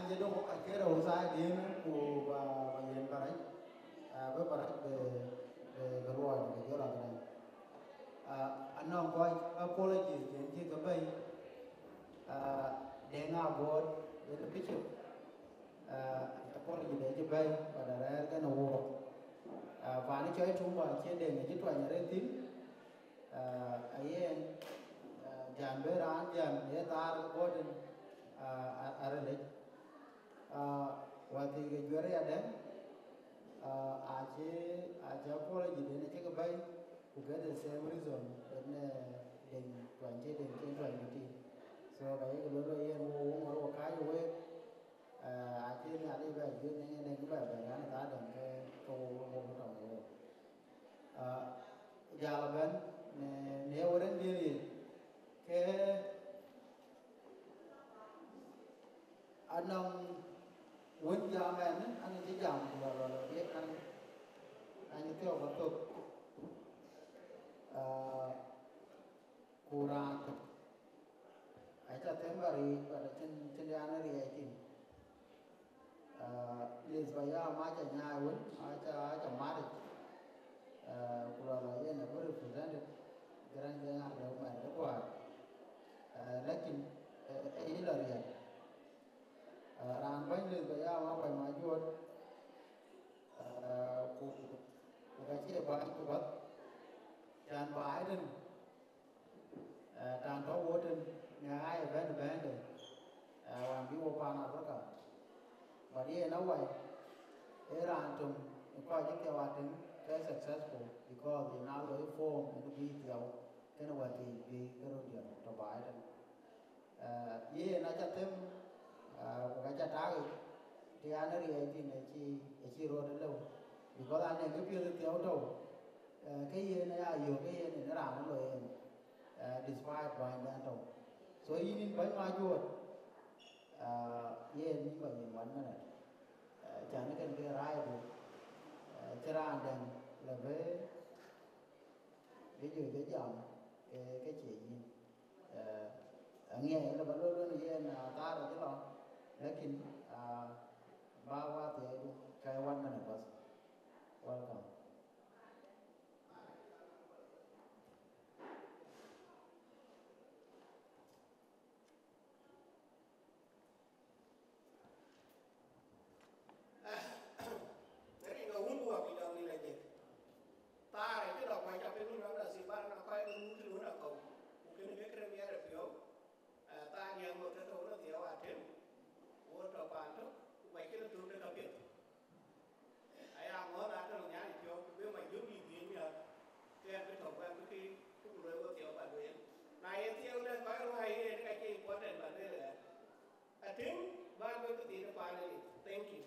je do ko akera usa din ku ba yen barai ba barai be galwa de jora gana anon ko apologies gen je ga bai de nga bod de pichu apology de je bai pada ra ga no wo và nó chơi chúng vào trên đền này chỉ toàn nhà đến tím ayen jam be ran jam ye tar ko den arale wa ti ge jore ya den aje apology de ne ke bai ku ga the same reason ne den toàn chế den trên toàn ti so ga ye lo lo ye wo wo ka yo we aje ne ali ba ju ne ne ku ba ba ran ta den ke ko wo to wo jala ben ne woren diri ke anong won jamen anh chỉ jam là biết anh theo vật tục Quran ai ta tembari pada trên anh ri ai tin les baya ma cha nya won ai cha ma Quran là nó represented gran yang ada umar kedua lakin ini lah dia ran banyak gaya apa majuan ku kaji banyak kuat dan Biden dan tahu Biden ngai ben deh wan biwa pana Afrika bari na wai Iran tum ko je ke watin very successful because they now go form and be the cái what they be cái rồi to Biden ye na cha tem cái cha ta thì anh ấy thì này chi rồi đến lâu because anh này cái việc tiêu đâu cái gì này nhiều cái gì này nó làm nó rồi despite Biden đâu so in bên ngoài chuột ye ni mà nhìn quán này chả nó cần cái rai được cho ra đèn là với cái gì cái dòng cái chuyện gì nghe là vẫn luôn luôn như là ta rồi chứ lo lekin bawa thì cái one minute bas welcome Jadi nggak hundu aku yang nilai je. Tarik itu dah kau capek ni orang dah siapa nak kau yang hundu hundu kau. Mungkin dia kena biar dia. Ta yang mau terus orang dia wadah. Orang terpan tu, baik kita turun ke kapit. Ayah mau datang ni dia dia macam ni dia ni. Dia bertemu dengan kita boleh dia pada. Nah yang dia udah kau orang ini kayak important pada dia. Ating baru itu tidak pandai. Thank you.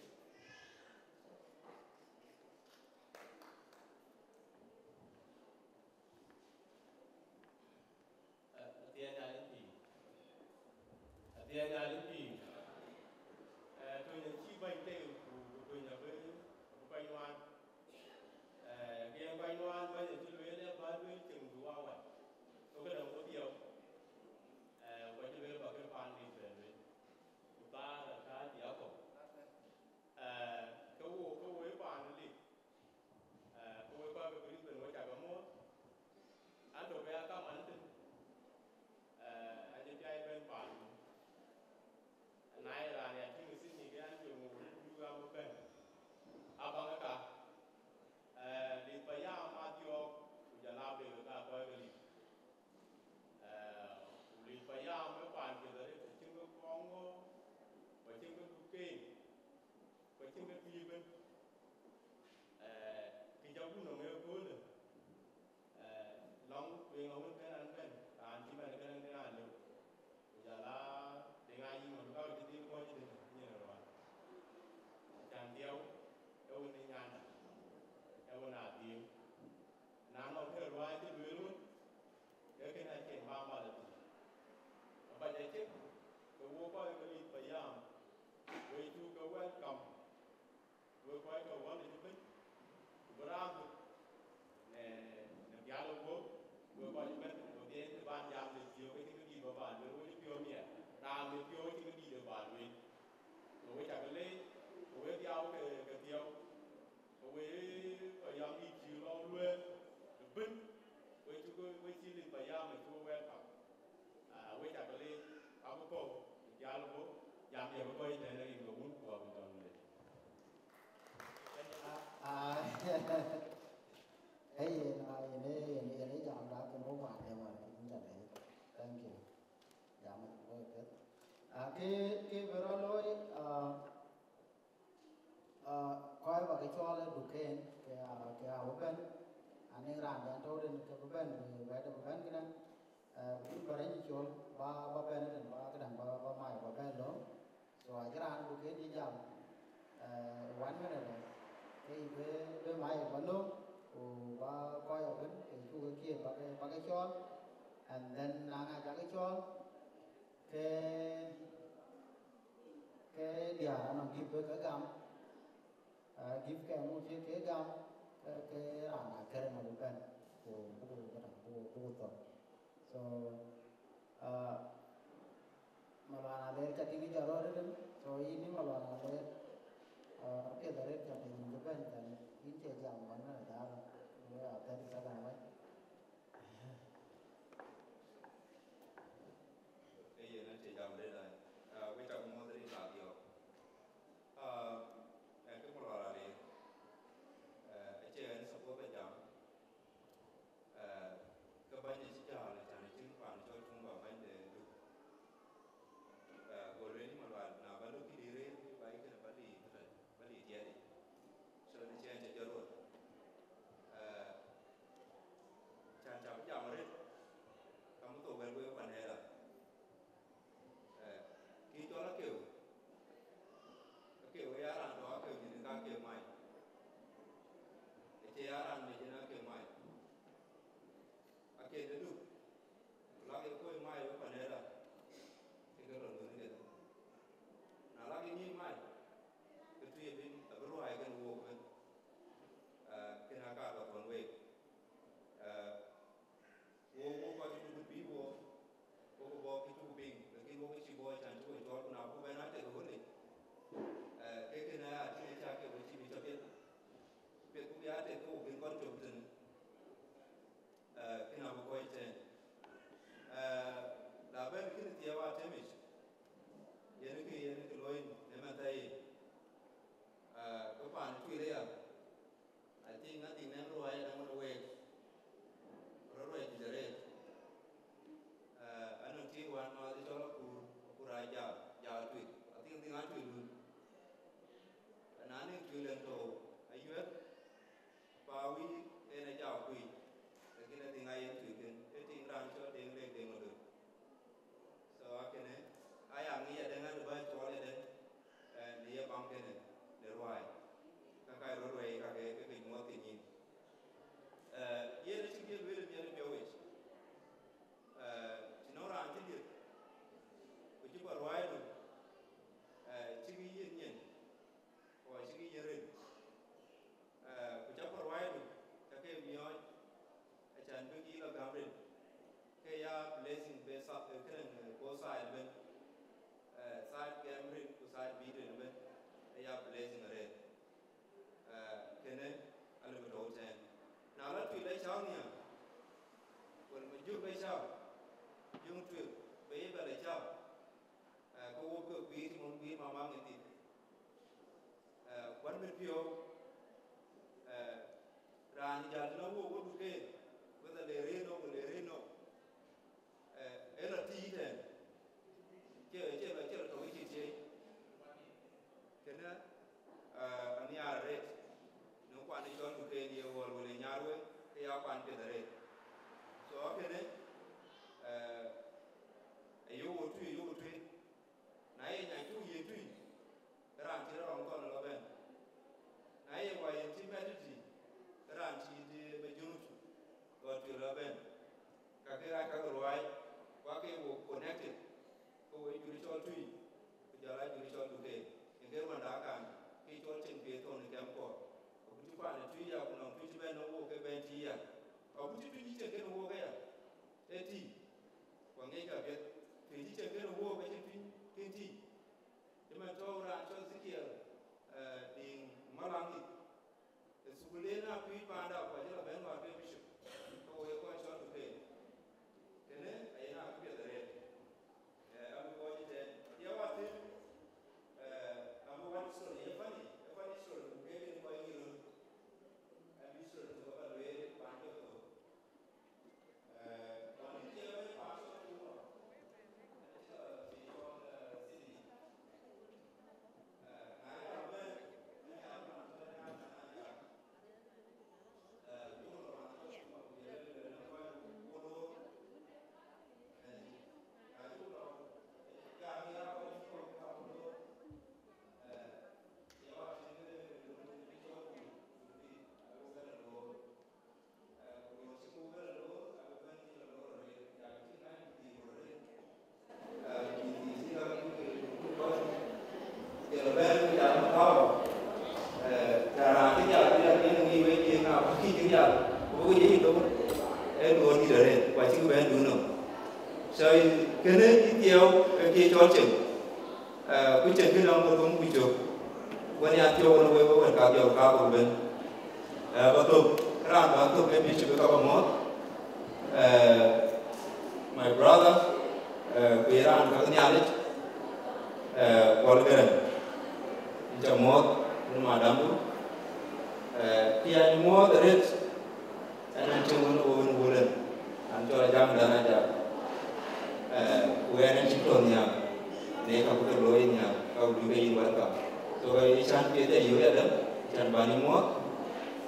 Dia nyali pi, tôi nhận chi bay tiêu của tôi nhà với quay loan, cái quay loan bây giờ tôi lấy lên bao nhiêu chừng đủ ao vậy, tôi cái đồng có tiêu, quay tôi lấy vào cái pan đi về rồi, ta là cái gì áo cổ, cái với pan đi, cái với qua cái bên bên ngoài chả có mua, anh tôi về các anh tin, anh đi chơi bên pan này là nhà khi người sinh thì cái anh dùng du ra một bên, abang cả, đi bây giờ mà tiêu, giờ lao về cả coi cái gì, đi bây giờ mấy bạn kia đấy, chúng tôi con ngô, và chúng tôi cũng kê, và chúng tôi phi bên, cái cháu cũng nằm ở cuối rồi, long về ngồi bên anh bên, anh chỉ bên cái anh được, giờ là dengan ini mereka jadi kau jadi ni orang, jangan dia, kau ni nyana, kau nak dia, nana orang orang itu dulu, dia kena cek mama lagi, apa jadi cek, kau kau yang beli bayam, kau itu kau welcome, kau itu pun, berapa, dialog kau itu pun, dia itu banyak dia kau itu di bawah, kau itu pion ni. Ram itu pion itu di bawah ni, ke ba ko ite na ki ko un ko ba don le này giảm đã cái mối quan hệ mà chúng ta đấy thank you giảm một cái kết cái vừa rồi coi vào cái cho lên đủ khen cái áo bên anh ấy làm để tôi đến cái bên về cái bên cái đó cũng có đấy cho ba bên này ba cái đằng ba mày ba bên đó rồi cái anh đủ khen đi giảm quán cái này cái về mày vẫn luôn ba coi ở bên cái khu cái kia ba cái cho and then là cái cho cái dia nó kịp với cái gam kịp cái một cái gam cái làm cái này nó bên của cái thằng của tôi so malah ada cati ni jaro ada kan so ini malah ada cái dari cati ni juga kan ini cakap mana ada ada di sana apa cái gì nó chỉ dòng đây là cái trong mô tê là điều cái một là đi cái chuyện sắp tới bây giờ các bạn như chỉ là chẳng những chứng khoán cho chúng vào vấn đề được rồi đến mà là nào bắt đầu khi đi đến cái cái bắt đi tiền đi cho nên chuyện chỉ cho rồi chẳng chẳng chào mà đấy không có tổ về với vấn đề là khi cho nó kiểu cái ăn đó kiểu những cái kiểu mày thì ăn thì nó kiểu mày cái đấy được là cái coi mày với phần này là cái lần nữa này là cái như mày cái chuyện bên ở bên ngoài cái nguồn cái nào cả là phần về nguồn coi cái chút bí nguồn cái chút bình cái nguồn cái chỉ coi chẳng chút cho nó nào cũng bên nói tới cái vấn đề cái này thì cha cái vấn đề cho biết cũng giá thì cũng bên con chụp từng cái nào cũng coi trên là bên cái tiêu vào thế mình những cái lối để mà thấy các bạn chú ý đấy à I think nothing nên rồi đang ở quê rồi thì đấy anh nói chuyện quan mà thì cho nó cụ ra giờ tweet I think anh tweet luôn anh ấy tweet lên tổ ai US và we cái này chào tweet cái này thì ngay anh tweet cái tiếng ra cho tiếng lên tiếng được so cái này ai ăn nghĩ dengan lebih cho lên đến dia bang cái này để rồi cái rồi cái mua tiền nhìn ये लेकिन ये वेल मेरे बेवस चिनोरा अंतिम ये कुछ पर वाई लो चिकी ये नियन और चिकी ये रेन कुछ पर वाई लो ताकि मियाँ अचान बेकी ला गामरेन के या blessing बेसा करें कोसा एल्बन साइड गामरेन को साइड बीरेन एल्बन या blessing rain kene alu do ten na la tui lai chao nia wal ma ju lai chao jung tui be ba lai chao ko wo ko bi ti mon bi ma ma ngi ti wan mi pio ran ja no wo wo du ke whether le re no ela ti ten che to ti che kene ani are no quan đi cho tụi kia nhiều rồi về nhà rồi cái áo quan kia đấy so cái này yêu thui này nhà chú gì thui ran chỉ là con nó bên này ngoài chỉ biết gì ran chỉ đi bây giờ rồi chỉ là bên các rồi qua cái bộ connected cô ấy chú cho thui bây giờ lại chú cho tụi kia những cái mà đã cả khi cho trên phía thôn thì kém quá chúng ta là truy vào lòng truy bên nó vô cái bên chi à có một chút truy trên cái nó vô cái à thế thì còn ngay cả việc thì trên cái nó vô cái truy tiên thi nhưng mà cho ra cho cái kia thì mà làm gì thì số lượng là truy ban đầu phải là bên ngoài bên bishop tôi có cho được thế nên ấy là cái việc đấy anh coi như thế theo là bên bây giờ nó có là cái giờ bây giờ những người với chuyện nào khi cái giờ có cái gì đâu em luôn đi đời và chứ bên luôn nữa rồi cái này cái tiêu cái cho chừng cái chừng cái lòng tôi cũng bị chụpวันนี้ที่วันนี้วันการเดียวกันก็เป็นประตูร้านประตูเป็นบิชบุกบมอด my brother ไปร้านก็เนี่ยเลยวอลเกอร์จะมอดรุ่นมาดามดูที่อันมอดเรดอันนั้นจึงวันบุญอันตัวจำได้นะจ๊ะเวนันชิโตเนี่ยเนี่ยเขาพูดเลยเนี่ยเขาดูไปยิงวันกัน so isan kita yo ya dan isan bani mo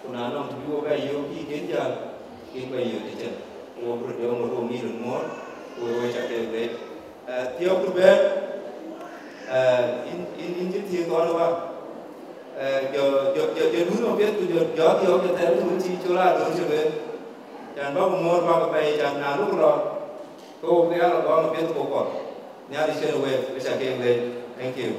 kuna nong tu ba yo ki kenja ki ba yo de chen o bro de mo mi ru mo o we cha de le tio ku be in ti ko lo ba yo du no be tu yo yo te tu chi chola do che be chan ba mo ba ba chan na lu ro ko be ala ba mo be tu ko nya di che we cha ke le thank you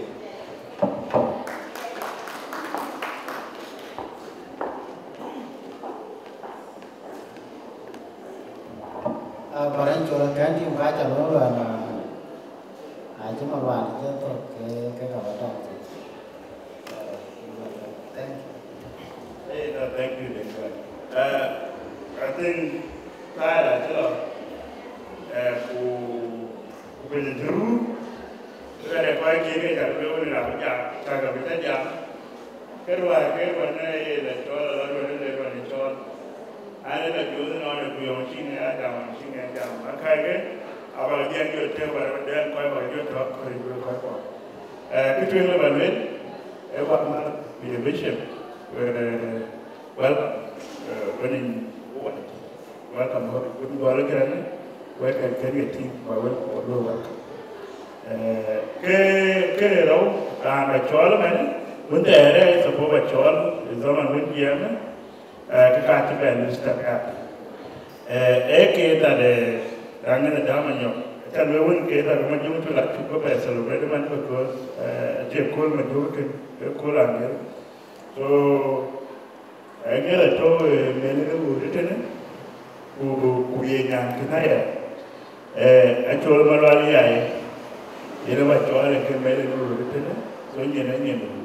Barang jualan ganti muka calon lah, aja maluan aja tuh ke kawasan. Thank you. Hey, no, thank you, Nick. I think saya lah, ku berjuru, ada kau kiri jadi orang nak jaga kita jam. Kedua ni jual, lalu ni jual. Ada nak jual orang yang sini ada, sini ada. Makai ke, awal dia jual baru dia kau jual tak kau jual kau. Kita ni bermain, awak mana pilih bishop, welcome, running, welcome. Kita jual kerana, welcome kerana team, welcome. Ke rau, anda jual mana? Untuk ada sebuah jual, zaman muncul mana? Kekati ben step up ke tade angana damanyo kan we won ke tade ma jumtu la ko be celebrate man because je kol ma joke ko lange so agera to mele no retene ku ye nyang kinaya a chol ma wali yae ina ma chol ke mele no retene so nyene nyene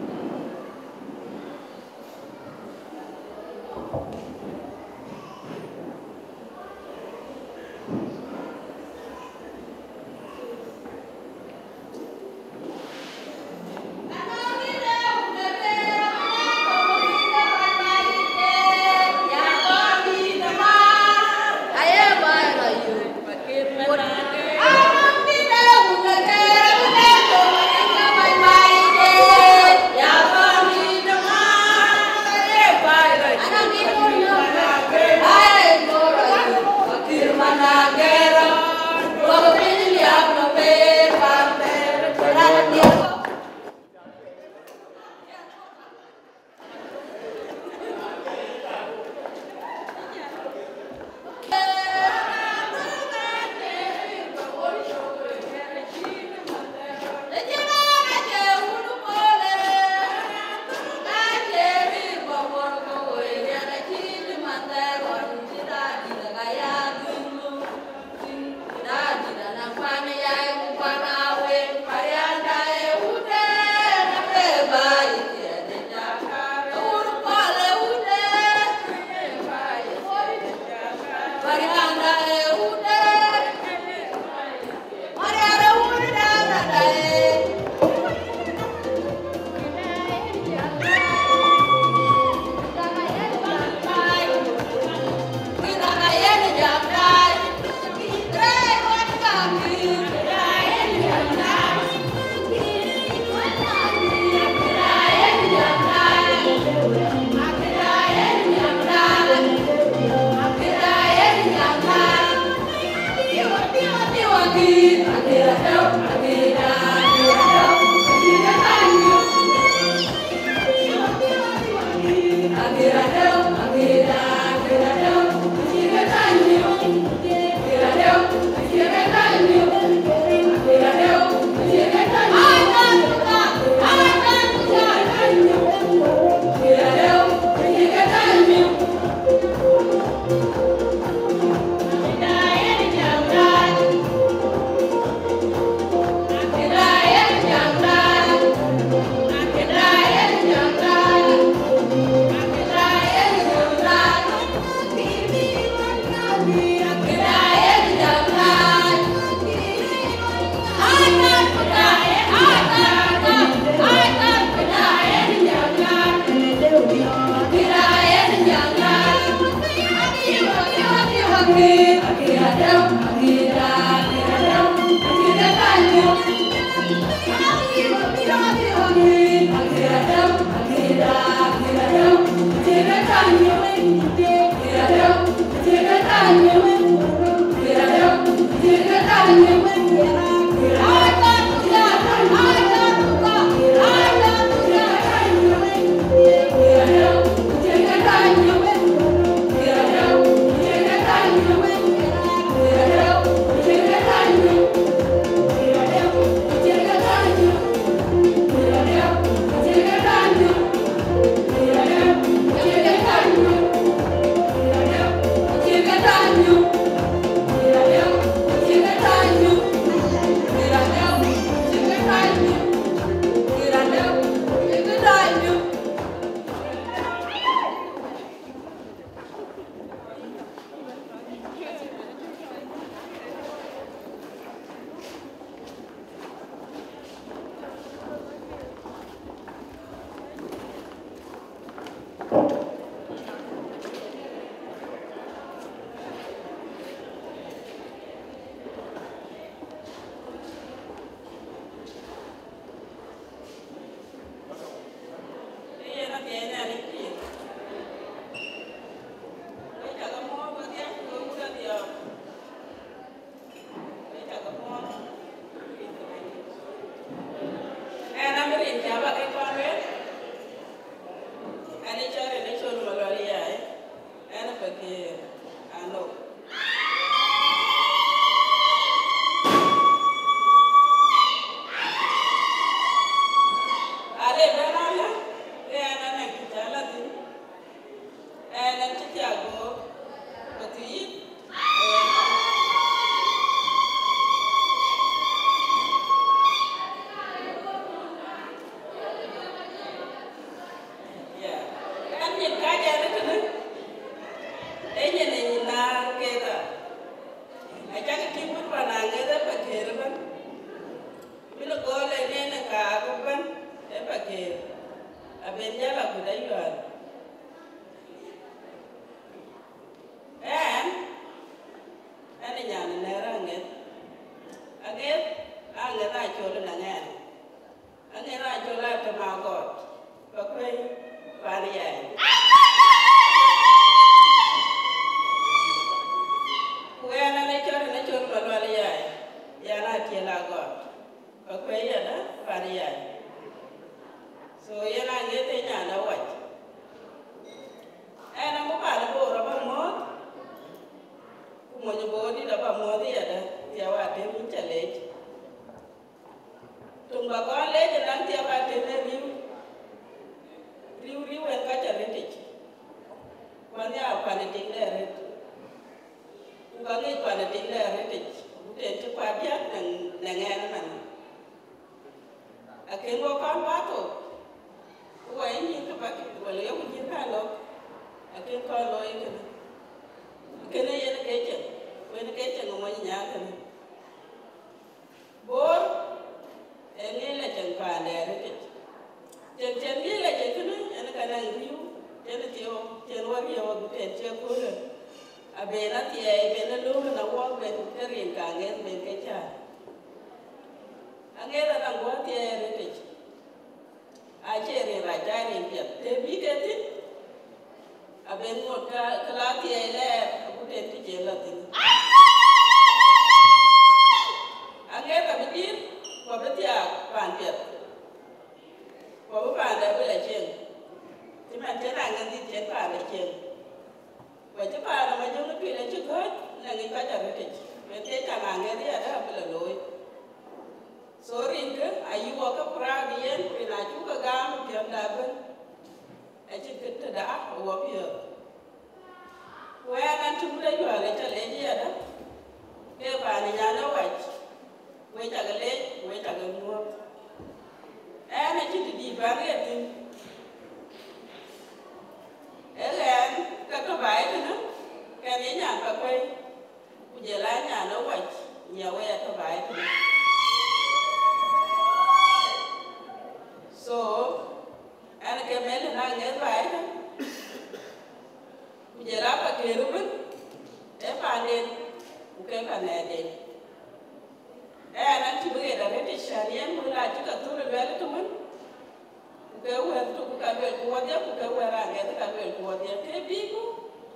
Ke tu ka wel ko wadia ku ka wera ga ka wel ko wadia te bibu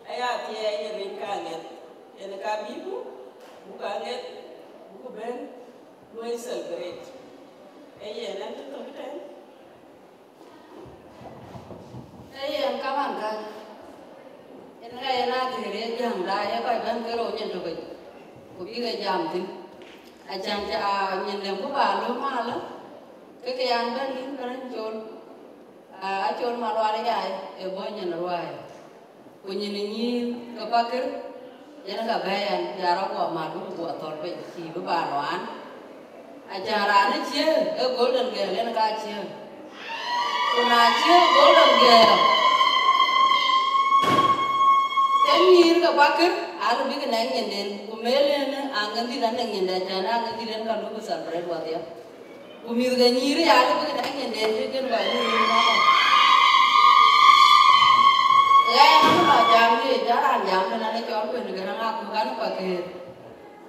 aya ti e rin ka nget en ka bibu bu ka nget bu ben lo celebrate e na to ten en ka man ka en ga na ti re jam da ya ka ban ka ro nyen to ko ku bi ga jam tin a chan cha nyen le ko ba lo ma la cái anh bên lính cái anh chôn chôn mà loa đấy ai ở bên nhà loa của nhìn như cái ba cái vậy nó cả bé anh giờ nó qua mà đúng của toàn bệnh chỉ với bà loan giờ ra nó chia ở golden girl lên nó cả chia còn là chia golden girl cái như cái ba cái anh biết cái này nhìn đến của mấy lên anh cái gì đó nhìn đến cho nên cái gì đến cả lúc sản xuất qua đấy Bumil ga nyiri ya le bukan angin deh kan baru ni mana. Ya mana lah jam ni jalan jam ni nane cakap pun negara aku kan pakai.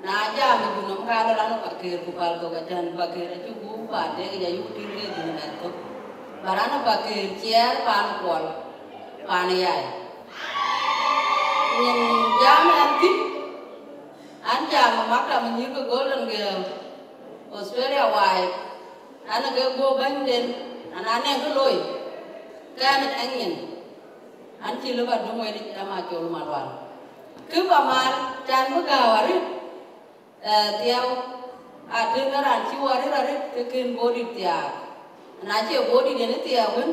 Na jam ni pun nak kalau lalu pakai kupal tu kacan pakai tu buat deh jadi utin ke dunia tu. Barang pakai chair pan kual pan yai. Yang jam nanti anja memaksa menyuruh golden girl Australia wide. Ana ga go banden ana ne go loy kan angin an ti lo ba do moy ni ama chol ma wan ku ba mar chan bu ga wari tiaw a de na ran chi wari ra re te ken body tia na che body de ne tia wen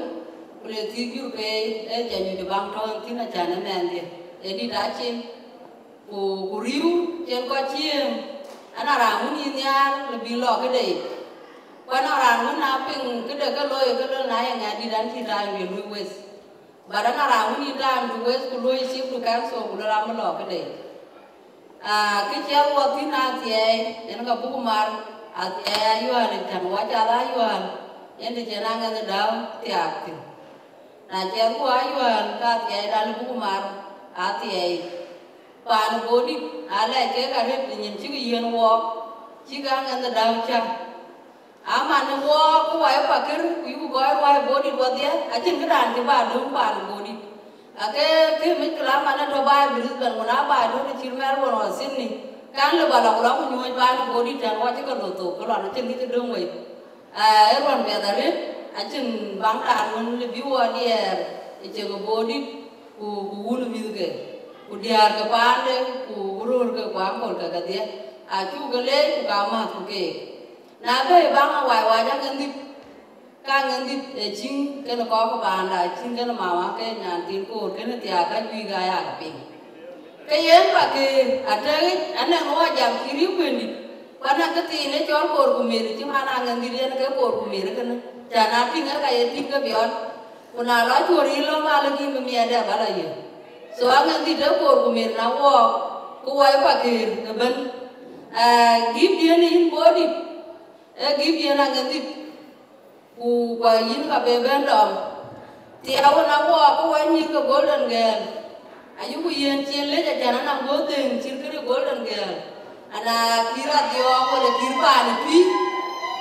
le ti ju pe e ja ni de bang ton ti na chan na ne e di da chin ku riu chen ko chiem ana ra mu ni nya le bi lo ke dei When around napping, get a lawyer, get a line, and didn't time in West. But around when you time to West, to Louis ship to cancel, will ram a lock a day. Kitchen was in at the A, and a boomar at the air you are, and what other you are, and the Janang and the down, the acting. Najan who are you are, got the air and boomar at the A. Pan body, I like a ripping in chicken walk, chicken and the down chap. Aman wo ko wa pakir ku go wa body wo dia ajin gran ke ba dum ba body ake ke mi kala mana to ba Brisbane wona ba do ti mer wo Sydney kan le ba la ko nyu ba body tan wa ti ko to ko la no tin ti dum we e ron be da re ajin bang ta mun le bi wo dia e che go body ku wulu mi ke ku dia ke ba de ku ro ke kwa ko ka dia a chu ga le ku ka ma ku ke na be bang wai wai ja ngan dit ka ngan dit e ching ke no ko ba la ching ke no ma wa ke nyan tin ko ke ne tia ka wi ga ya ka pin ke yen ba ke ate ana no jam kiri kwendi wana ke ti ne chol ko ku me ri ma na ngan dit ne ke ko ku me ri ke ne ja na tin ga ye tin ke bion kuna la chu ri lo ma la ki me mi ada ba la ye so ngan dit ko ku me na wo ku wai ba ke ke ben give dia ni in body give you an agent who were in a baby. The hour now walk away in the golden girl. Are you in Chile? Janana golden, children golden girl. And I kira the awful Kirpa and P.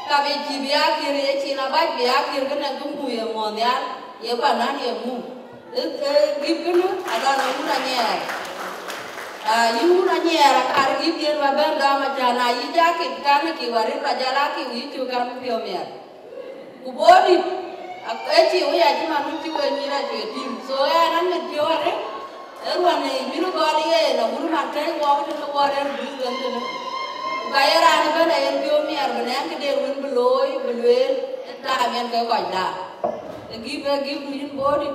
Cabbage Biaki, China by Biaki, and Gumbu, Mondial, Yapanani, move. Give you, I don't know who I you nanya kar give dia baban dama jana ija ke kan ki wari rajala ki witu kan piomia kubodi akechi uya jima nuti we nyira tim so ya nan me tiore erwane minu goli e na guru makai wa to wore du gante ne kayara ne bana en piomia bana ke de win beloy belwel ta men ke ko da give in body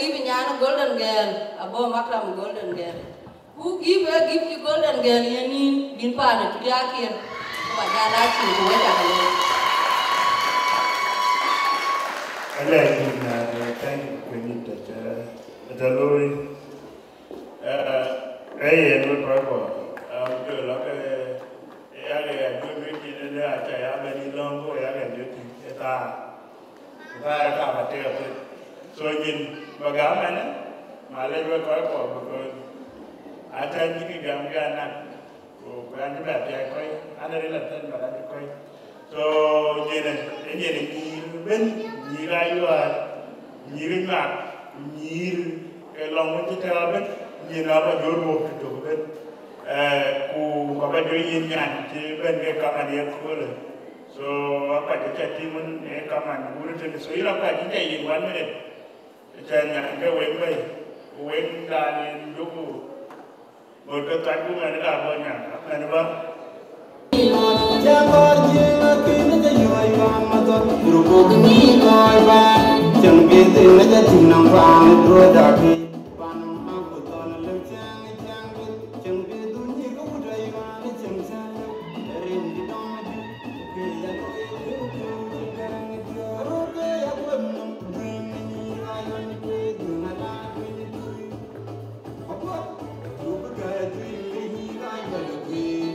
give nyana golden girl abo makram golden girl Who give you golden girl yani bin pa na tu ya kir ba ja la chi ko ja ka le ala ni na thank you for me that lori no problem go la ke ya le do mi ni le a cha ya me ni long ko ya le do ti ta ka ba te so yin ba ga ma na ma le ko because Ata ni gam gana ko kan ba ta koi ana re la tan ba ta koi so yene ni ben ni ra yo nyirin mat nyir ke long ti ta ben nyina ba jor mo to ben ku ba ba jo yin nyan ti ben ke kaman ye ko le so apa je ti mun e kaman guru te so ira ka ji yin 1 minute chen nyan ke wen da ni ndugu mo ke ta ku ma da bo nyan na ba Jangor jinga kina jayoy wa maton Rupo ni loy ba Jang bete na jating nang fang Dro daki Panam aku ton lem jang jang bit Jang betu ni ko udai wa ni jang jang Rin di dom di Ke ya ko e ke ke garang di Ro ke ya ko nang Rin ni ayon ke duna la ke ni Apa Rupo ka tu ni ga ya ke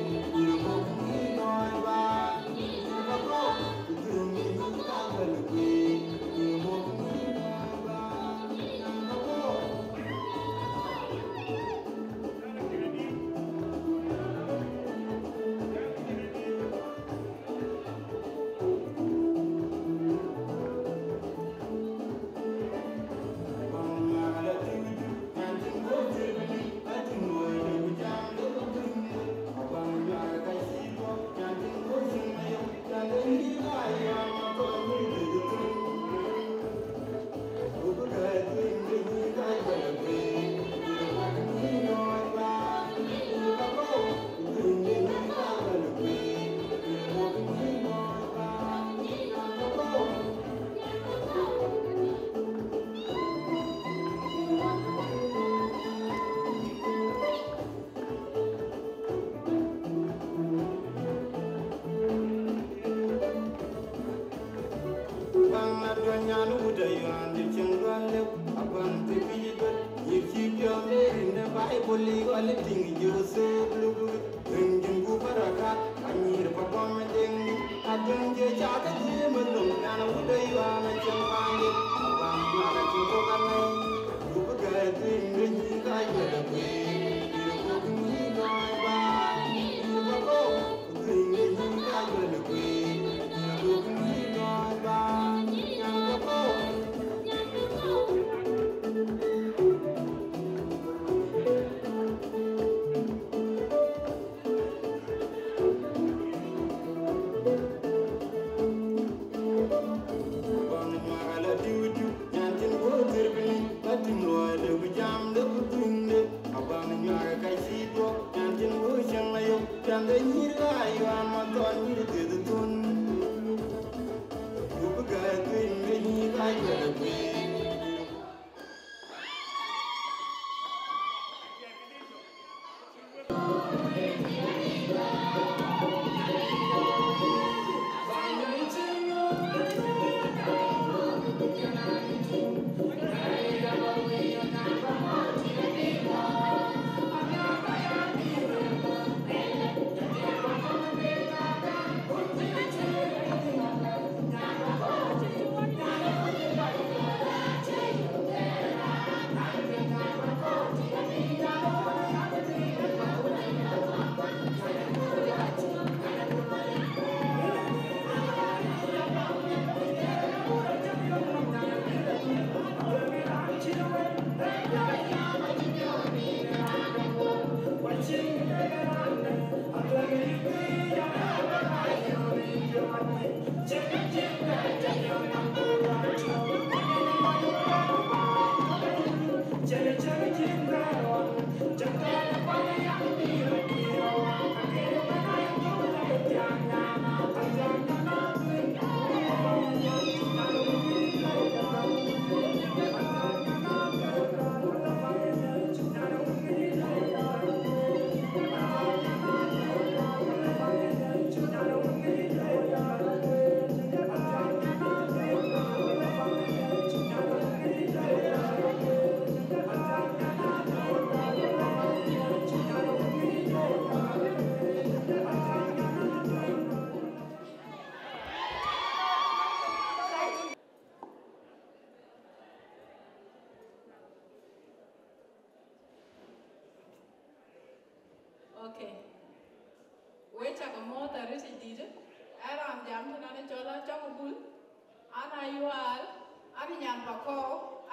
ani nyan pa ko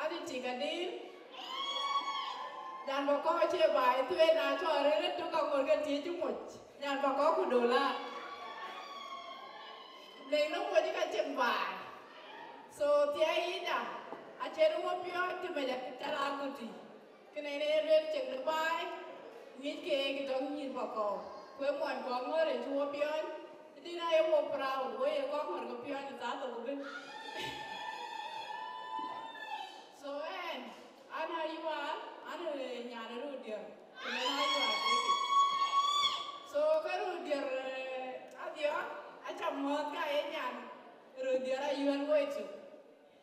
ani tigadin nyan pa ko che bai tue na cho re to ka ngor ka ti chu much nyan pa ko ku dola le no mo ji ka che bai so tia ida a che ro pio ti me da ta la ku ti kene ne re che de bai ni ke ki dong nyin pa ko kwe mo an ko ngor re chu pio ti na yo mo proud wo ye ko ngor ko pio ni ta to bin. So ana iwa ana nyana rudier kena iwa tiki so karu rudier adia acha mot ka nyan rudier ayuan wetu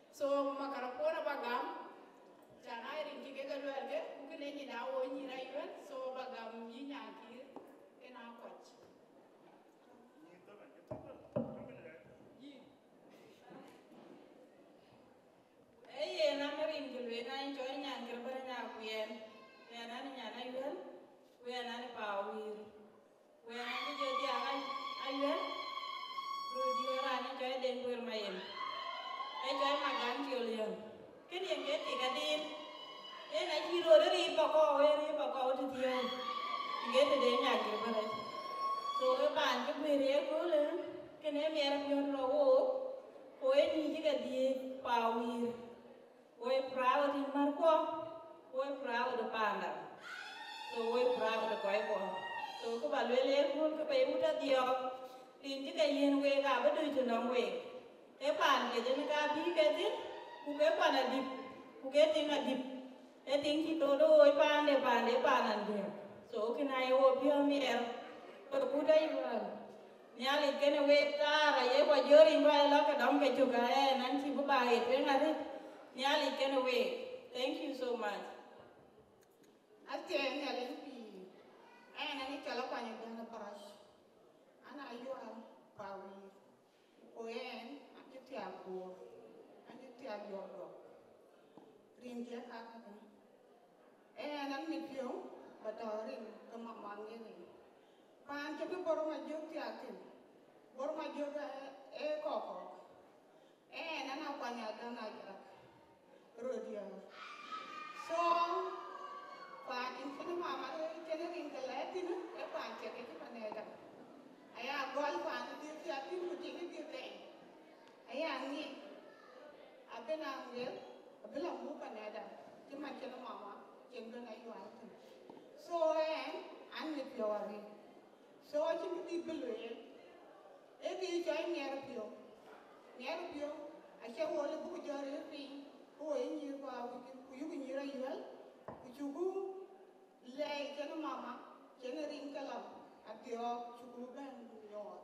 so makara pona bagam jana irin kike galwelge kukene ni dawo ni ayuan so bagam yi nyaki kena koch na marin gulwe na enjoy nyan gerbara na kuyen na ni nyana yuel kuyen na ni pawir kuyen na ni jodi ayuel rodi ora ni joy den wer mayen joy magan tiolion ken yen ge ti gadin na jiro ri bako ri bako ti dio ge te de nyan gerbara so e ban ke bere ko le ken e mer bion ro ko e ni ji gadi pawir we proud in Marco, we proud of Panda, so we proud of Koipo. So, come on, we'll pay with a deal. Lindy Kayin, we have a do to no way. A pan getting a big getting, who get one a dip, who getting a dip. I think he told a pan, and there. So, can I hope you are mere? But good I run. Nearly get away, I ever you're in my luck, a dumb get to go and keep by it. Nearly get away. Thank you so much. I tell you, and I need to look on your brush. And I you are Pawi. When I get your board, and you tell your dog. Ring your hacker. And I'm with you, but I ring come among you. Pan to borrow my joke, borrow my joke, a cock. And I'm not one of them. Rodia. So, pan in front of Mamma, can in the Latin, a pan check it on Adam. I have gone pan to give you a thing to give you thing. I am neat. I've been out there, a bill of move on Adam, to my channel Mamma, children I want. So, I'm with your ring. So, I think people will. If you join near you, I shall hold a book your ring. Oh, in you can hear you well. You go lay can mamma, generating color at the off to go and your.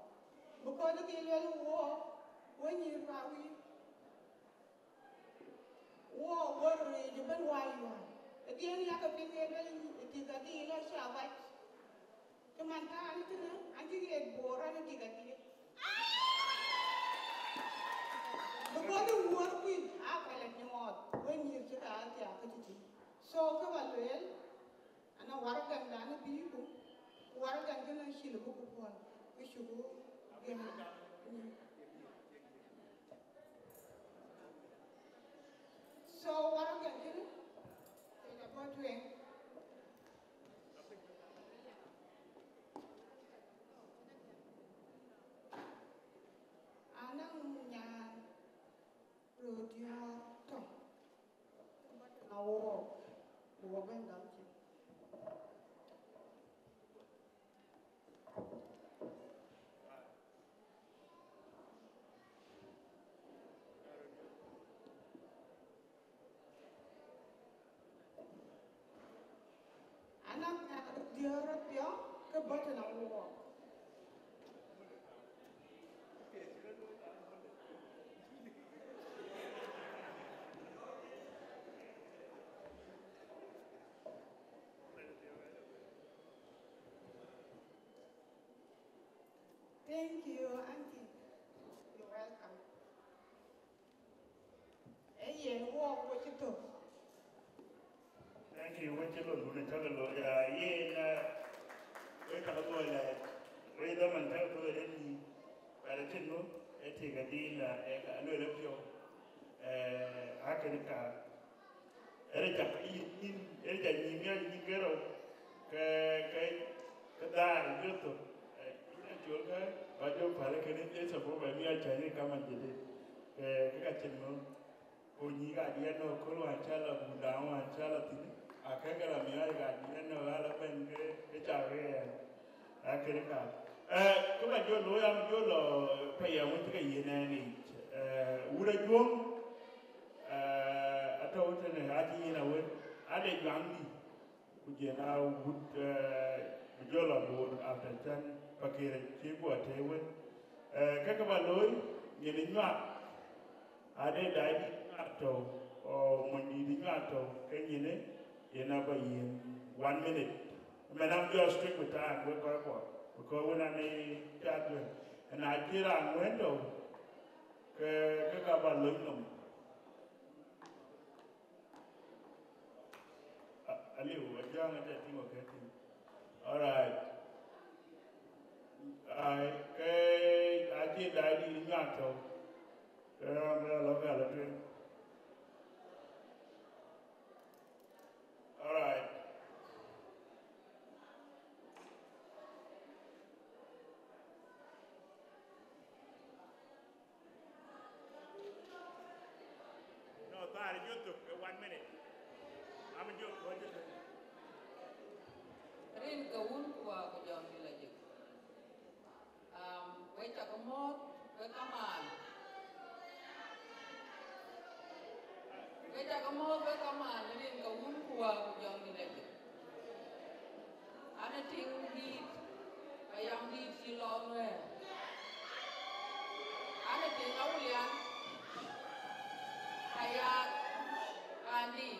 Because the little war when you probably war, worry, you been why you are. Again, you have a big it is a deal, shall I? The man can't and you get bored and you get it. Because the work with when you get out the activity. So, come on, and a work and done people, work and then she look upon, we should go again. So, what I'm going to do, take a bottle. Thank you, Auntie. You're welcome. Hey, walk what you took. Thank you. What you look when you tell the Lord, we can go like we don't tell to any, but I didn't know. I take a deal, I know the pure. kene ka ere ja in ere ja ni mi ni gero ka da yoto ina joga ba jo pare kene e so bo ba mi a chani kama jede ka chenno ko ni ga dia no ko wa chala bunda wa chala tini akagara mi a ga dia no ala ben ke cha re a kene ka ko ba jo lo ya jo lo pa ya won ka yena ni wura jom ata wata ne haji yana wani ada jangi kujena wood jola board after tan pakere chibo atewe kaka ba loy yene nywa ade dai ato o mondi di ato kenyene yena ba yin 1 minute. I mean, I'm just strict with time. We're going for because when I need that, and I get on window, kaka balloon. Aliu, ajang ada timo keti. Alright. Aji dadi nyato. Kaya loka lagi. Alright. No, tadi YouTube 1 minute. I'm a joke. What is it? Rin kawun kuwa ko jom bila jik. Wai cakamot, wai kaman. Wai cakamot, wai kaman. Rin kawun kuwa ko jom bila jik. Ana ting dit, bayam dit silong we. Ana ting awlian, ayat, kandi.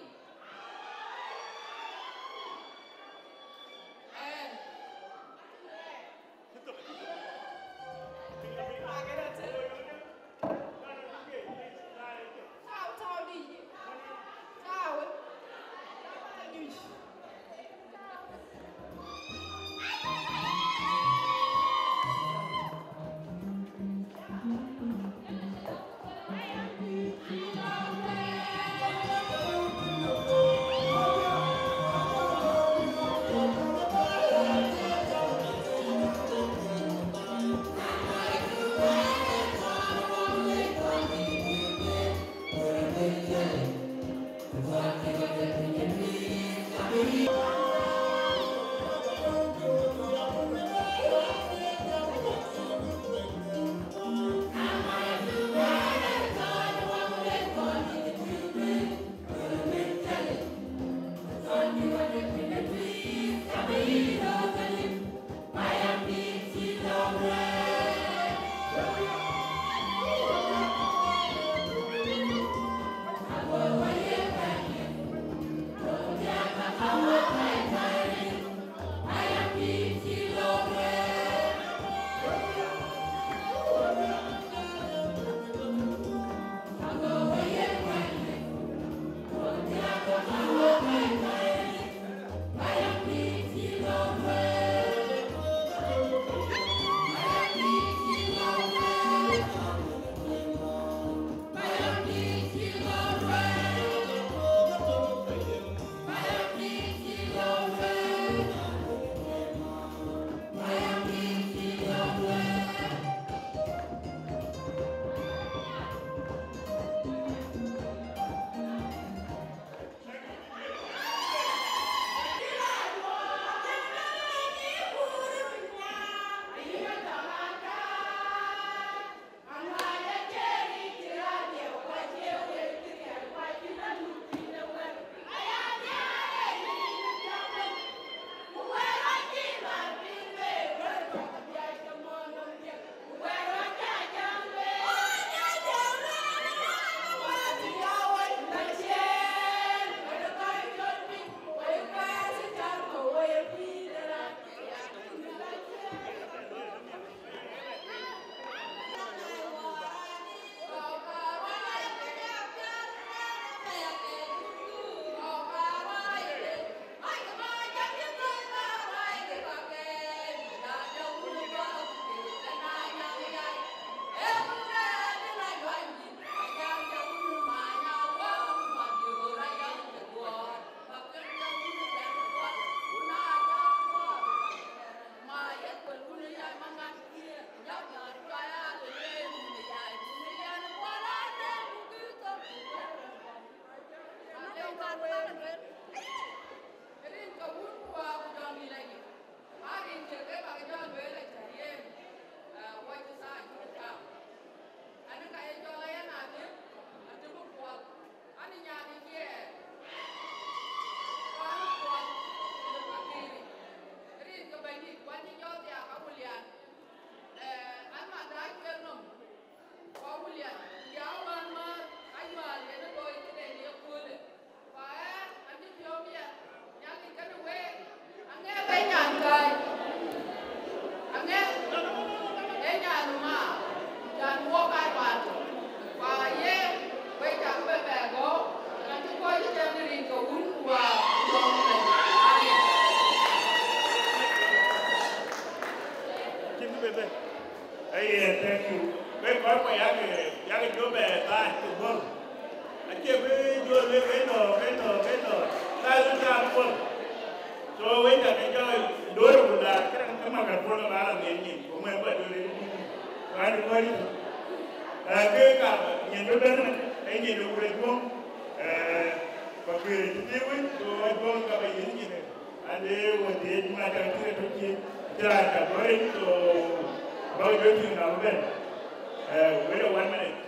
No. le beto. La luta por. So wenda ke joy doro kula kama ka polo bala menyi kuma ba dole kan ko ni ke ka ni do ben ai ni do kure ko ko ke ti wi to ko ka ba yin ni ne ande wo de ma ta ti to ki tira ka bori to ba do ti na ben wait a 1 minute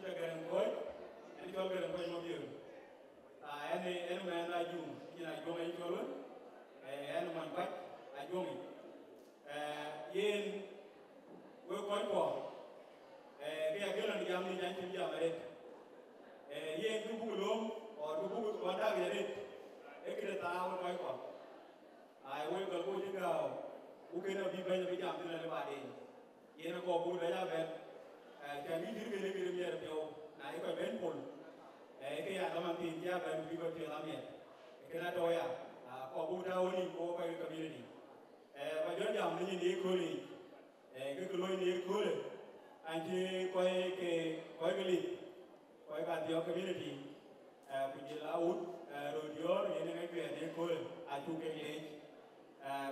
Peter Garan Goy, and en men ajum ina jonga itolon en man kwaj ajomi yen we koy ko ke agela ni jamni jan tim jamare yen du bugulom or du bugu wanda gere e kire ta we koy ko ai we gal go jinga u ke na bi ban bi jam tin le bade yen ko bu da ya ben kan ni dir gele gele mer peo na e ko ben pol ke ya man tin ya ben bi ko te la mer ke na to ya ko bu da woni ko ko community ba jo jam ni ni ko ni ke ko ni ko le anti ko ke li ko ka dio community ku ji la ut ro dio ni ne ke ni ko le a tu ke le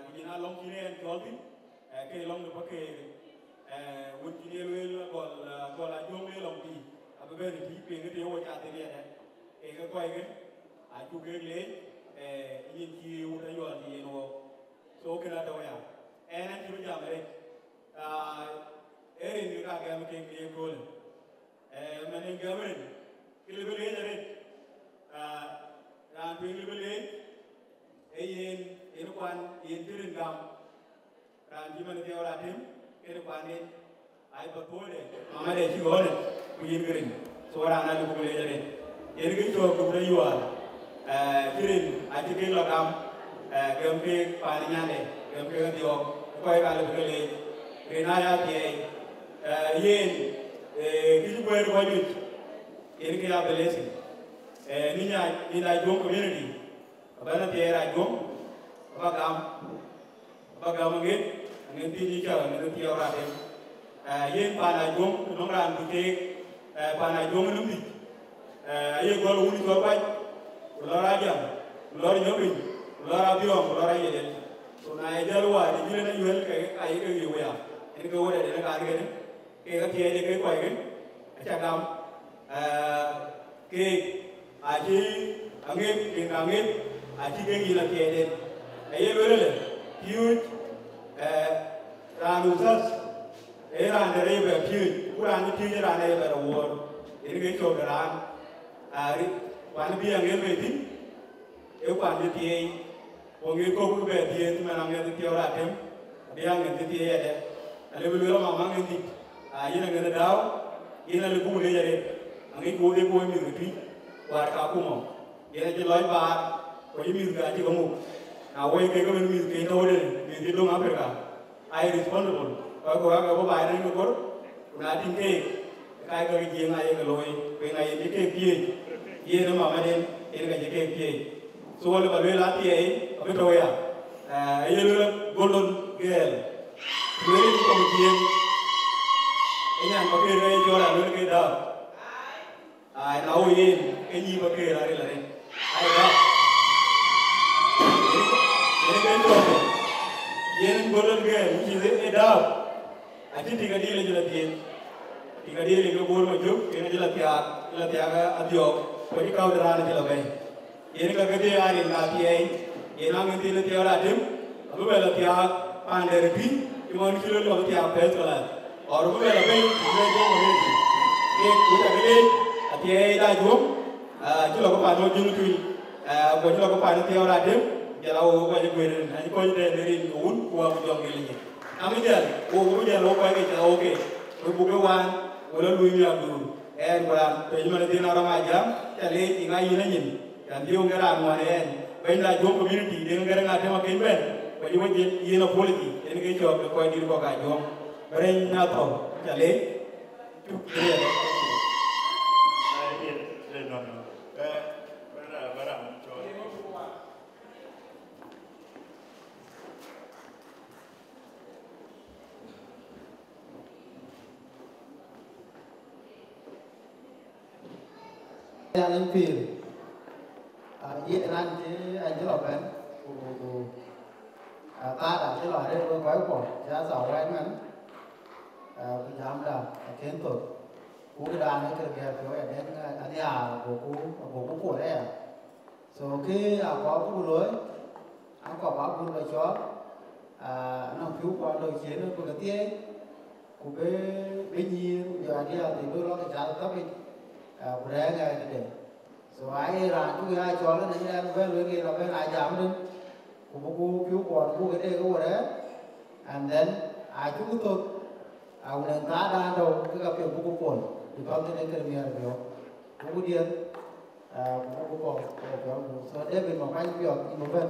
ku ji na long ki ne en ko bi ke long no ke won ji ne le ko la jo me long bi a be be ti pe ke wo cha te ne e ke ko ke a tu ke le yin ki u ta yo ni no so ke na to ya en an ti jam re erin ni ka ga me ke ni ko le manen gamen ke le le re ran pe le le yen en kwan yen tirin gam ran di man ke ora tim en kwan ni ai ba ko le ma de ti go le ku yin grin so ran na ko le re en ge to ko re yo tirin a ti ke lo gam gam ke pa ni nya le gam ke di o ko ai ka le le re na ya ti yen ki ju ko er ko ju en ke ya belesi ni nya ni la jo community bana ti era jo ba gam ngin ngin ti ni cha ngin ti ora de yen pa na jo no ran ti ke pa na jo no mi ye gol wuni ko ba lo ra jam lo ri nyobi lo ra bi on lo ra ye de so na e dal wa ni jile na yuel ke ai ke yu ya en ke wo de na ka de ke ka ti de ke ko ke cha gam ke a ji angin ke angin a ji ke ni la ke de ye lo le huge ranuzas era ne re be huge kuran ni ti ra ne be wo en ke cho ran ari wan bi angin be ti e kwan ni ti o ngi ko ku be ti en ma ngin ti ora tem bi angin ti ye de ale bi lo ma ngin ti a yina ngin daw yina le bu le yare ngi ko de ko mi ti war ka ku mo yina ji loy ba ko mi ga ji ko mu na wo ke ko mi ke to de mi ti do Africa ai responsible ko ga ba ne ko na tin ke kai ga ji na ye ga loy pe na ye ke pi ye na ma ma den ye ga ji ke pi so wala ba le la pi ai ba to ya ye le golden girl le ko ji en ba ke re jo la le ke da ai na o ye ke ni ba ke ra le ai da yen golden girl which is a dove ati tiga dia le jela tien tiga dia le go ma juk yen jela tia ga adio ko ni kaw dara na jela bay yen ga gade ari na ti ai yen ang ti le tia ra dim abu bela tia pander bi ti mon kilo lo tia pes kala और वो मेरा भाई मैं जो मरे थी एक कुछ अगले अति है इधर जो लोग पानो जिन तुई कुछ लोग पानो tia ra dim jala o ko je kwere ani ko de ri un ko am jong li ni ami jal o ko jal o ko ke ja o ke ko bu ko wan wala lu mi abdu en wala te juma de na rama jam tale ti ga yin ni kan dio ngara mo en ben la jong community de ngara ngate ma ken ben ko ji wajje yena politi en ke jo ko dir ko ga jom bare na to tale tu re anh phiền dễ ăn chứ anh chứ là bạn ta đã chứ là đây với của giá giàu anh ngắn cái dám là kiến tuổi cú cái đàn ấy cái kiểu em đến anh nhà của cú đấy à rồi khi có cú lối anh có báo cú lời chó nó cứu qua lời chiến nó có cái tiếng cú bây giờ đi là thì đôi lo cái giá tấp đi Beranga ada, So ai ra chú ai cho nó nên em về lưỡi kia là về lại giảm đi. Cũng có cứu còn có cái đây có đấy. And then ai chú tôi ông nên ta đa đâu cái gặp việc của con thì con thế này cái việc là việc cũng điên cũng có so David mà phải việc in bên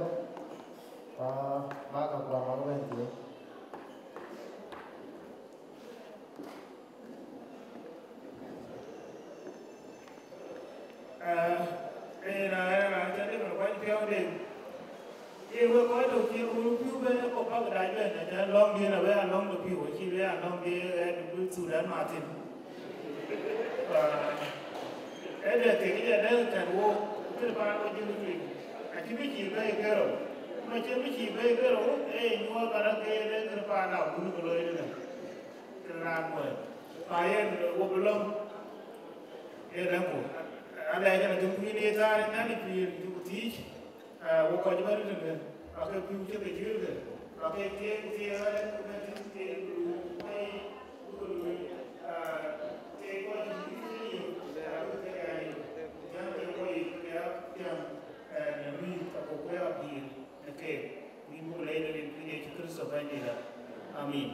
ba gặp qua bên thì đây là cho nên là quay theo đi yêu có đầu tiên uống phiếu bên có bao cái đại bên là long đi là về long được phiếu khi về long đi được Sudan Martin và cái này thì cái này là thành vô cái là bao nhiêu người chỉ biết chỉ về cái rồi mà chỉ biết chỉ về cái rồi nhưng mà cái này cái là nào cũng có lời đấy cái làm rồi phải vô cái long cái làm của anh ấy là chúng tôi đi ra nên là vì chúng tôi वो कुछ बार नहीं है आगे फ्यूचर के जीव है आगे के है के नहीं के कोई नहीं जहाँ पे कोई क्या नहीं तो कोई अभी के इनको ले लेने के लिए चित्र सफाई देगा आमीन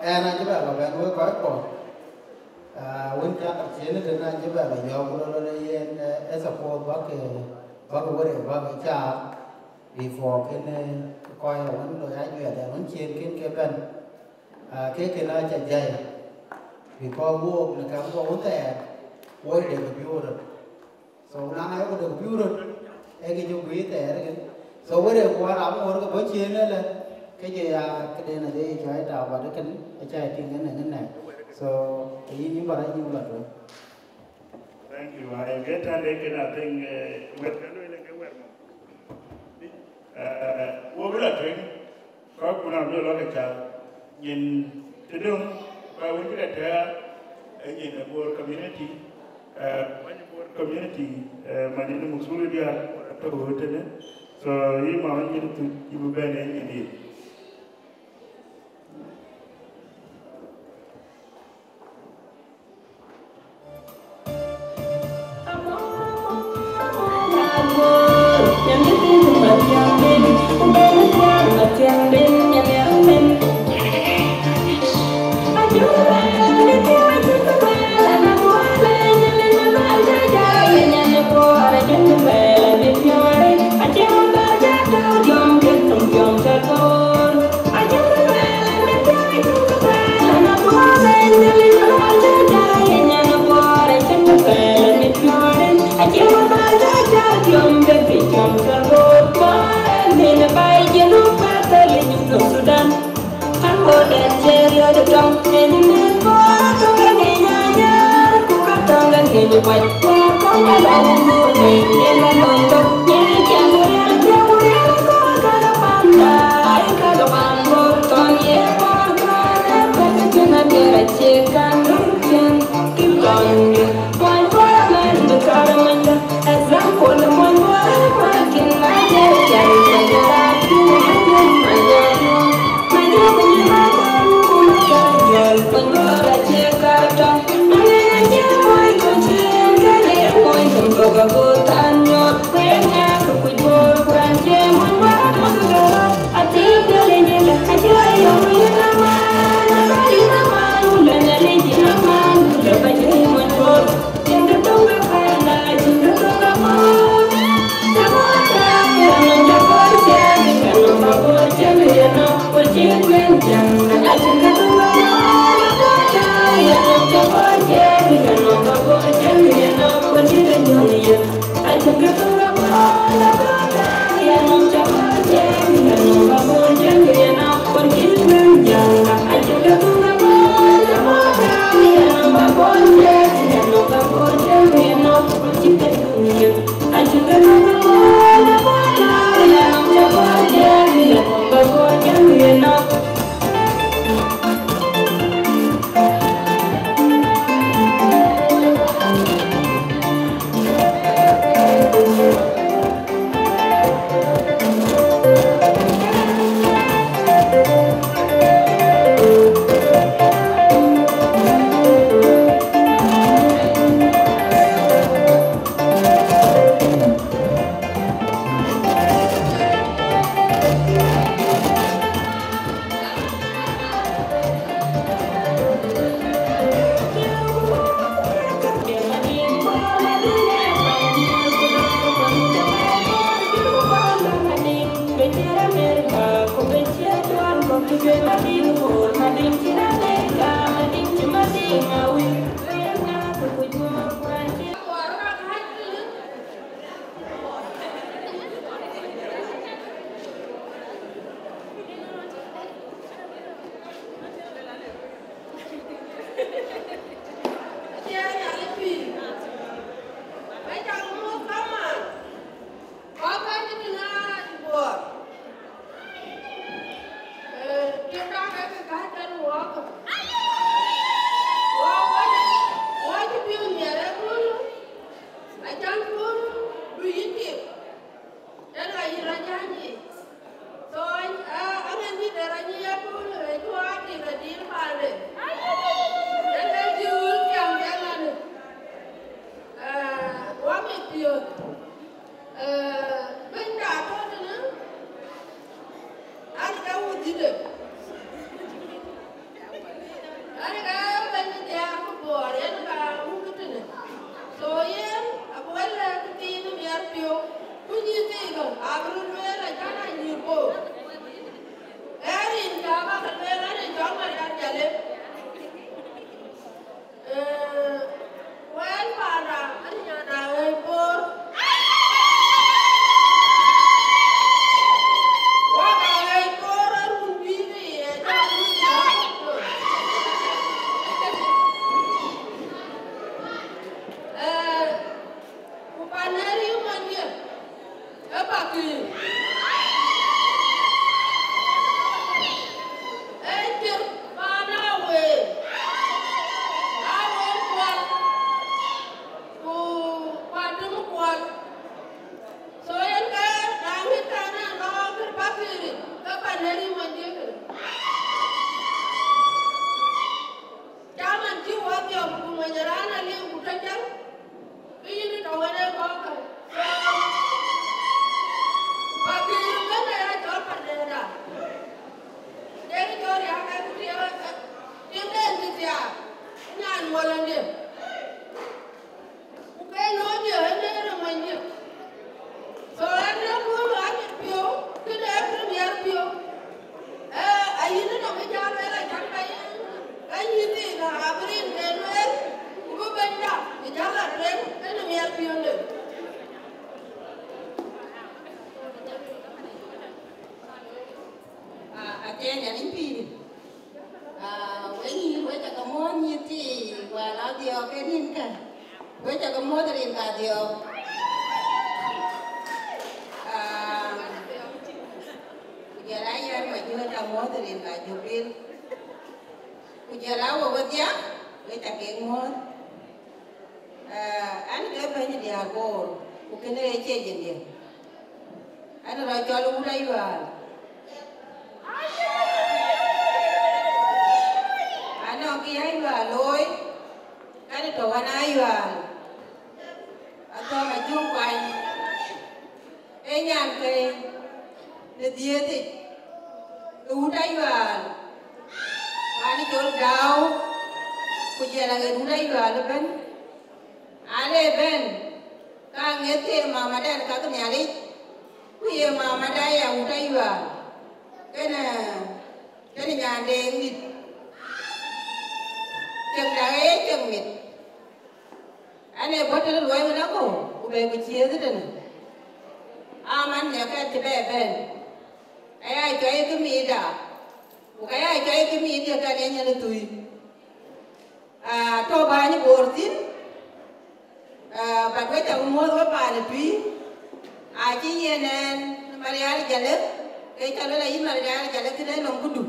em anh chứ bạn là bạn nuôi quái còn win cha tập chiến đến anh chứ bạn là do cô nó yên support bác cái vấn đề bác cái cha before cái coi là vấn đề ai duyệt để vấn chiến cái bên cái nó chạy dày vì có mua là cái có vấn đề quay để cái view được so năng ấy có được view được cái chung quý tệ đấy so với điều qua đóng mua cái vấn chiến đấy là cái gì cái đây là để cho ai đào vào cái trái tim cái này so ý những bài như là rồi thank you I get that cái thing with cái đôi cái quẹt vô cái là chuyện có cũng làm được lo cái chả nhìn từ đường và với cái là thế nhìn là vô community community mà nhìn một số người đi ăn tôi có thế đấy so ý mà anh nhìn từ ibu bên này nhìn đi Hãy subscribe cho kênh Ghiền Mì Gõ để không bỏ lỡ chăng cái gì đó ở đây có cái và cái gì đó này cho bạn đây là để cho ra cái gì đó tiếng lên thì à nhàn một lần đi cái nói gì ở đây là mình nhỉ rồi anh nó muốn là anh biểu cái đấy cái gì biểu ấy nó mới ra đây là chẳng cái như thế là abrin cái nó cũng bên đó thì chắc là cái nó nghe biểu được Aten ya limpi. Wengi cha kamo ni ti wala dio ke nin ka. Cha kamo rin ka dio. Kujala ya ma jo kamo rin ka jubil. Kujala wa dia cha ke mo. An ke ba ni dia ko. Ku kene che je. An ra cho lu dai wa. Ano kiyay ba loy kani to wana yuan ato ma jung kwan e nyan ke de dieti u dai yuan ani jol daw ku jela ge u dai yuan ben ale ben ka ngete mama dan ka to nyali ku ye mama dai ya u dai yuan kena nyan de ngi chừng đấy chừng mịt anh em có chơi đuổi nó cũng về cái chia thế này anh nhà cái thì bé bên ai chơi cái mì đó cái ai chơi cái mì thì cái này là tùy to ba như bột tin bạn cái chồng mua với bà là tùy chỉ như nên Maria giờ lớn cái cho nó là ý Maria giờ lớn cái đấy nó cũng đủ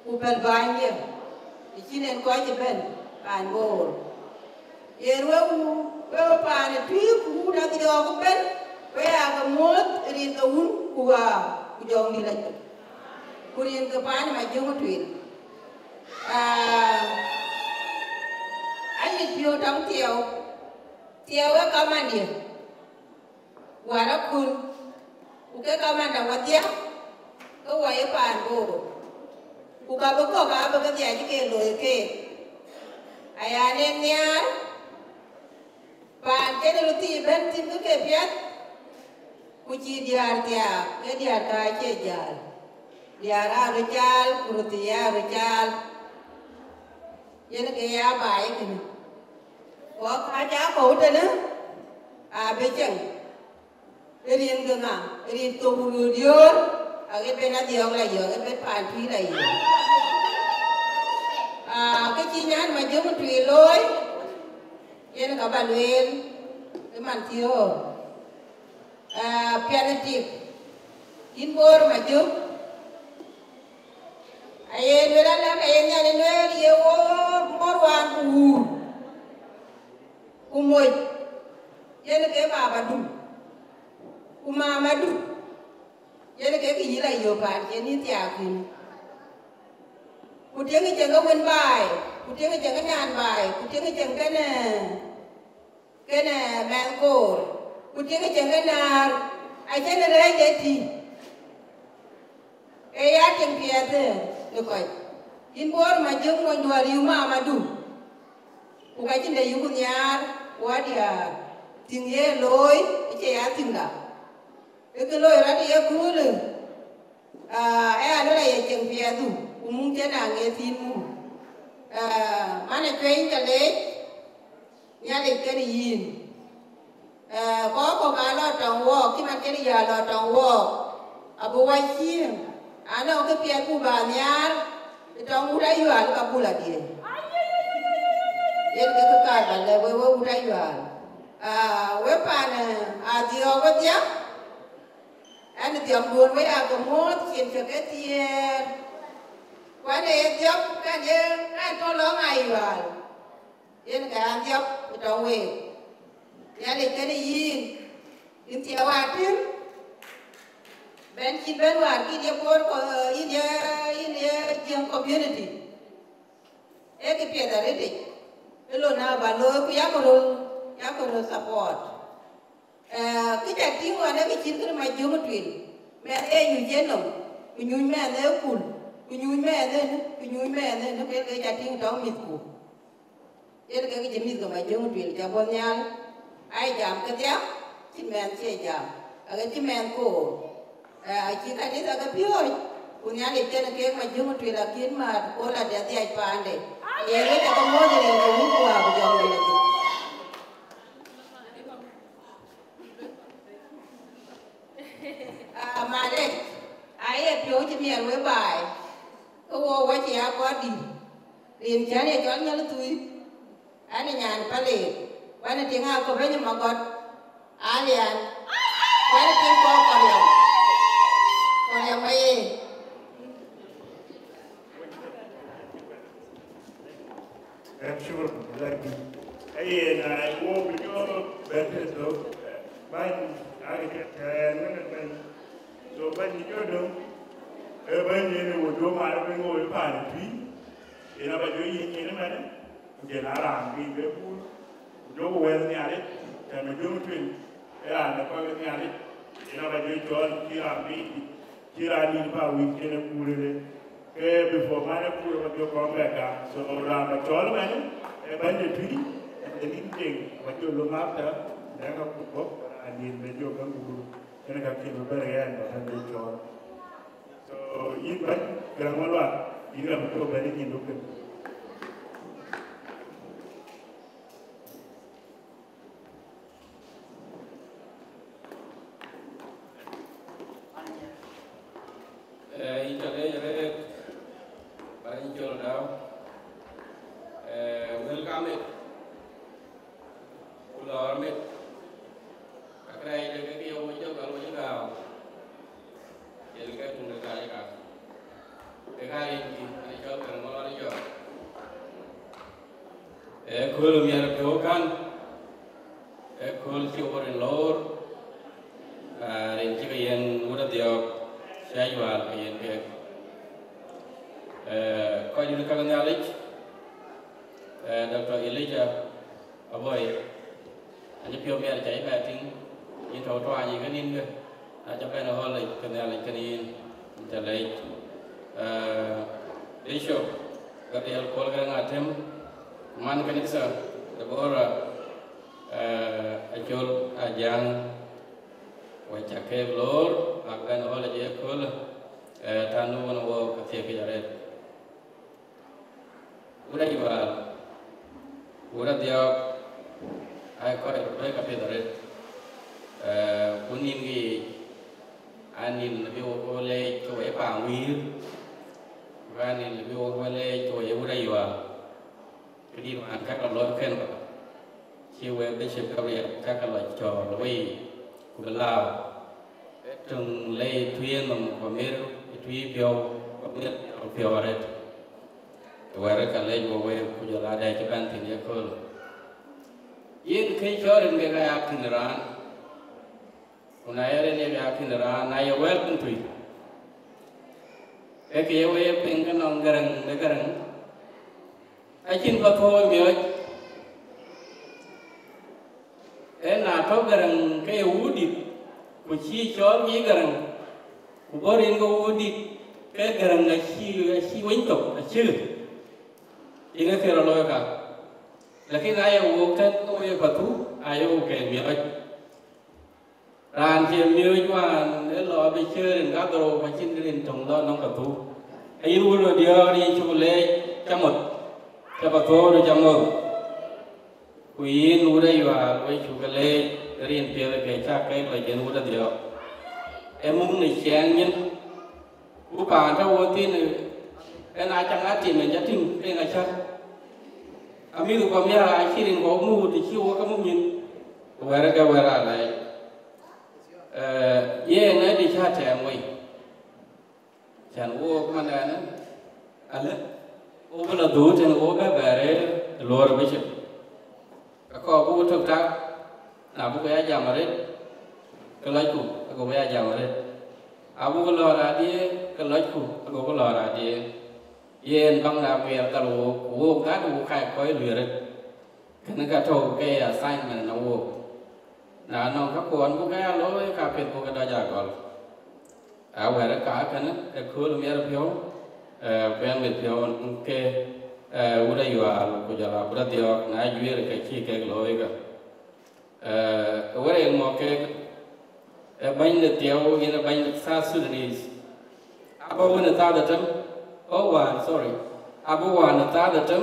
cũng bền bao nhiêu Chinen ko je ben pan bor yer we pan tu ku da ti ko ben we aga mot rin ka un ku jong ni la ku rin ka pan ma jong twin anh pio đóng tiều cái cao man đi quả đó kun cái cao man đóng quạt tiếu cái quay pan bor Buka buka ka apa kerja je ke loy ke ayane niar pan ke lu ti ben tim ke piat kuci diar tia ke diar ka ke jal diar a rejal kurutia rejal yen ke ya bai ke ko ka ja ko de ne a be cheng rin ke nga rin to bu dior age ben a dior la yo ke ben pan pi la yo cái chi nhánh mà chúng tùy lối nên các bạn luyện cái màn thiêu pianative in bor mà chúng ai người ta làm cái nhà này người yêu bor hoàng cu mồi nên cái bà đủ cu mà đủ nên cái gì là yêu bạn nên đi theo Ku tiếng cái chân cái quên bài, ku tiếng cái chân cái nhàn bài, ku tiếng cái chân cái nè mango, ku tiếng cái chân cái nà, ai chân cái đấy cái gì? Cái á chân kia thế, được rồi. In bor mà chúng mình đùa riu mà đủ, ku cái chân đấy yêu con nhà, quá dia, tiếng ye lối, cái chơi á tiếng đó, cái lối ra đi cái cú rồi, ai đó là chân kia đủ. Mung jana nge timu mana train kale nyale keri yin ko ka lo tong wo ki ma keri ya lo tong wo abu wa chi ana ke pia ku ba nyar tong u dai wa ka pula die yen ke ka ba le we u dai wa we pa na a dio wa dia ana dio buồn với a ko mo chen ke ke tie Quan hệ tiếp cái gì cái to lớn này vào yên cái ăn tiếp cái trâu về gia đình cái gì yên theo hòa tiếp bên chín bên hòa cái địa phương có yên địa riêng community cái phía đó đấy elo na ba lo ku ya ko support cái trái tim của anh ấy cái chín cái mà chưa một chuyện mẹ em nhiều chết lắm cái nhúi mẹ nó cùn cái nhúi mẹ nó cái trái tim đó mịt cùn thế là cái mịt của mà chưa một chuyện cho con nhau ai giảm cái tiếc thì mẹ sẽ giảm cái thì mẹ cô chỉ cái đấy là cái phiếu con nhau để cho cái mà chưa một chuyện là kiến mà cô là để ai phản đấy vậy đấy là con mua thì là cũng qua cái dòng này mà đây ai phiếu cho mẹ với bài cô quá chị quá đi liền chán để cho nhau là tôi anh ấy nhàn phải liền quay lại tiếng Anh có vẻ như mà còn anh liền quay lại tiếng con liền mày I'm sure like hey na wo biyo better so ban agak kan so ban ni jodo ban ni wo do ma ban ngo pa ni tui ina ba jo yin ni na je na ran bi be pu do wo ni ale ta ma jo twin era na pa ni ale ina ba jo jon ki ra ni pa wi ke na pu re before mana pura ba jo ko meka so ra ba tol man e bande tui e din ding ba jo lo mata da ka ko ani me jo ka nguru ene ka ki ba re yan ba han jo so yin ba gra mo wa yin ga ko ba ni ndo ke welcome it. Ulor it. Kakrai jaga dia wajib kalau wajib. Jadi kita tunggu kali kan. Kali ini ada jawab kan malah ada jawab. Kalau biar peokan, kalau siapa yang lor, rinci kayan udah dia saya jual kayan ke. Kau jadi kawan nyalik. Dr. Elijah Aboy anh chụp phim về chạy về tiếng in thầu toa gì cái nín cơ cho bên nó hơi cái này là cái nín cho lấy ratio cái điều call cái ngã thêm man cái nixer the bora achol ajang quay chặt kẹp lor bên nó hơi cái call tanu nó vô cái thiệp cái gì udah jual udah dia ai có được cái cà phê rồi kunin gì anin lebih oleh coba panggil anin lebih oleh coba udah jual jadi angkat kalau kan siêu web để chụp các cái loại trò lôi của lao từng lấy thuyền mà có mấy thuyền phiêu có mấy phiêu ở đây Wara kale jo we kujala dai japan tin yakol yin kai chorin be ga yakin ran unayare ne ga yakin ran na ya wel kun tui e ke we ping kan ong garang de garang a chin ba tho mi e na to garang ke udi ku chi chor mi garang ku borin go udi ke garang a chi win to a chi ingat kira loh kan, lagi ayah bukan ayah batu, ayah bukan milik. Ran dia milik juan, dia loh bicara dengan kalau macam ni trong đó nong batu. Ayah bukan dia ni cuma camut, batu dia camut. Kuin udah jual, way cuma rin pilih kecak kayak belajar udah dia. Emung ni siangnya, bukan tahu tin. Ai chẳng ai chỉ mình giá trị cái ngày sau, amigo của mình là khi đến có mua thì chiêu có mua nhìn, về ra lại, ye này đi cha trẻ mày, chẳng có cái này nữa, anh ấy, ô cái là đủ cho nó cái về lúa rồi bây giờ, có bố thực ra, nào bố cái giảm rồi, cái lấy củ, có cái giảm rồi, bố cái lò ra đi, cái lấy củ, có cái lò ra đi. Yen bang na mer kalau wo ka du khai koi luyere cái cái thầu cái assignment nó vô là nó các con cũng cái lối cà phê cũng cái đó giờ gọi à vậy đó cả cái nó cái khối là mấy phiếu quen biết phiếu cái udah jual ko jala udah tiok na jual cái chi cái lối cái vậy mà cái bánh được tiao như bánh được South Sudanese apa wana ta da tam sorry apa wana ta da tam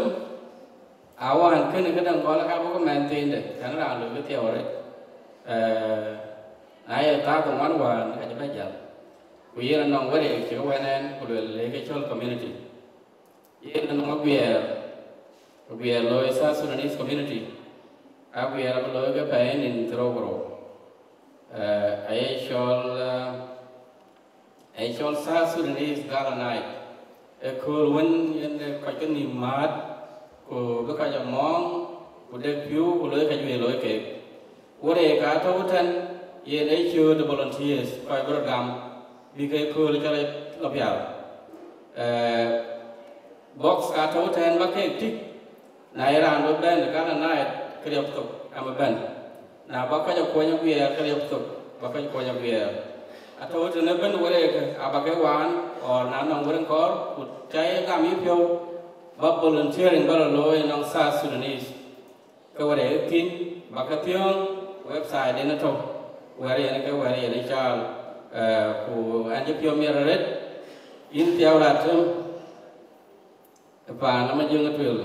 awan kan cái đang gọi là apa có maintain đấy cái nó làm được cái tiao đấy ai ta cũng ăn hoàn cái bây giờ bây giờ nó cái này chỉ có quen anh của lấy cái chol community giờ nó bây lối South Sudanese community bây giờ lối cái phải nên trâu ai chol South Sudanese galanai cool when in the kaikani mad ko baka ja mong ko de piu ko le ka ju loi ke ore ka to tan ye nei chu the volunteers kai program bi ke ko le ka la pya box ka to tan ba ke tik nai ran do ben ka na nai kriop to am ben na ba ka ja ko nya wi kriop to ba ka ko nya wi atau tu naben boleh abagai wan or nanong boleh kor percaya kami pio bab volunteering baloi nong South Sudanese kewari tin bakationg website dena to wari ane kewari ane chal ku anje pio miraret in tiaw latem pa nama jeung ngatuil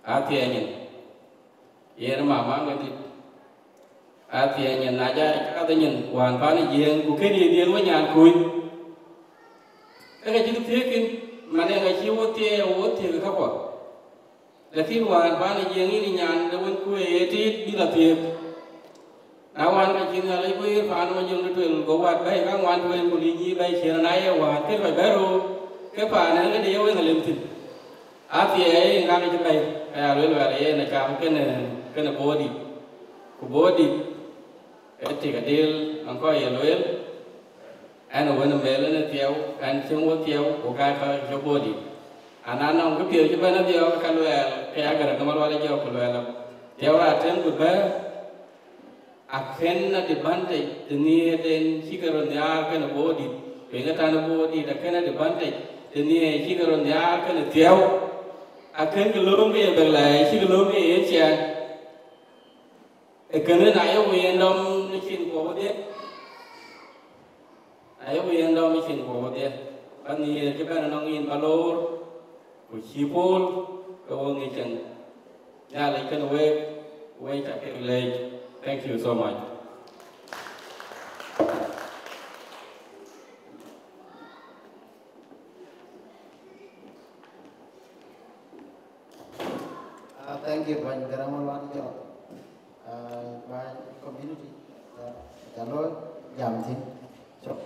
ati anyen yer mama ngati ati anyen naja kata nyen wan pani jieng ku keni dia lo nyan kui cái chữ thiên mà này cái chữ vô tiền khác quoi là khi hoàn phá này riêng như nhàn đâu bên quê thì đi là tiền áo hoàn cái chữ là lấy quê phá nó dùng cái tiền của hoạt bay các hoàn quê của đi như bay chiều nay hoàn cái phải bé rồi cái phá này cái điều ấy là liêm tiền thì ấy ngang cái bay lưỡi là đấy là chạm cái này bố đi thì cái điều anh coi lưỡi anh ở bên mẹ lên tiêu anh xuống qua tiêu của cái cho bố đi anh ăn cái tiêu cho bên nó tiêu cái lưỡi cái agar nó mà tiêu cái lưỡi là tiêu là trên của bé akhirnya di bantai dunia dan sikaron dia kan bố đi pengetahuan bố đi là cái di bantai dunia sikaron dia kan tiêu akhirnya kelum cái bag lại sikaron cái ấy chả cái này ai cũng yên tâm nó xin bố đi ayo yang dah mesin bawa dia, kan ni kita nak ingin balor, kusipol, kau ni ceng, ya lekan way tak kelaj. Thank you so much. Thank you banyak kerana lawan jawab. Banyak community, kalau jam tin. So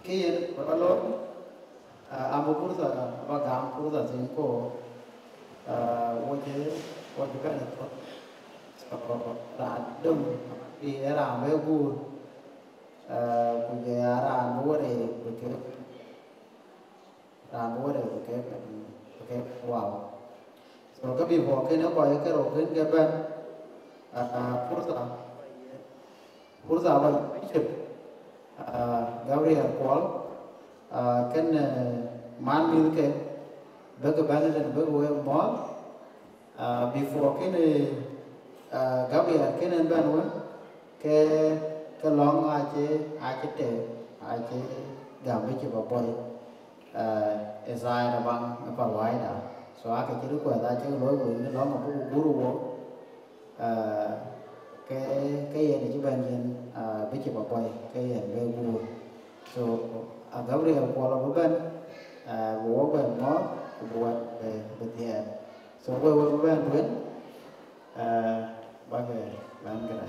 cái balot amupursa bagam pursa singko wajib kan itu radum di era megu punya era nuore betul wow so cái bị bỏ cái nó gọi cái rồi cái bên pursa vậy Gabriel Paul kan man mil ke baga bana dan baga way mall before kan Gabriel kan ban won ke long ache te ache gambe che boy ezai da bang pa wai da so ake chiru ko da che loi ko ni long ko guru wo cái này chúng bạn nhìn biết chụp boy cái này về guru so Gabriel Paul là bên bố bên nó buat bên thiệt so với bên bên bao người làm cái này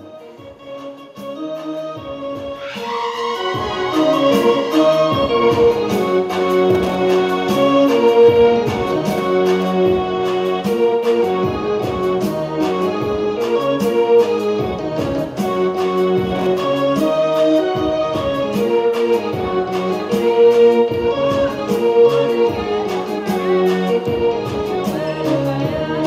Bye.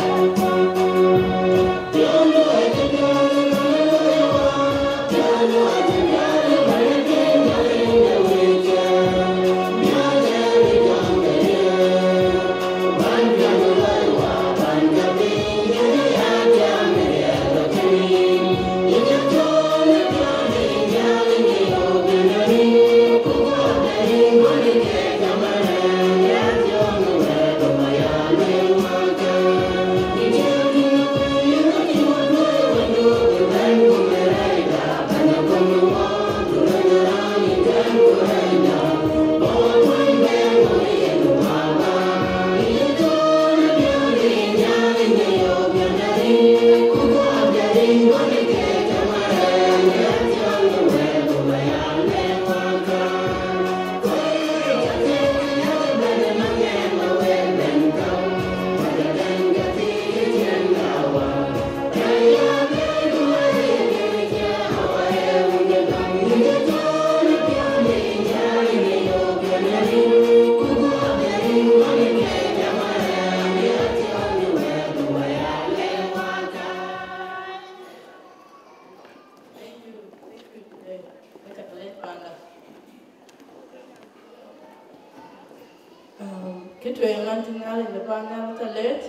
yang nanti ngali lepas ngali terlet,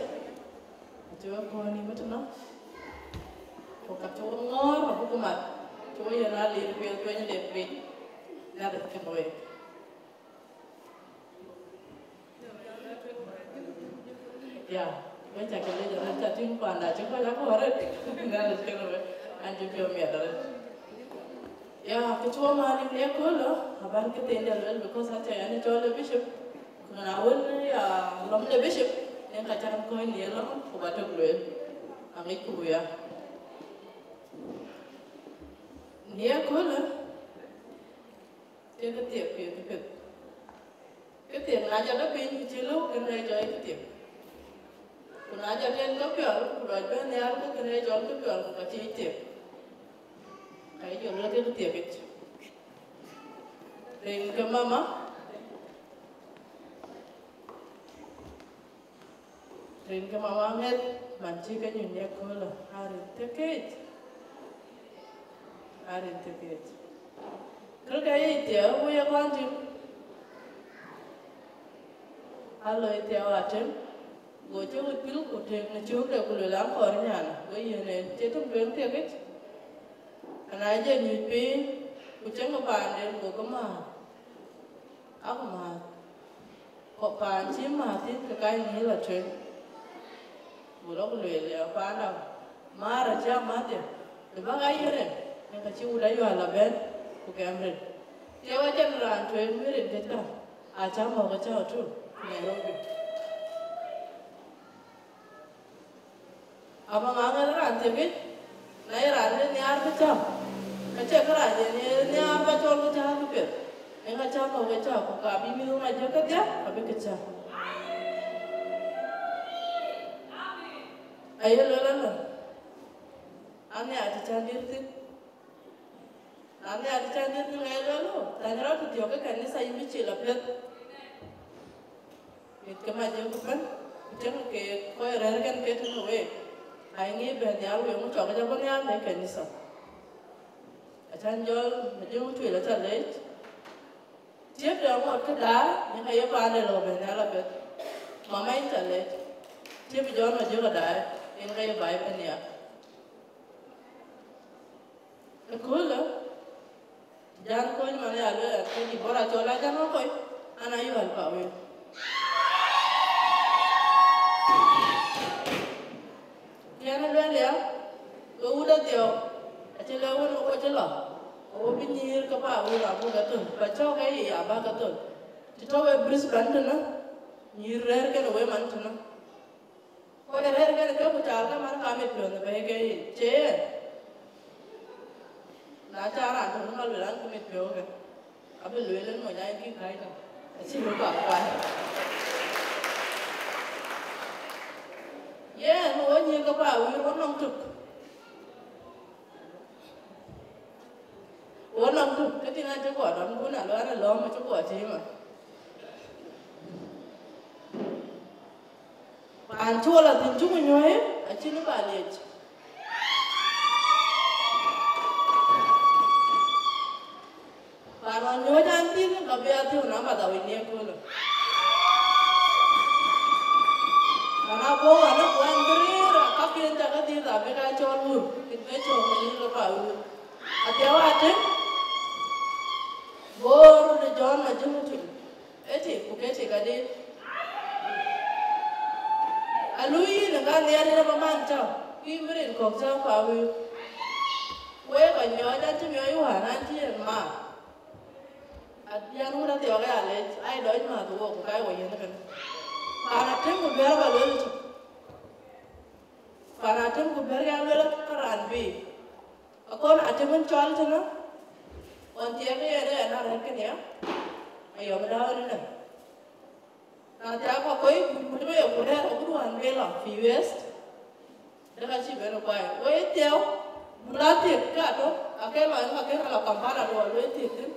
coba kau ni macam mana? Kau kacau ngor, apa kumat? Coba yang ngali lebih banyak lebih, ngali kenoi. Ya, macam kalau jalan cacing panda, cuma aku harus ngali kenoi, anjur biar ada. Ya, kecuali malam ni aku lah, abang kita indahlah, because saya ni jual bishop. Kenawal ya, lam le bishop, yang kacaran kau ni lam, kubatuk luar, amik kuya. Ni aku lah, dia ketiak, ketiak ngajar dah pin kecil, kena jual ketiak. Ngajar dia nak jual, kuda jual ni aku kena jual kecil ketiak. Kayak jual lagi ketiak itu. Dengan mama. Rin ka mawanget, manci ka nyunya kola, arin teket. Kalau kaya itu, aku ya kantin. Halo itu awacem, gue coba pilih kucing, ngecup deh kulo lang kornya, gue ini cetum beng teket. Karena aja nyupi, kucing ngepandel, gue kemah. Aku mah, kok panci mati kekai ni lah cuy. Bulog luel ya pana mara jama de baga yere nga ci wula yo ala ben ku kamre te wajan ran to mere de ta a jama ga ta to Nairobi aba nga ran te ge na ran ne ar ta ka ce kara je ne ar ba to ta ku pe nga jama ga ta ku ka bi mi ma je ka dia abi ka ta Ayo lala, ane ada candir tu, ayo lalo. Tanya orang tu dia kan ni saya bici lapet. Itu kemana bukan? Jangan ke kau orang kan ke tu noe. Ayo ni berniaga yang macam apa pun yang ni kan ni sah. Acan jual macam tu lah caleg. Siap dia mau kerja, yang ayo panen lo berniaga lapet. Mama ini caleg. Siap jual macam kerja. Ini kaya baik ni ya. Cool lah. Jangan kau ni mana ada, kau ni borak cola jangan kau. Anak you alpa we. Jangan luar ya. Kau udah tio. Aceh lawan kau celah. Kau binyir kapa, kau apa kata? Baca kaya ya apa kata? Kita we beris bantu na. Nyirer kan we mantu na. Kau dah kan kau bercakap mana kami belum bagai cer. Nak cara tu nak luaran kami belum kan. Apa luaran mau jadi kita kaya kan. Asyik lupa apa. Ya, mau ni kau apa? Orang tu. Orang tu, ketika nak cakap orang pun nak luaran lom macam apa sih mah. Ancu lah tinju menyoy, aci nu balik. Kalau nyoy nanti ni kabe hati nama tahu ini aku lah. Karena bawa anak buan beri, kaki yang jaga dia tapi kacau lur, kita cuma ni lepas lur. Hati awak ada, bor de John macam tu, bukan kadi. Alui dengan dia ada pemancang, ibarat kau cakap apa? Kue kanyo dan cuma Yohan nanti mah. Yang udah tiada alat, ay doy mah tu kau kaya wajan kan. Paratem kuber baloi tu. Paratem kuber yang baloi keranbi. Aku nak cuman jual tu na. Wantiya ni ada anak rakyat ya. Ayo berlawan ni. Nanti aku koi buat apa? Buat ruan bela, West. Dekat si beru koi. Koi tiaw, mulatik kat tu. Akhir kalau kampana dua luar tiaw,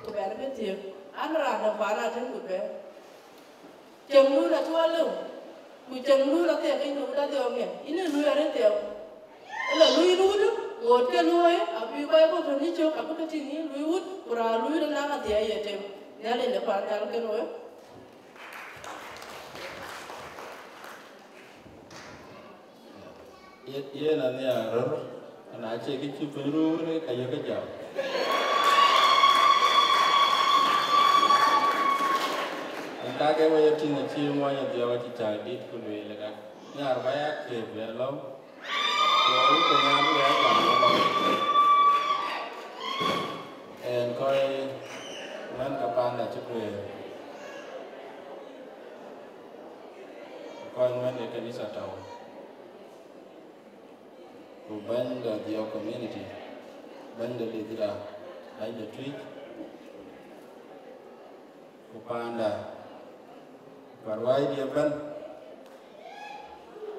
kuber tiaw. Anak ada mana tu kuber. Jemlu dah jual lu. Jemlu dah tiaw ini dah tiaw ni. Ini lu ada tiaw. Kalau lu itu tu, ngote lu api koi aku tu ni cok. Aku tu ni lu itu, kurang lu itu nak tiaw ya tiaw. Ni ada lepas jalan ke lu. Ye na ni aror na che ki chu peru re ka ye ka ja. Ka ke wa ye tin chi mo ya dia wa chi cha dit ku le le ka. Ni ar ba ya ke be lo. Ko ko na bu ya ka lo. En ko man ka pa na chu pe. Ko man de kanisa tao. Ku banda dia community. Banda le dira ai de tweet. Ku panda Parwai dia ban.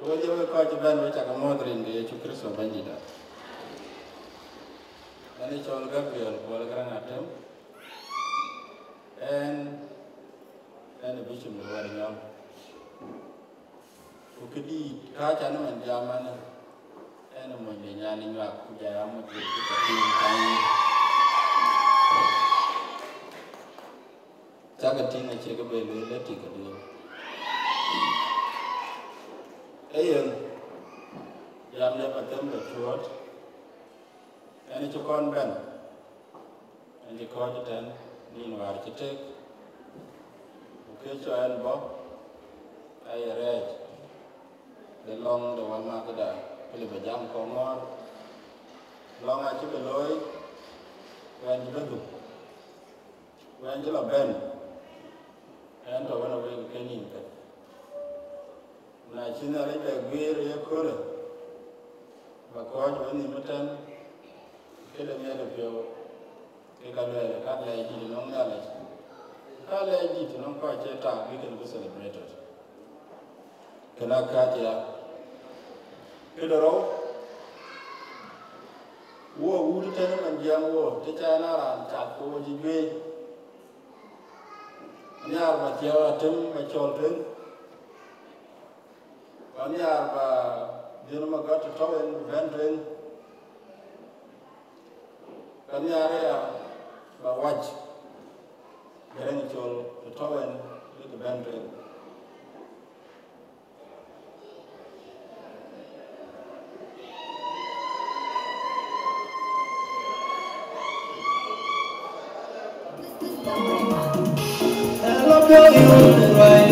Kalau dia berkata ban macam kamu modern dia cukir soban jida. Ani cakap Gabriel, kalau kerana atem, and bishop luar yang, ukidi kaca ni menjaman, and menjadi ni aku jaya mungkin kita tinggal. Jaga tinggal cakap belu letih kedua. Ayen jam dia patem bercuat, ini cukon ben, ini cukon jeten, ni luar cetek, bukan cuan boh, ayah rej, delong doang mak dah, pilih berjam komor, long aja beloi, wan jebedu, wan jelah ben, wan tahu apa yang kening kan. Na china le be gwere ye kore ba ko jo ni mutan kele me le pyo ke ka le ka le ji no na le ka le ji to no ko che ta we can be celebrated kana ka ja ke do ro wo wu te na man jam wo te cha na ran cha ko ji gwe nyar ba che atem ba chol ten Kanya ba dia nama kat tawen vendren kanya area ba waj gereng chol tawen le vendren Hello you right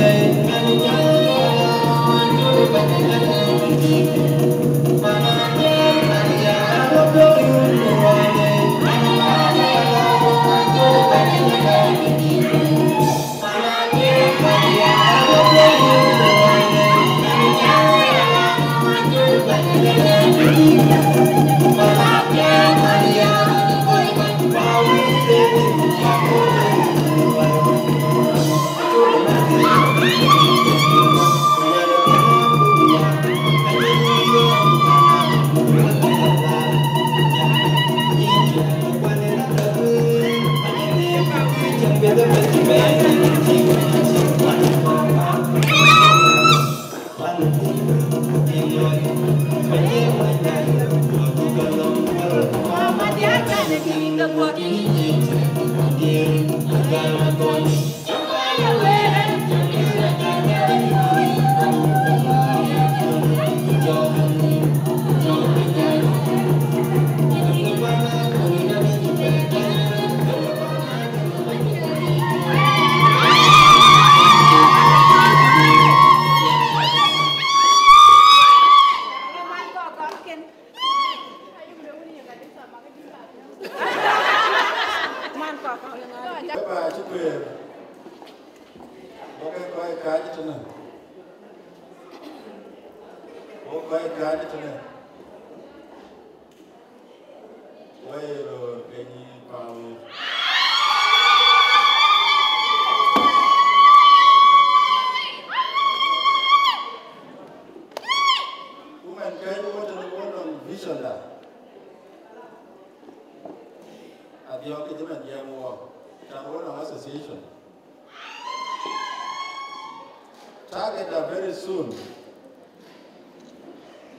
Target very soon.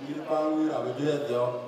You found we are doing the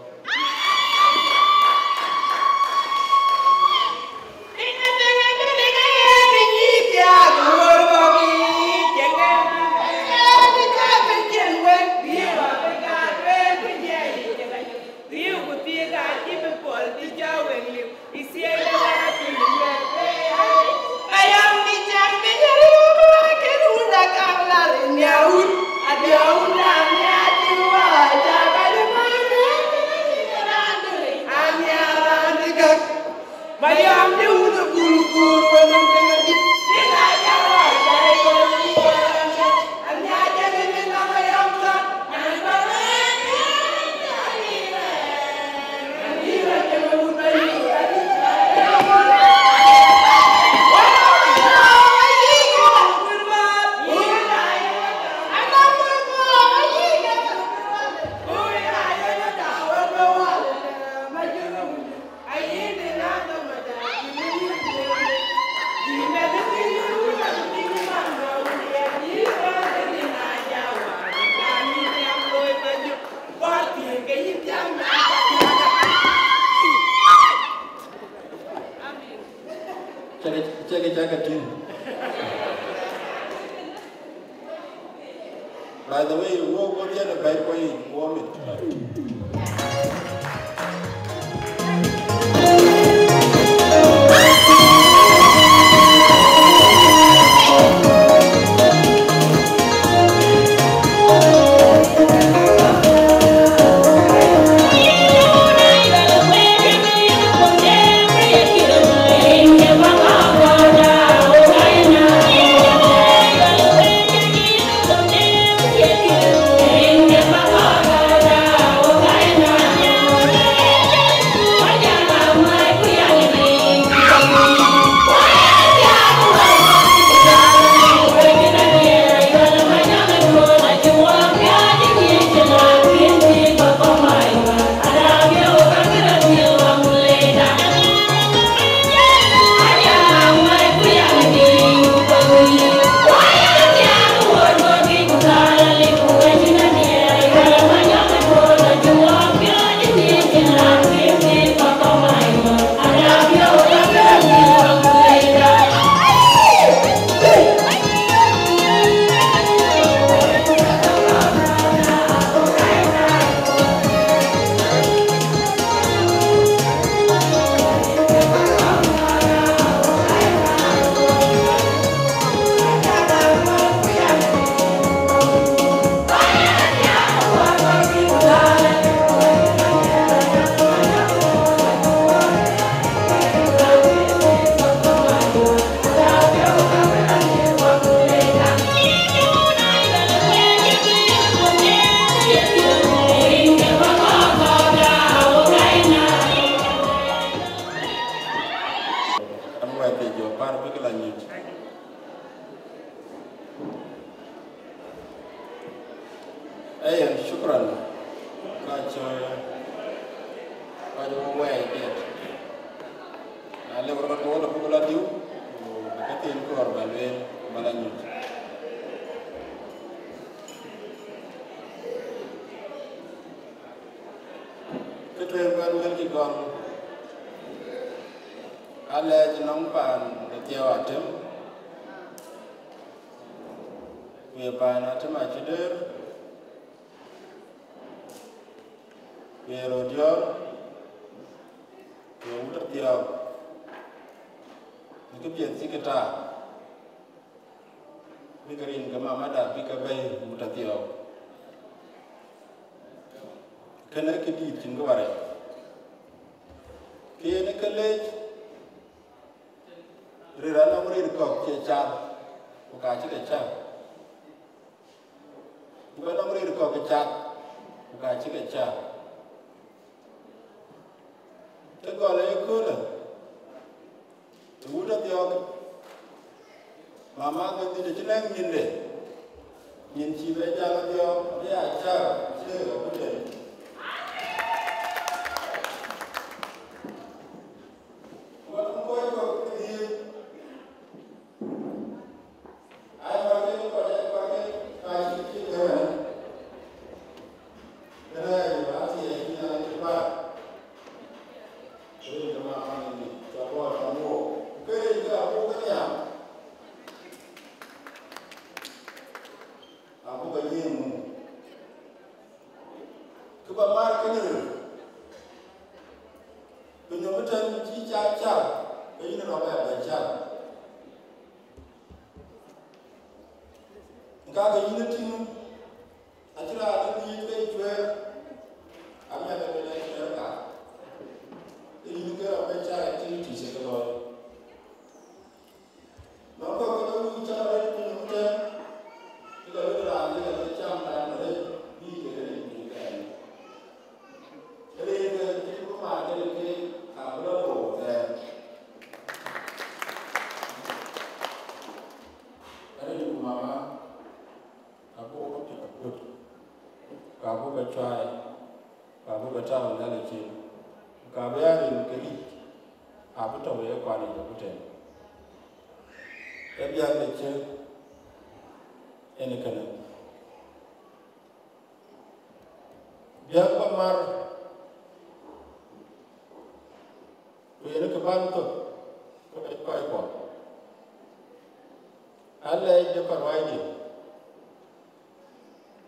By the way, you go there and buy for you, warm it.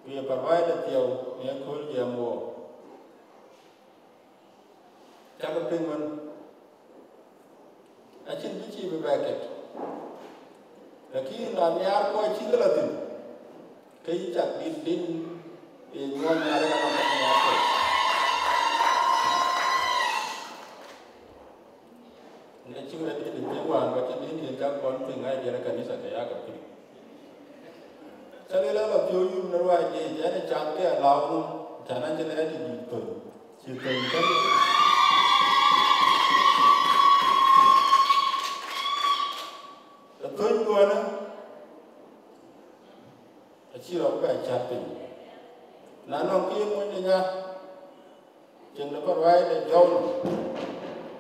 We provide a deal in cool jam war. Chaka Pingman, I think which you back it. The key in the air quite chingalatin. Kay Chak din in 1 area. Nên chúng ta đi đến hoàn và trên đến các con từ ngay giờ cần đi sạch cái ác quy. Cho nên là phiêu dung nó ngoài gì giá này chán cái lao luôn, chán ăn cho nên thì bị tuần, chỉ tuần cái. Là tuần qua nữa, chỉ là cái chán tình. Là nó kia muốn đi nha, chừng nó bắt vai để giàu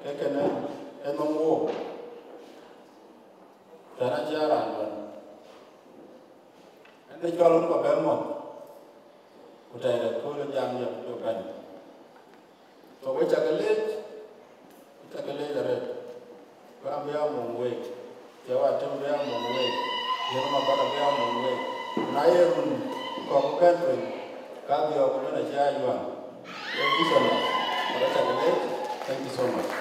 cái này. En mongo, tanah jaran kan. Anda jual apa bermon? Kuda ada kuda jam tu kan. So we cakalet ada. Kau biar mongwe, jawab tu biar mongwe, yang mana pada biar mongwe. Naik kau bukan tu, kau biar kau nak jaya jual. Thank you so much. Kalau cakalet, thank you so much.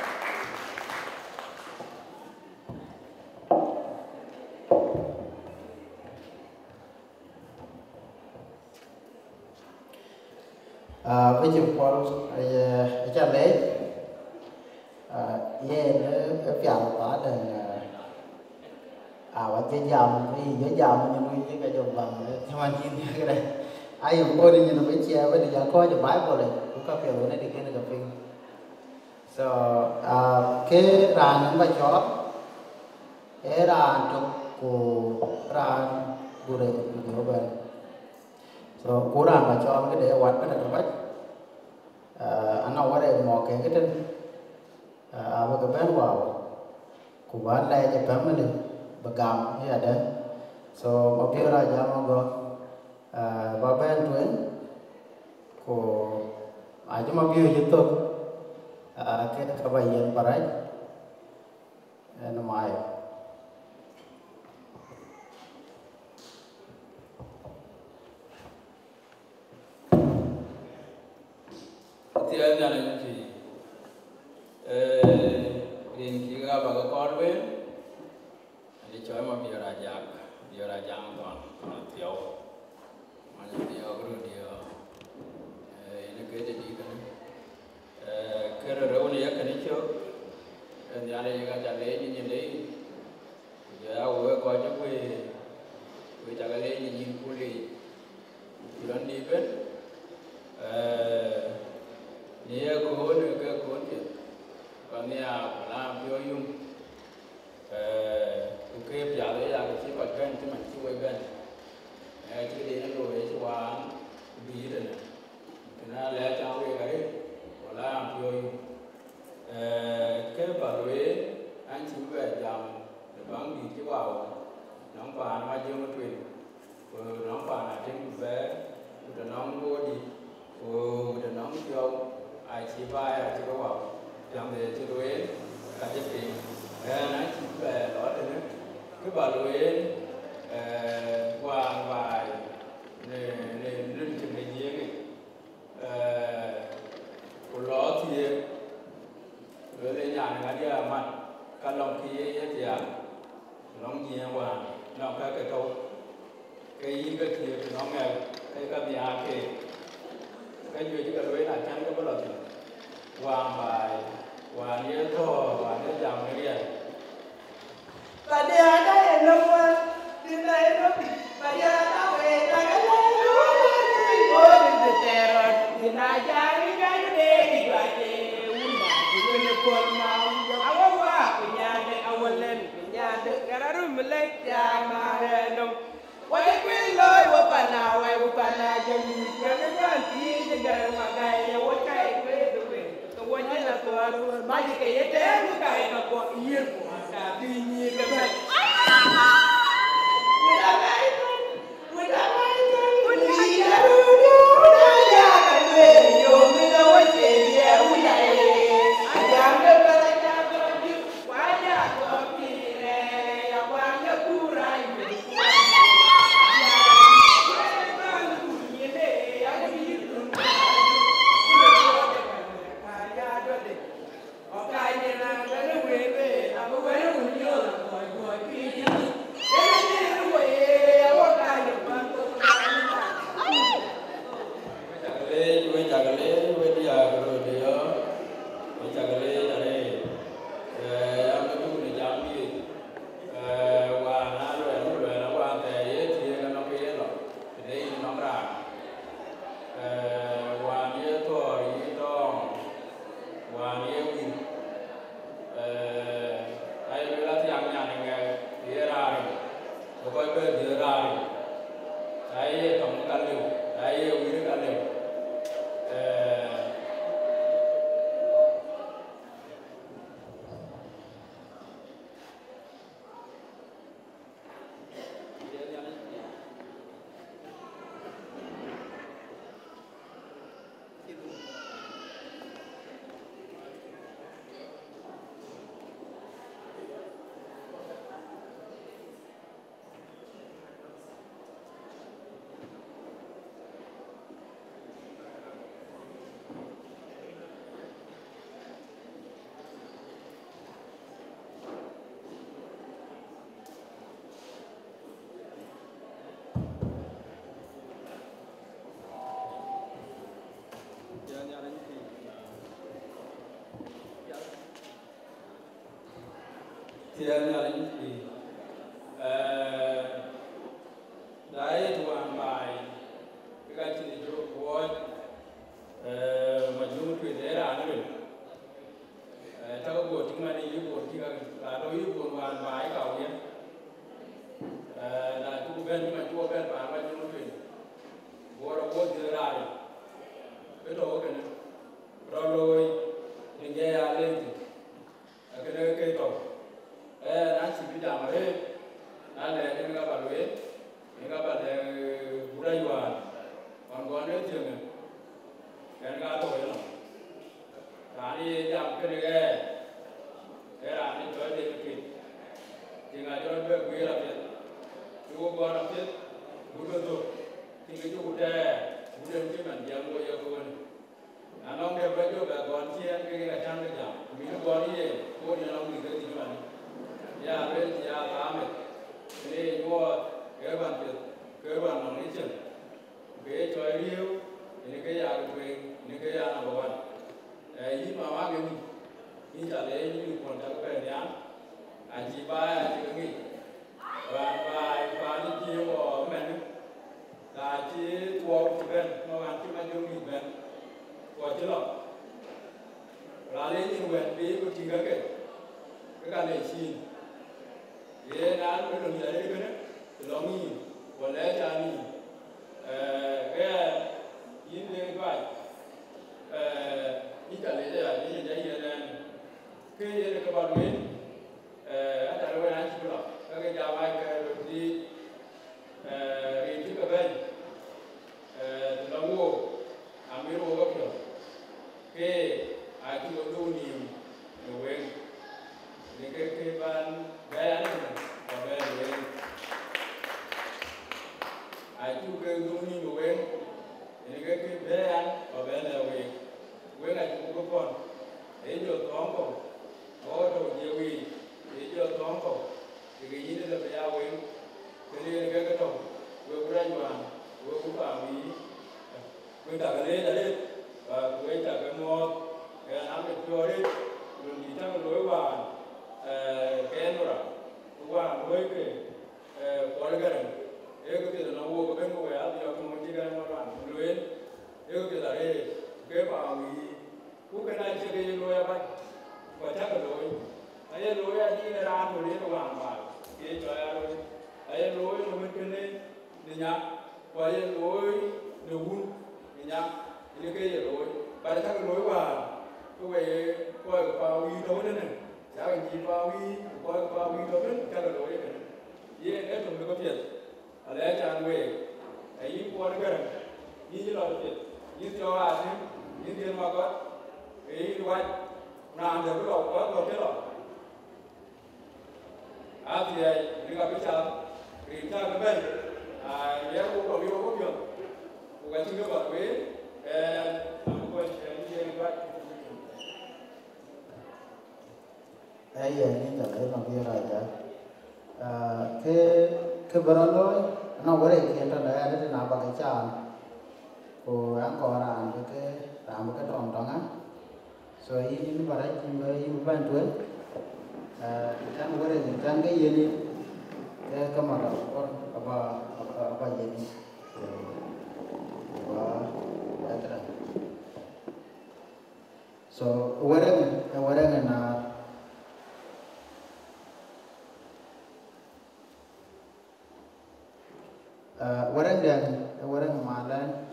Với chụp qua cha lễ về nó vào ở đền và chơi dòng vì với dòng như nuôi với cái dòng bằng theo anh chị cái này ai dùng coi đi như nó phải chia với giờ coi cho bái vào này cũng có kiểu này thì cái này gặp phim so cái ràn nó bay chó cái ràn chụp của ràn của đây của bên so cố ràn mà cho cái để quạt cái này nó bắt anh nào ở đây mò cái trên và cái bên vào của bạn này cho bạn mình bagam như là đấy so mà bây giờ giờ mà go và bên tuyến của aja mà bây giờ tôi cái kebayan parai namai tiada yang sih, ini kita baga korban, ini cuma mau biar aja tuan tiaw, macam dia guru dia, ini kerja di kan, kerja rawan ya kan itu, ini ada yang jalan ini, ya awak kau je kau jalan ini pulih, bulan ni kan. Nia kohon ke kohon je, kania pelan biayum, ukep jalan ya kecil pakai cuma cuai kan, jadi ni loh cuan biar ni, kena lihat cawe kari, pelan biayum, ke baru anjing jam lebang di Jawa, nampak macam macam tu, nampak ada yang udah nampak di, udah nampak ai chỉ vai ai chỉ có vào làm để cho đối cả chất tiền nói chỉ về đó thì cái bà đối qua vài nên chừng này gì của nó thì rồi lên nhà này đi mặt cả lòng kia thì lòng gì qua lòng cái câu cái kia nó nghe cái nhà kia cái gì chứ cái đối là chăng có bao giờ hoàng bài hoàng nhớ thọ hoàng nhớ dòng cái gì và đi ở đây là luôn đi đây nó và giờ tao về ta cái này ôi đi từ rồi thì na cha cái đây đi lại thì uống mà thì quên được con mau áo quá cái nhà đây áo lên cái nhà được cái đó rồi mình lấy cha mà nông Wai kui loi wapana wai wapana jadi jangan ganti negara makai ya wakai kui tu kui wajib lah tu maju ke ya teh makai nak buat iya pun ada bini ke baik udah baik udah jangan beri yo kita wajib dia udah jangan berada di wajah kopi yang wajah kurang Tiada lagi ni. Dari tuan mai, kita ciri jauh buat majmuk tu daerah ni. Tahu buat cuma ni buat kita lalu buat tuan mai kau ya. Dan tu bukan cuma tu bukan majmuk tu. Buat daerah ni. Betul kan? Lalu ni dia ada ni. Kena kita nanti kita mari, nanti kita nak baloi, kita baloi budaya luar, orang ni jangan, kita tahu ya. Tadi jam kena era ni jual deket, jangan jual berkuih lagi. Dua buah lagi, bukan tu, tinggal tu budak mungkin dia mau ya kawan. Anak dia belajar berkawan dia, kita jangan jam. Minum kawan dia, kawan dia orang ni kerja mana? Ya, betul ya, kami. Ini buat kerban orang ini jen. Kerja cuci riu, ini kerja agak ini kerja anak bawan. Ini mama ini jadi ini kontak kerja. Aji bayar, aji kengi. Bayar ni jiwa mana? Aji tua ben, orang tu macam ni ben. Wajib. Lalu ini ben, biar tiga ke. Kerana sih. Ye nan ko dum yare bene lomi wala jani ke yinde bai ita le ya ni ya ye nan ke ye ko ba we ata ro na chi lo ka ke ja bai ke ro di ri ti ka bai lo wo amiro ko ko ke a ti lo do ni no we ni ke ban gaya ni kan, gaya ni. Ayu ke duni muwen, ini ke gaya, gaya ni. Wen ayu ke pon, ejo tongko, odo jewi, ejo tongko. Jika ini dah berjaya wen, jadi ni ke ketong, wen berai juan, wen buka mi, wen tak kene jadi, wen tak kemot, gaya nampak juarit, wen kita meluiwan. Kenora, tuan boleh ke warga Ego kita nak buat bukan buat ya, dia akan menjaga orang. Kemudian, ego kita ke pawi, bukan aja ke loya pak, baca ke loy. Ayah loya di daerah tu dia orang pak, dia jaya loy. Ayah loy nomor kene, dia ayah loy dehun, dia ini ke loy. Pada tak loy pak, tu kau pawi tu mana? Jangan jipawi, kau pawi tu kan, jangan loy kan. Ye, tu mereka biar. Ada jangan we, ini kuat kan? Ini jelas biar. Ini jawab asim, ini dia makan. Ini buat nak ada berapa kau jelas. Asyik, ini kau bicara, kerja kemen. Dia bukan biar. Bukan cuma buat we, aku buat ini dia buat. Iya, ini tak ada nampi raja. Ke beraloi, nak boleh kita dah ada di nama kerja. Ko angkor orang ke ramai ke orang. So ini barai ini bantuan. Kita boleh kita ke ini ke kemana? Apa jadi? Wah. So warang na warang dan warang malan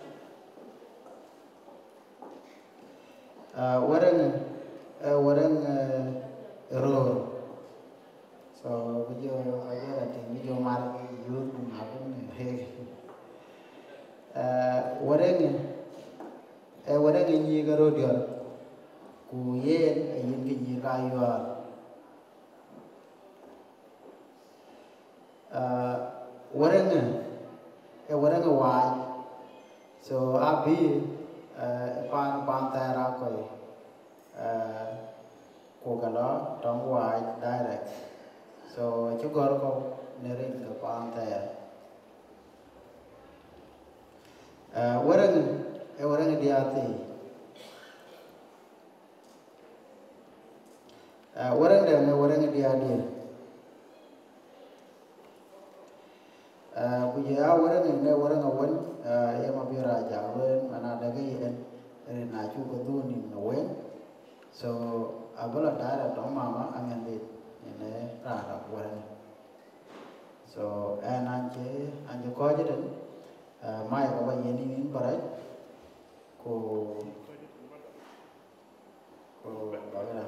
warang ro. So video aja ada video mal yur ngapun he warang ni garo dia ku yen yin ni rayuar warang wai so abi pan tera koi ko kala tong wai direct so chú gọi ko nerin ka pante warang diati warang diadi punya warang awan ya mabira jawen mana ada yen na chu ko duni wen so abala dara tong mama angen dit ini rada warang so anje ko jadi mai ko ba yeni nin barai ko bagala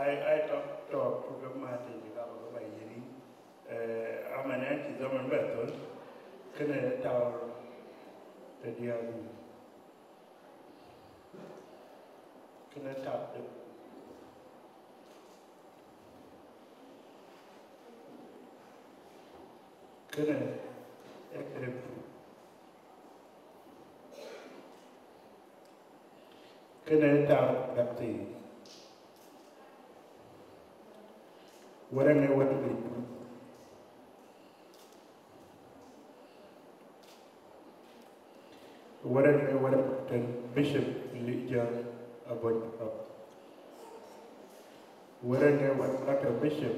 I talk to the Martin about by Yeni. I'm an anti German method. Can I tell the diary? Can I tap the can I accept? Can I tap that thing? Warang what to do? Warang what the bishop Elijah about warang what not a bishop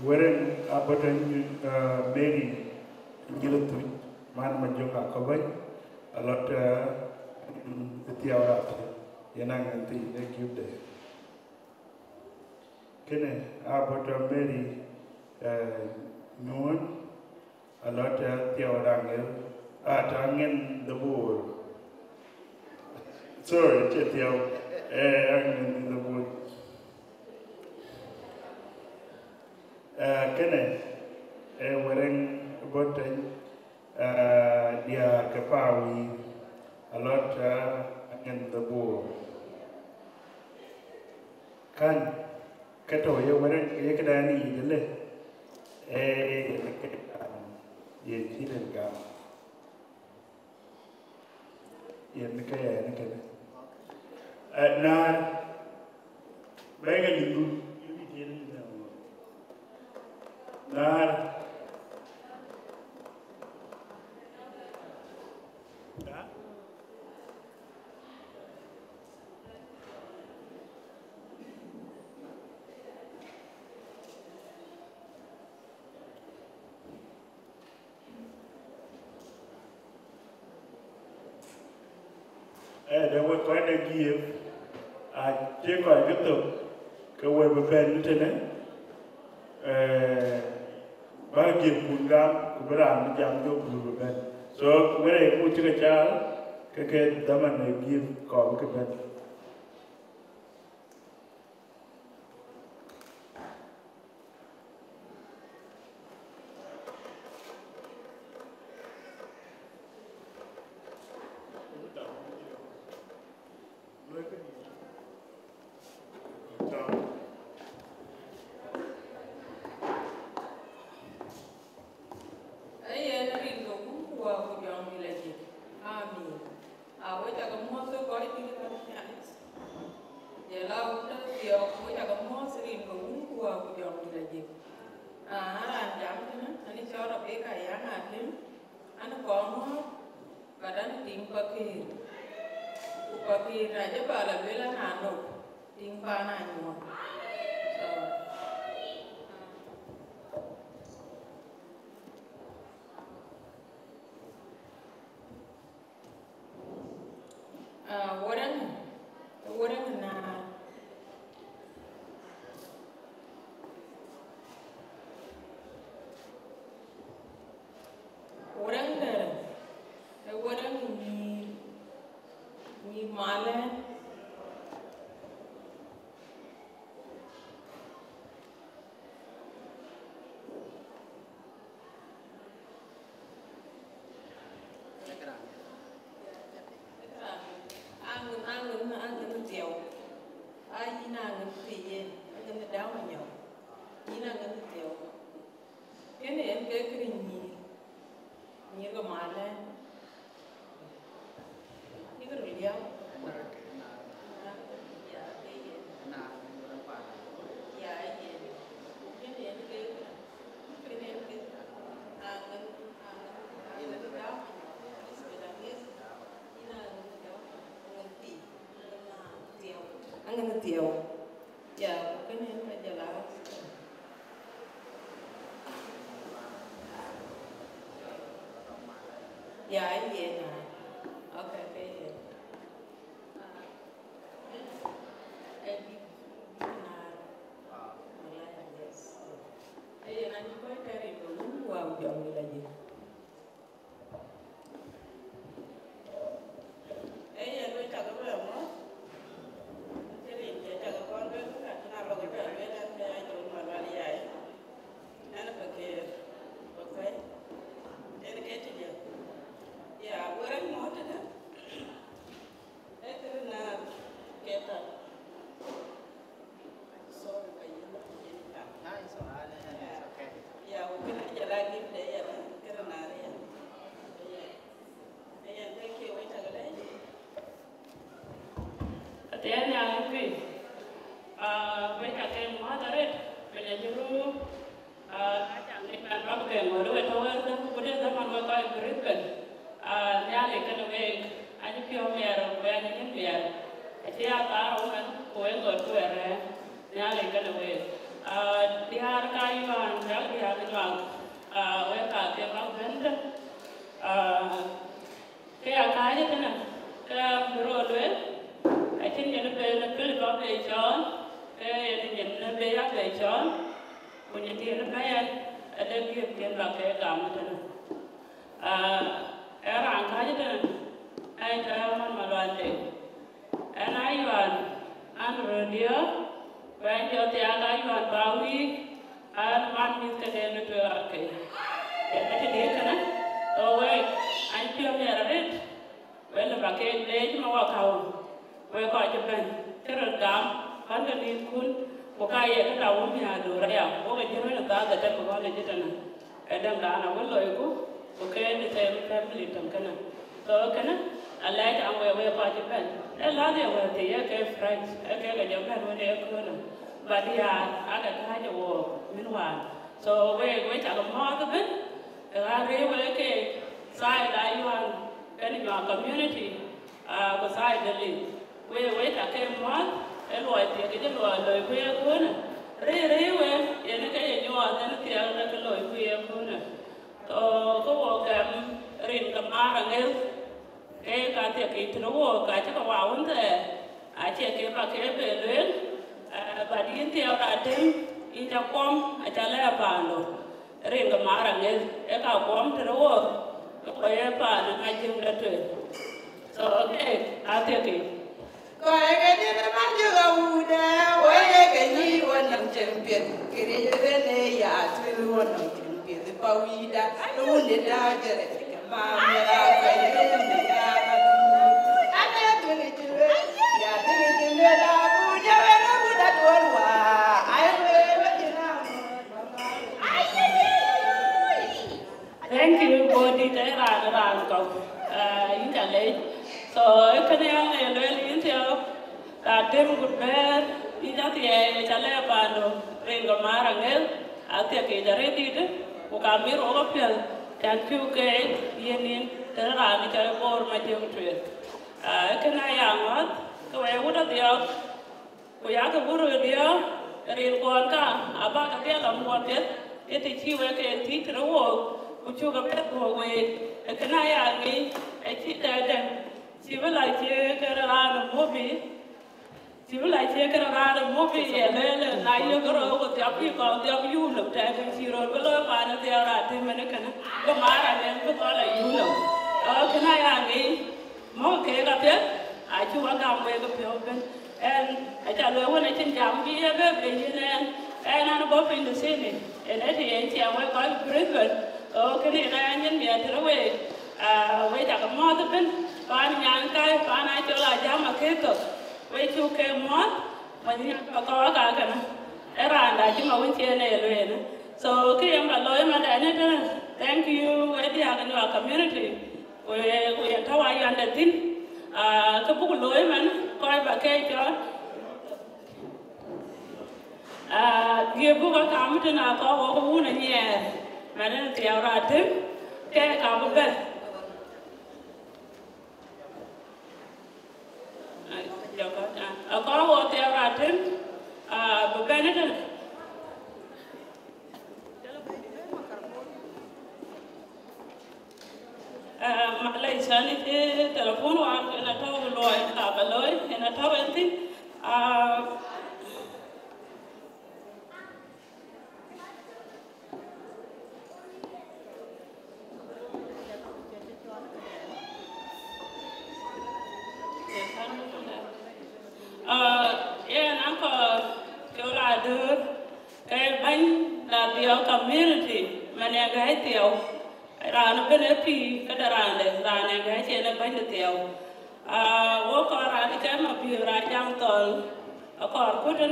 warang about Mary Gilatu man majonga kabai a lot the tiara. Yanang nanti they give the kene about Mary noon a lot of tiawangel angin the board sorry chetiaw angin the board kene warang about dia kapawi a lot angin the board kan kato ya warang ya kadani dele ye chilen ga ye mikaya ne kana na bega yindu yubi tiene na there was quite a give. I take a good look. Go over Ben Lieutenant. Bagi Pungam, Kubram, Jamdo, Blue Ben. So, when I put a child, Kaka Daman give call Ben. Amin. Awak tak kamu masuk kau itu kita we ta ko mo sirin ko ku wa ku jom di la jik ran jam kana ani chora be ka ya na tim ana ko mo badan tim pakir ku pakir aja bala bela na no tim pa na nyo Orang na orang ni malan angin tiaw ai ina ngin tiye angin daw nyaw ina ngin tiaw kene en ke krin ni ga mala ni ga riya angin tiaw ya kene ka jala ya ye na okay okay na ni ko kare ko wa jom ni la ji lo ta ko mo Thank you, body. They ran go. In the late. So, I can only really tell that them good bear. Ijati chale pando ringo marangel atia ke jare dite o kamir o piel thank you ke yenin terani chale bor ma jeng tue kana yangat ko e wuda dia ko ya ka buru dia rin kon ka aba ka dia lam kon te eti chiwe ke ti tro ku chu ga pet ho we kana yangi e ti ta den sibala che kara mobi sibala che kara mobi ele na yo gro ko ti api ko ti api yu no ta ke siro belo pa na ti ara te mene kana ko mara ne ko la yu no kana yangi mo ke ga te a chu wa ga me ko pyo ben en a cha lo wona chin jam bi e be yin en an bo pin de sene en e ti en ti wa ko Brisbane kene na nyen mi atre we ta ko mo de ben pa nyang kai pa na cho la jam ma ke to we chu ke mo ma ni ko ka kana era nda chi ma won che ne lo ne so ke yam la lo ma da ne thank you we dia ga no community we ta wa yan da tin ka bu lo man ko ba ke cho dia bu ka kam te na ko wo na nye ma ne ti ara tim ke ka bu ben có một theo ra thêm một bên nữa mà lấy sáng thì telephone hoặc là thâu lôi cả bà lôi là thâu anh tin anh có kêu là đưa cái bánh là điều community mà nhà gái tiểu ra nó bên ấy cái đó ra nhà gái trên nó bánh được tiểu vô có ra đi cái mà biểu ra trong tuần ở còn có đó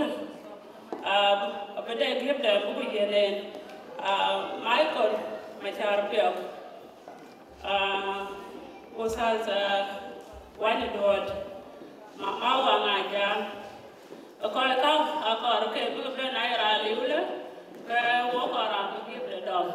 ở bên đây kiếp đời cũng bị nên Michael mà chào biểu cô sa wani dot ma wa ngaja ko ka ke bu be na ra liule ke wo ko ra bu ki be dom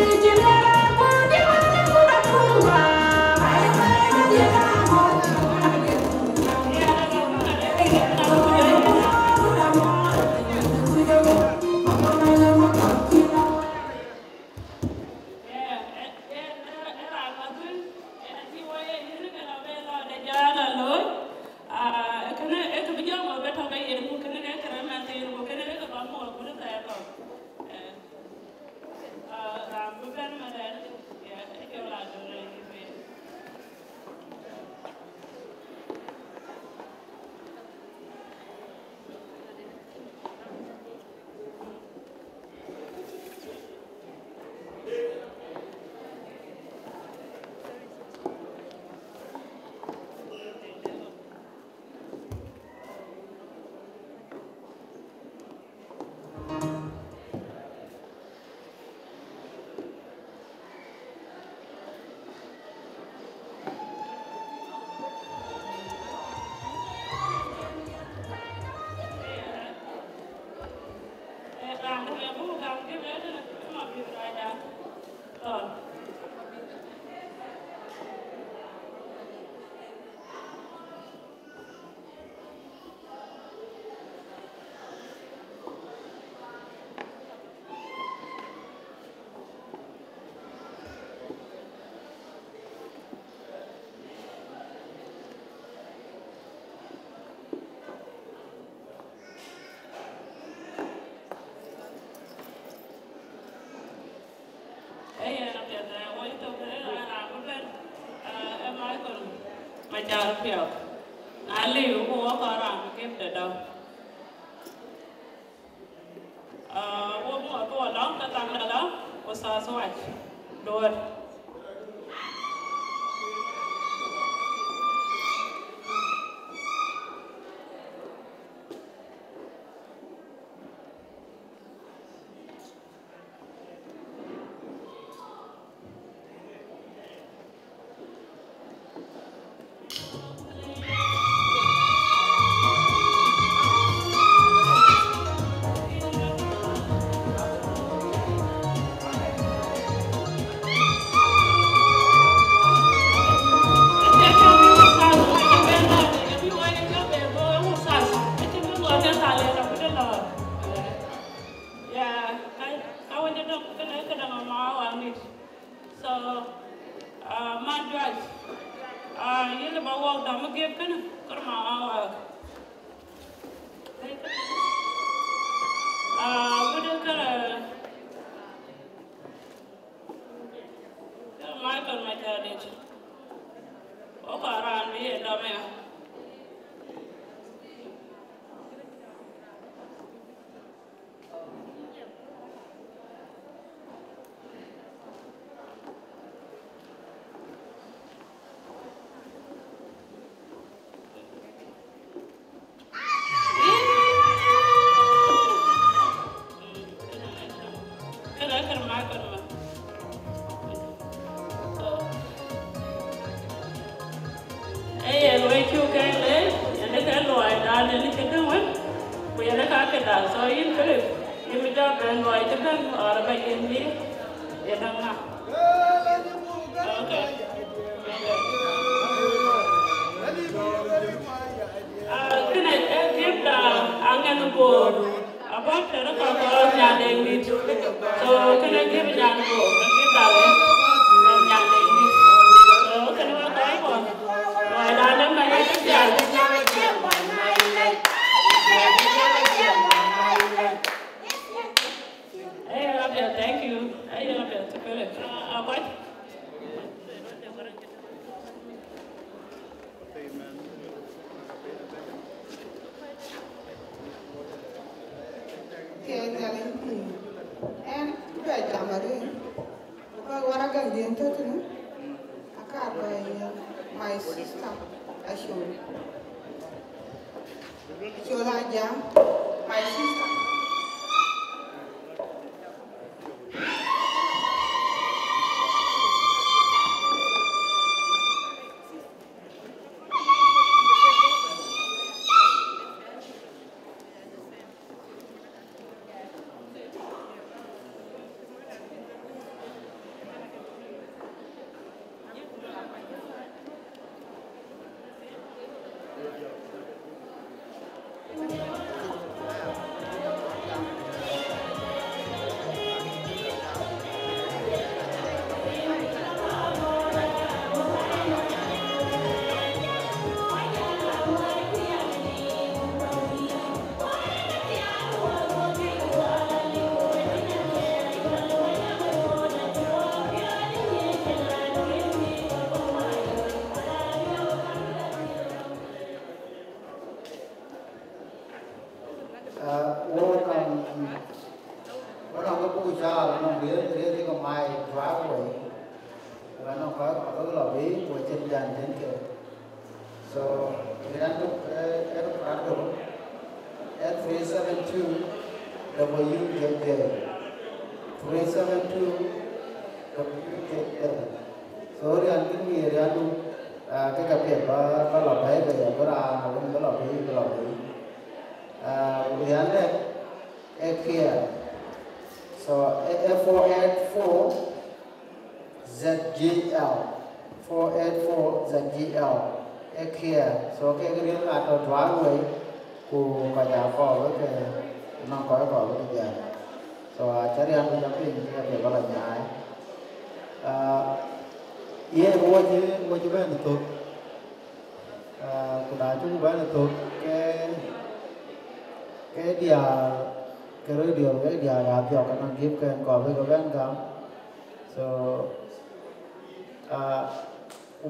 Yeah. mà chờ phiếu liu của có rằng cái từ đâu wo mo ko long ka tang da la o sa so ai do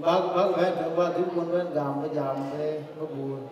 bác về cho bác cái buôn bên giảm cái buồn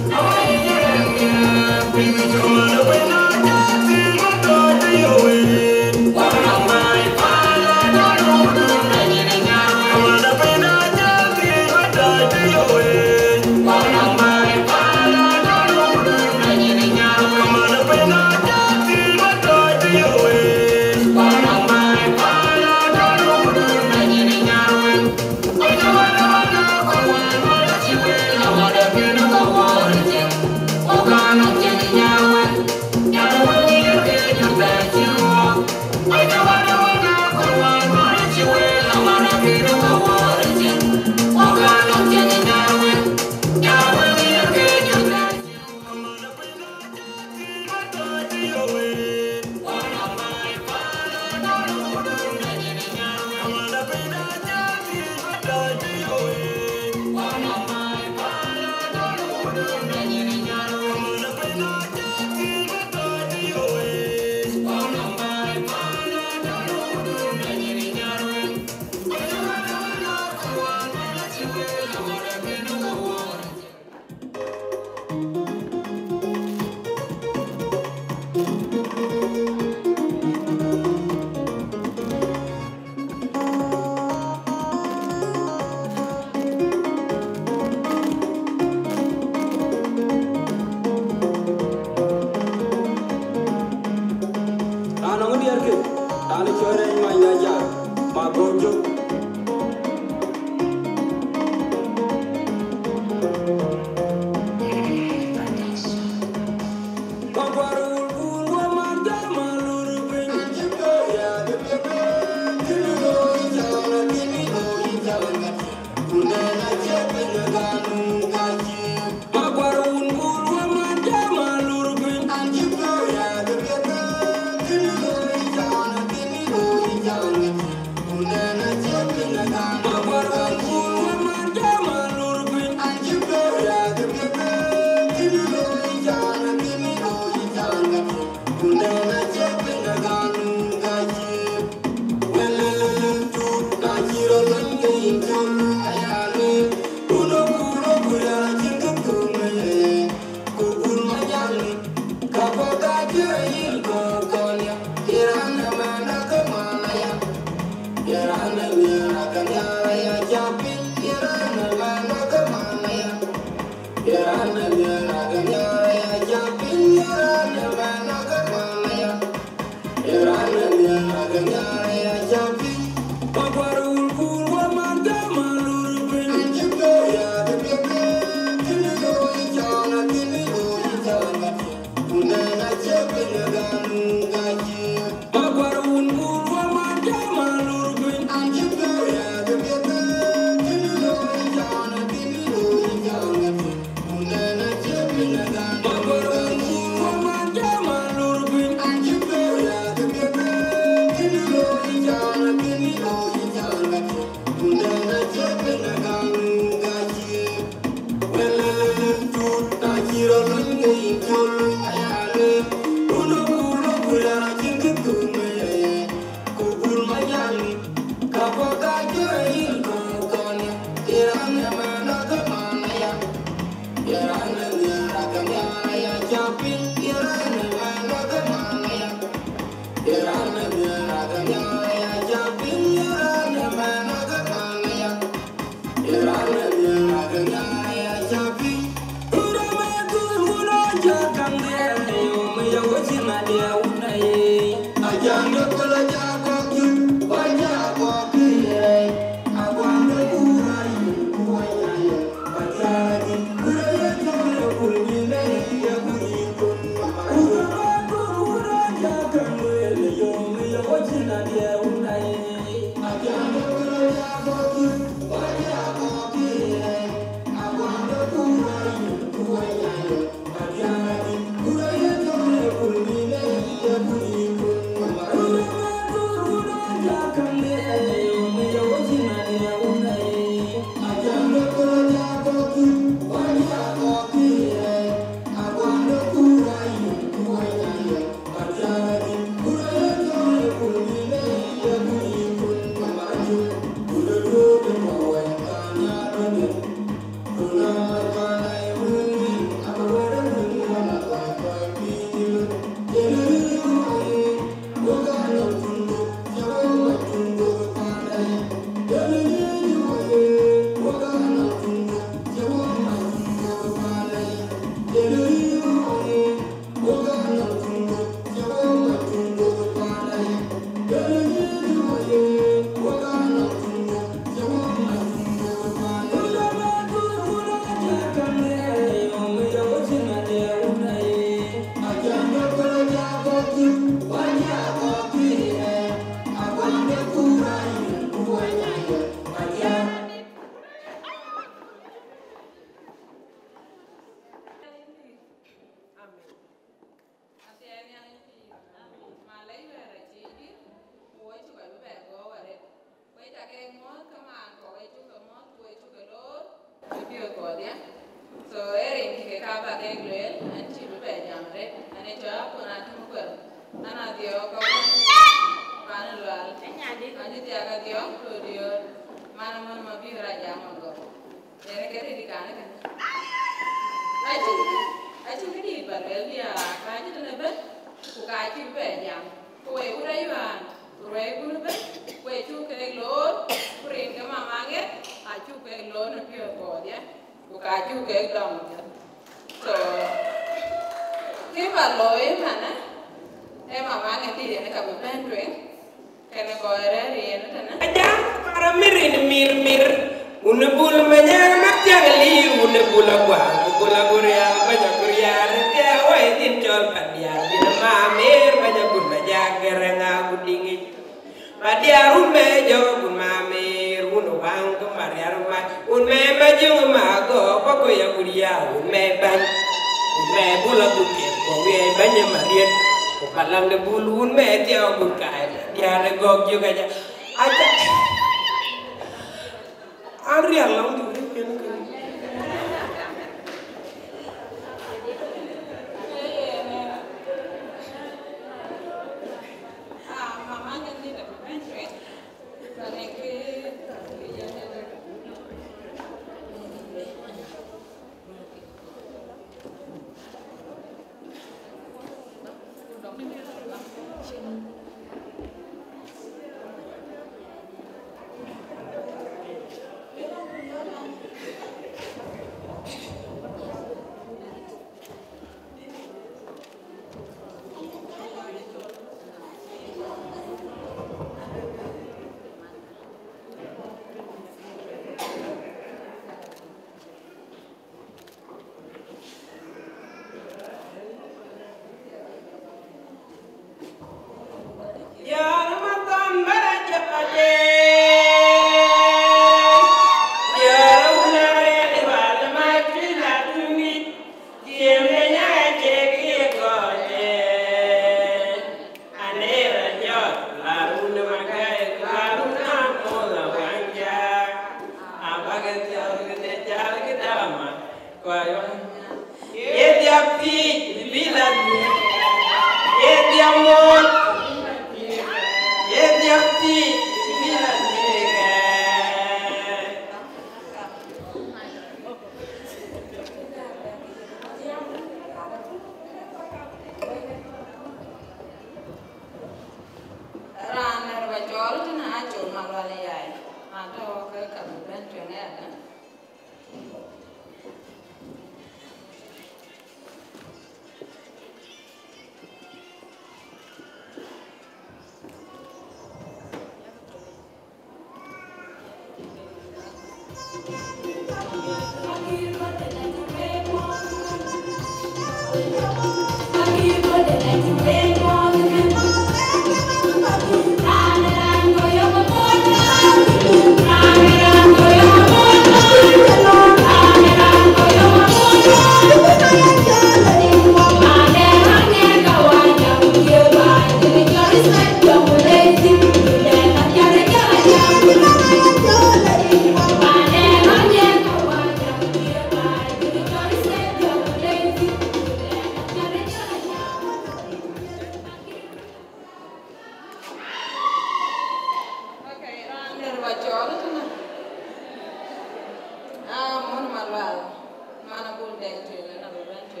dek tu na beban tu.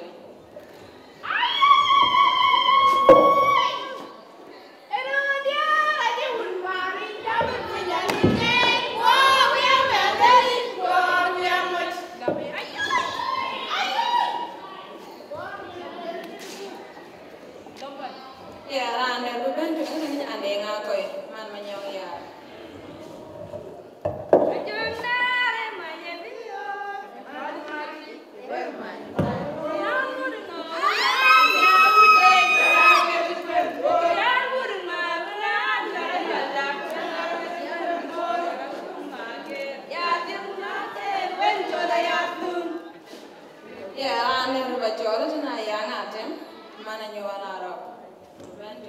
Ya, ane beban tu ni ane ngakoi man manyong ya. Ya, ane berbacor tu na yang atem mana nyawa naro. Beban.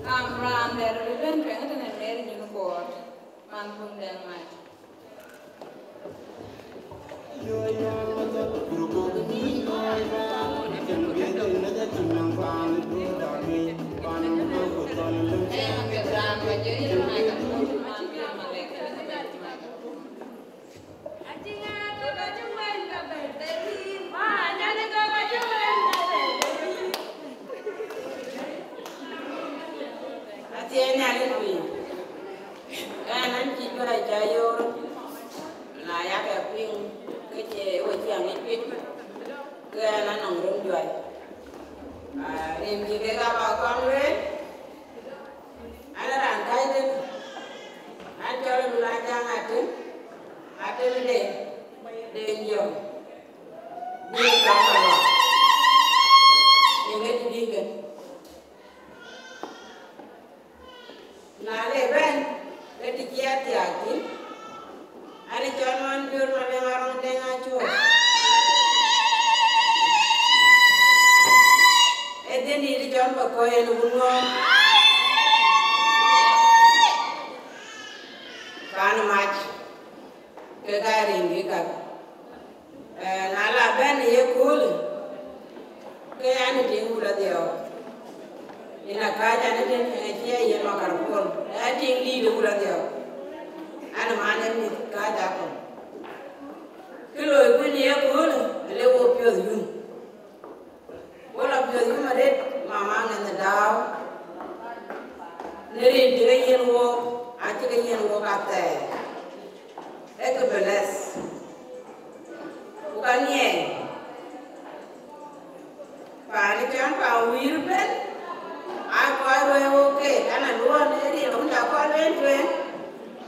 Amran dari beban pengen tu nak neri juga kuat, manpun dan mai. Tiada lagi. Kanan kita jayur, layak keping kece wajah ngipit. Kanan nongkrong jual. Rim jika apa kamu? Ada rangkai tu. Ada orang belajar ada denjong. Dia kamu. Ingat diingat. Nale ben, leti kiat yaki. Ada jalan biar mana orang dengar cuy. Eden ini jalan pakai nunggu. Kan match, kegaring gikat. Nala ben ye cool. Kaya ni tinggal dia. Ina kaja na den kia ye makar pol ating li de ura dia ana mane ni kaja ko kilo kuni ye ko le wo pyo yu wala pyo yu mare mama ngana daw nere dire yen wo ati ga yen wo kate ek beles ukanye pa ni kan pa wir ben aku ayo oke karena luar negeri orang tak kau luar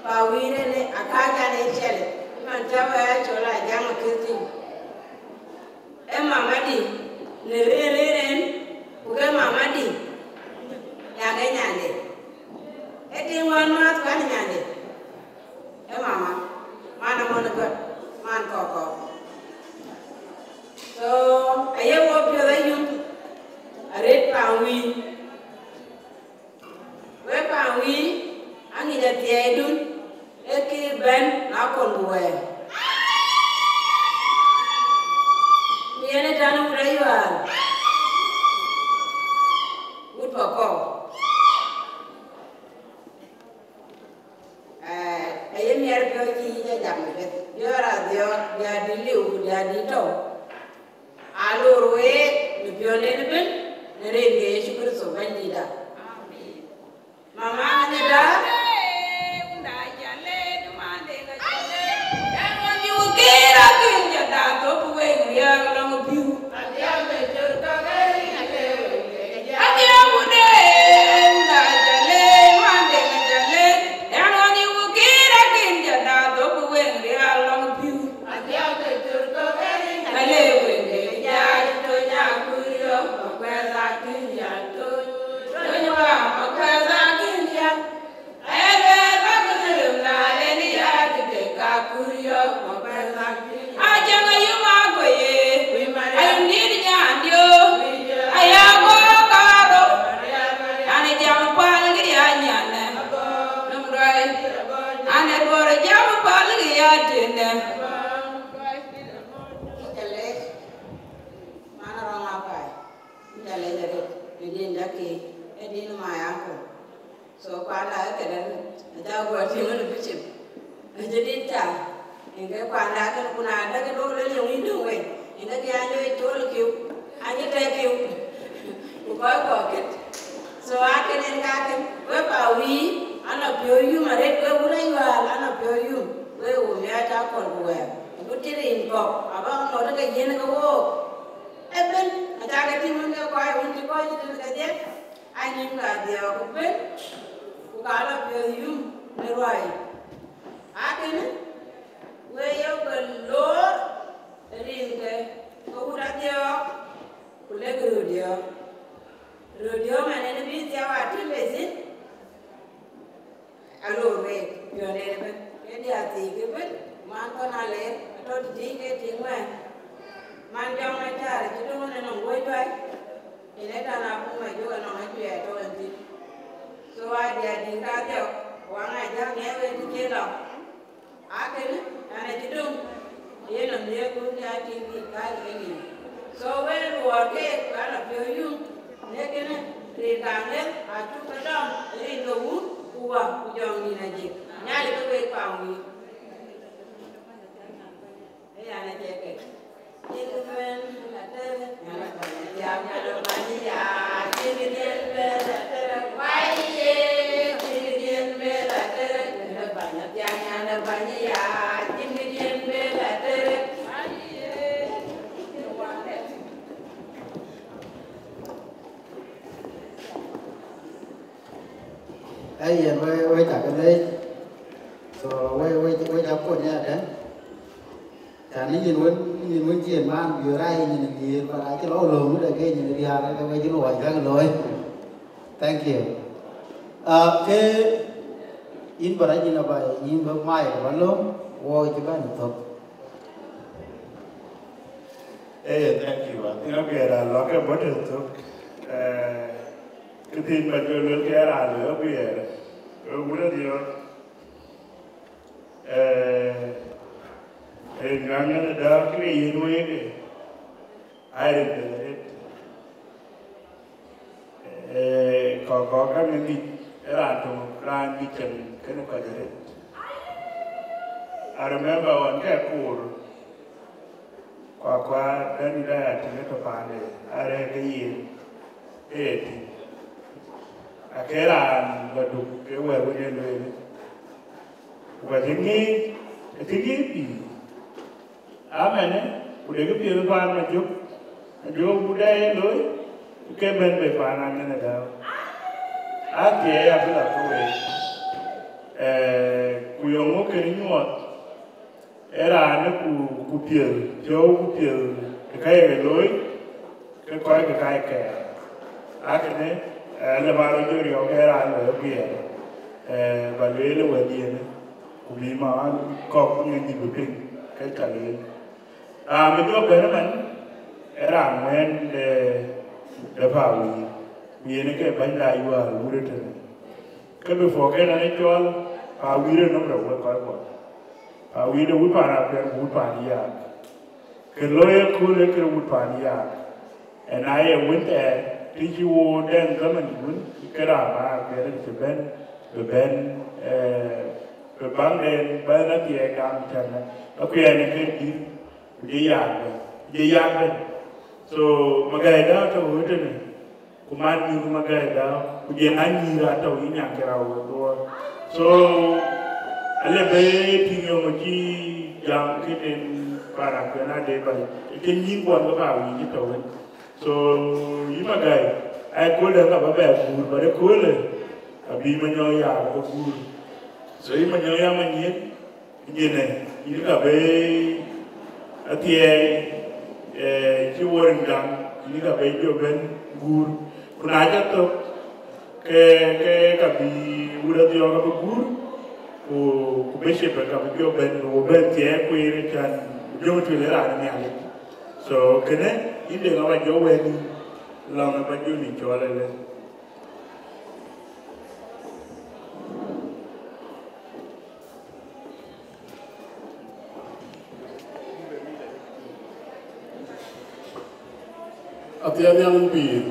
pawire ne akaja ne chele mantawa ya chola jangan kirti mamadi ne reren bukan mamadi yang nyande tinggal mat kan nyande mama mana mau nak man koko so ayo wopi ayo aret pawi wepa wi angi da tiedun eki ben na konduwe yene tanu raywa utoko ayem yar pyo ki ja jam bet yora dio dia diliu dia dito alurwe ni pyo le ben nerenge shukuru so bandida Mama ni dah. Unda jale tu mande la jale. Jangan diukir aku yang dah tu buat dia kalau biu. Dia mencuri kagak ni. Dia muda. edin my uncle. So kwanda kada ja go ti mun bichim. Jadi ta inga kwanda kan kuna daga dole ne windu we. Inga ya ne tol kiu. Ani ta kiu. Ku ko ket. So akan engakan we pa wi ana pyo yu mare we ura yu ana pyo yu we u me ta ko we. Butirin ko abang no daga yen ga wo. Eben ada ti mun ga ko ai un ti ko ji daga dia. Ai ni ga dia ko ben. Ku kala pyo yu ne roi. Akan we yo ga lor rin ke ko ura dia ku le gru dia. Rodeo mana ni bis dia wati bezin. Alo we yo ne ben. Jadi ati ke ben man ko na le to di ke ti ngwa. Man jong na tar ti do na no we dai. Ine ta na bu ma jo na ma tu ya to en so wa dia di ka te wa nga ja nge we ti ke lo. A ke ni ana ti do. Ye no ne ku ja ti ni ka ke ni. So we wo ke ka na pyo yu. Nekene rikange atu kadam ri do uwa kujong ni naji nyali ko we pawi ana jeke itu men ada nyala ya nyala mania ini dia bela waiye ini dia bela ada banyak yang nyala mania ini dia bela ai giờ với cả cái đấy rồi với cháu cô nhà đấy cả những nhìn muốn chuyện mà vừa ra nhìn gì và ai cái lỗ lường cái cái nhìn đi ra cái cái lỗi cái lỗi thank you cái in vào đây nhìn là vậy in vào mai của bạn luôn ôi cái bạn thật Thank you. I think I'm going to lock up button to cái tin mà tôi luôn cái là nữa bây giờ muốn là điều ngang cái đó cái gì nuôi cái ai được có cái gì là trong ran đi chân cái nó có gì I remember one cái cool qua đến đây thì nó có phải là cái gì thì cái là đục cái quầy của nhân loại và thứ nghĩ gì à này để cái việc quan mà giúp đây lối cái bên về phản ánh này đâu thì bây giờ tôi cùi ông cái nhọt là nó cù tiền cái lối cái coi cái kẻ cái này là vào chỗ điều cái là ở biển và lưới là ở biển cũng bị mà có những gì bất bình cái trả lời mình cho cái nó mình là nguyên để vào biển cái bánh đại vừa lúa được cái before cái này cho vào biển nó đâu có coi qua vào biển nó phải là cái phải đi cái lối cool cái phải đi and I went there Tiji wo den zaman yun kira ma kira ben bang den ban na tie gam chana aku ya ni ke di ya ben so magai da to hote ne kuma ni magai da ku je anyi ra to yin ya kira wo to so ale be tinyo mo ji jam ke den para kana de ba ke nyin ko ba wi to so yima guy I call them up a food but I call it a beam in your yard of food so yima your yaman yin you got a tea you weren't done you got a your ben good kunaja to ke kabi ura di yoga good ku bishop kabi your ben or ben tea query can go to the army so kene inde ngawa jo weni long ba jo ni chole le Atian yang pi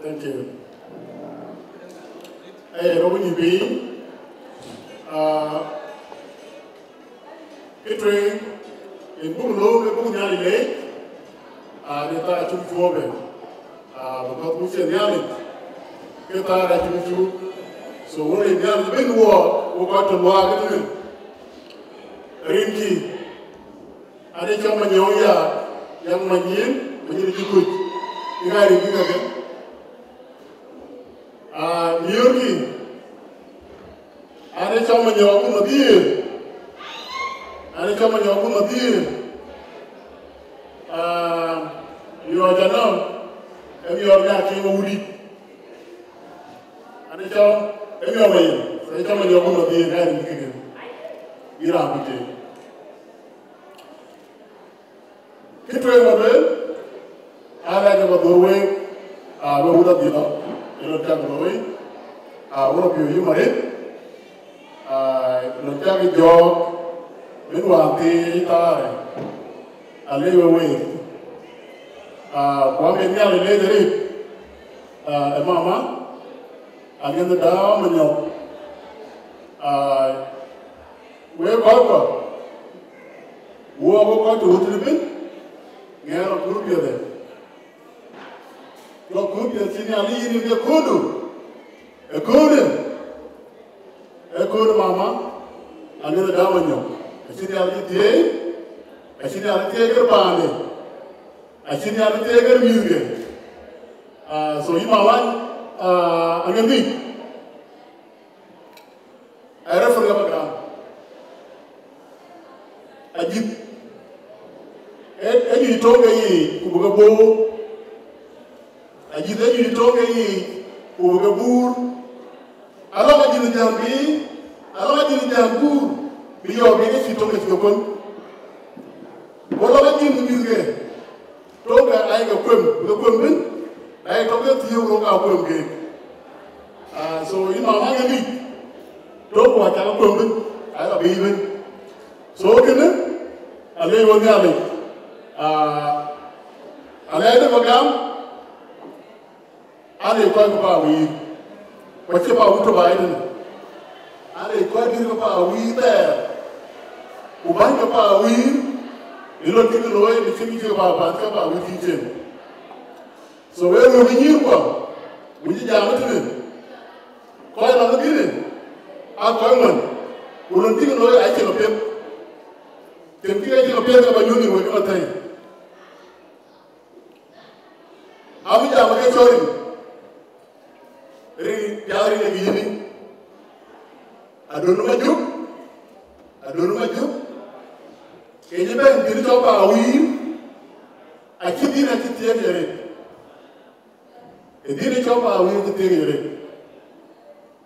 Thank you. Hey, Robin B. Kitwe in Bungalow, the Bungali Lake, the Tachuk Fobe, because we said Yali, Ketara Chuchu. So, we're in the big war, we got to walk in Rinki, and they come on your young man, when you could. You got it again. Yorki, and come on your dear, and come on your dear. You are the numb, and you are not king of Woody. And come, and you are way, so come on your dear, and again. You're out with it. Keep trying my bed. I like about the way, what would that be now? You don't come away. What of you married? Don't tell me job. When one day, I live away. One may nearly later. mama agenda da manyo we ko wo ko to utribin ngero group yede lo group yede sini ali ni de kodo e kodo mama agenda da manyo sini ali tie sini ali tie ger bane sini ali tie ger miuge so imawan angendi era forga bagram ajib eñu toga yi ku bëgg bo ajib eñu toga yi ku bëgg buur ala ma jini jambi ala ma jini jambuur bi yow bi nga ci toga ci kon wala ma jini bisge toga ay nga kom bin ay toga ci yow nga kom ge so ima ma nga ni toga wa ta kom bin ay ba bi bin so kene ale woni ale ale de bagam ale ko ba wi ko ci ba wuto ba iden ale ko dir ko ba wi te u ban ko ba wi ilo ti lo e ni ci ba ba ka ba wi ti jen so we lo ni nyir ko bu ji jaamatu ne ko la la gine a ko man u lo ti lo e ay ci lo pep tem que ir a pé para Júnior, o que eu tenho. A minha mãe é chori. Ele piada ele gini. Adonu maju. Ele bem diri coba awi. Aqui diri aqui tiar jere. Diri coba awi aqui tiar jere.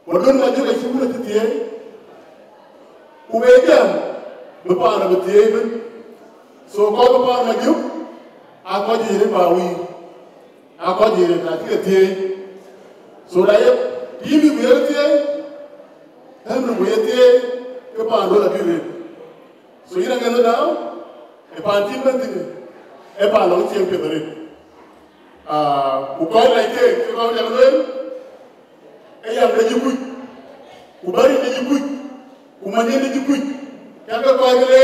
Adonu maju aqui pura tiar. O megan bepana betiye so ko bepana maju ako jire bawi ako jire na tiye so da ye yimi bu yete hem no bu yete ke pa ndo la biwe so ira ngana da e pa timbe tini e pa lo tiye pe dore ku ko la ke ko ja lo e ya de jibu ku bari de jibu ku manye de jibu kanga ko agale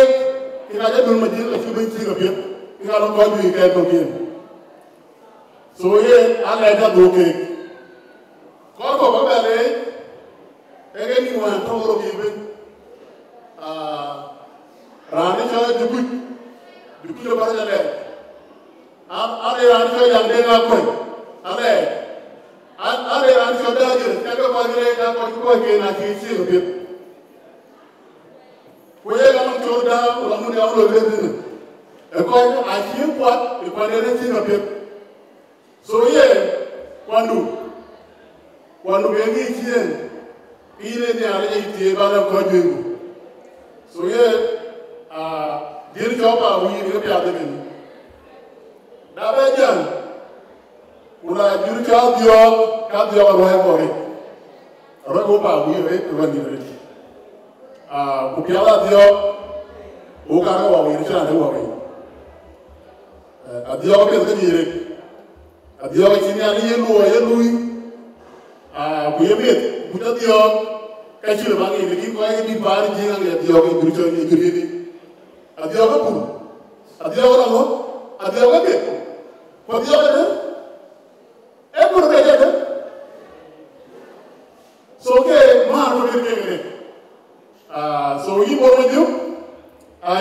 ina ja dul majil la ci bañ ci rabia ina lo ko ju kay ko bien so ye ala da do ke ko ba bale e ge ni wa to ro bi ben rani cha du ku ba ja le ale rani cha yang de na ko ale rani cha da je kanga ko agale ka ko ke na ci rabia Oye kama choda wala muni aulo lezini. Eko achi kwat ipanere chino pep. So ye wandu bengi chien ine ni ale itie bala ko jengu. So ye dir choba wi ni pe ade ni. Da be jan ula dir cha dio ka dio ro he bori. Ro go ba wi re to ni re. Kupiala dio o kara wa wi cha ne wa wi adio ke ke dire adio ke ni ali yelu ku yebet buta dio ka chi ba ngi ni ko ai di bar ji ngi adio ke guru cho ni guru ni adio ka pu adio ka lo adio ka ke ko adio ka ne e ko ke ke so ke ma ro ke ke so yi bo maju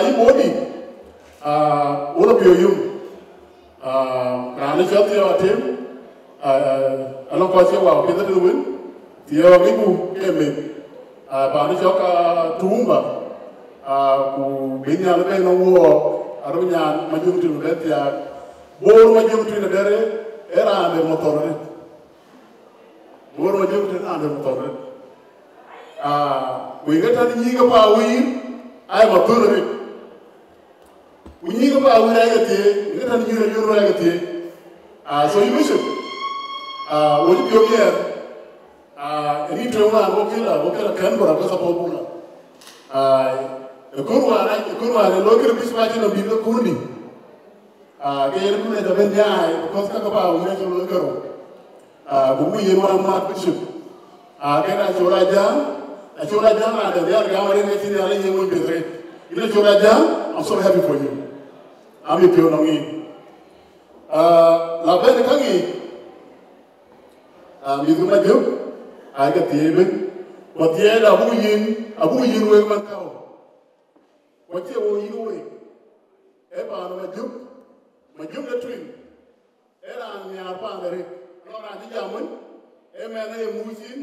yi bodi ora pio yum kana chati wa tem alo ko che wa pe de win tio ngi bu keme ba ni choka tumba ku binya le no wo aro nya maju tu le tia bo maju tu ne dere era de motor ne bo maju tu ande motor ne we get at the Yiga Power, I am a pyramid. We need a power agate, get at your agate. So you wish it. What you go here? Any trauma, walk a Canberra, was a popular. A Kurwa, a local dispatching of the Kurdi. Get a good at the Benya, because Kakapa, we have to look buku yin wan mat bishop kena chora jam ada dia gamare ne tin ala yin mun bedre ina chora jam. I'm so happy for you. I'm your pio nongi la ben kangi mi duma job aga tiebe ko tie da abu yin we man kawo ko tie wo yin we e ba no ma job da twin era ni arpa ngare lo na di jamun e mena e musin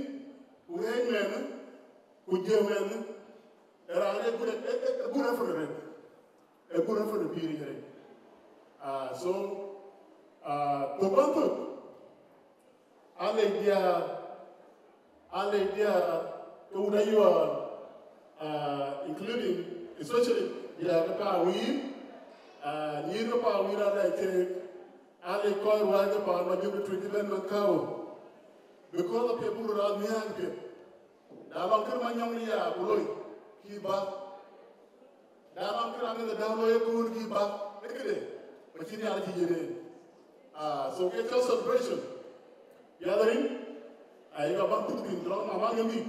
ku he mena ku je mena era ne gure fere e gure fere piri re so to bantu ale dia to da you including especially ya ka wi ni ko pa wi ra da ke ale ko wa ga pa ma ju tu di ben man kawo because of people ra ni an ke da ba kar ma nyam ya buloy ki ba da ba kar an da lo ye ko ki ba e ke de ba ci ni ala ci jere so get your celebration gathering ay ga ba tu din lo ma ma ngi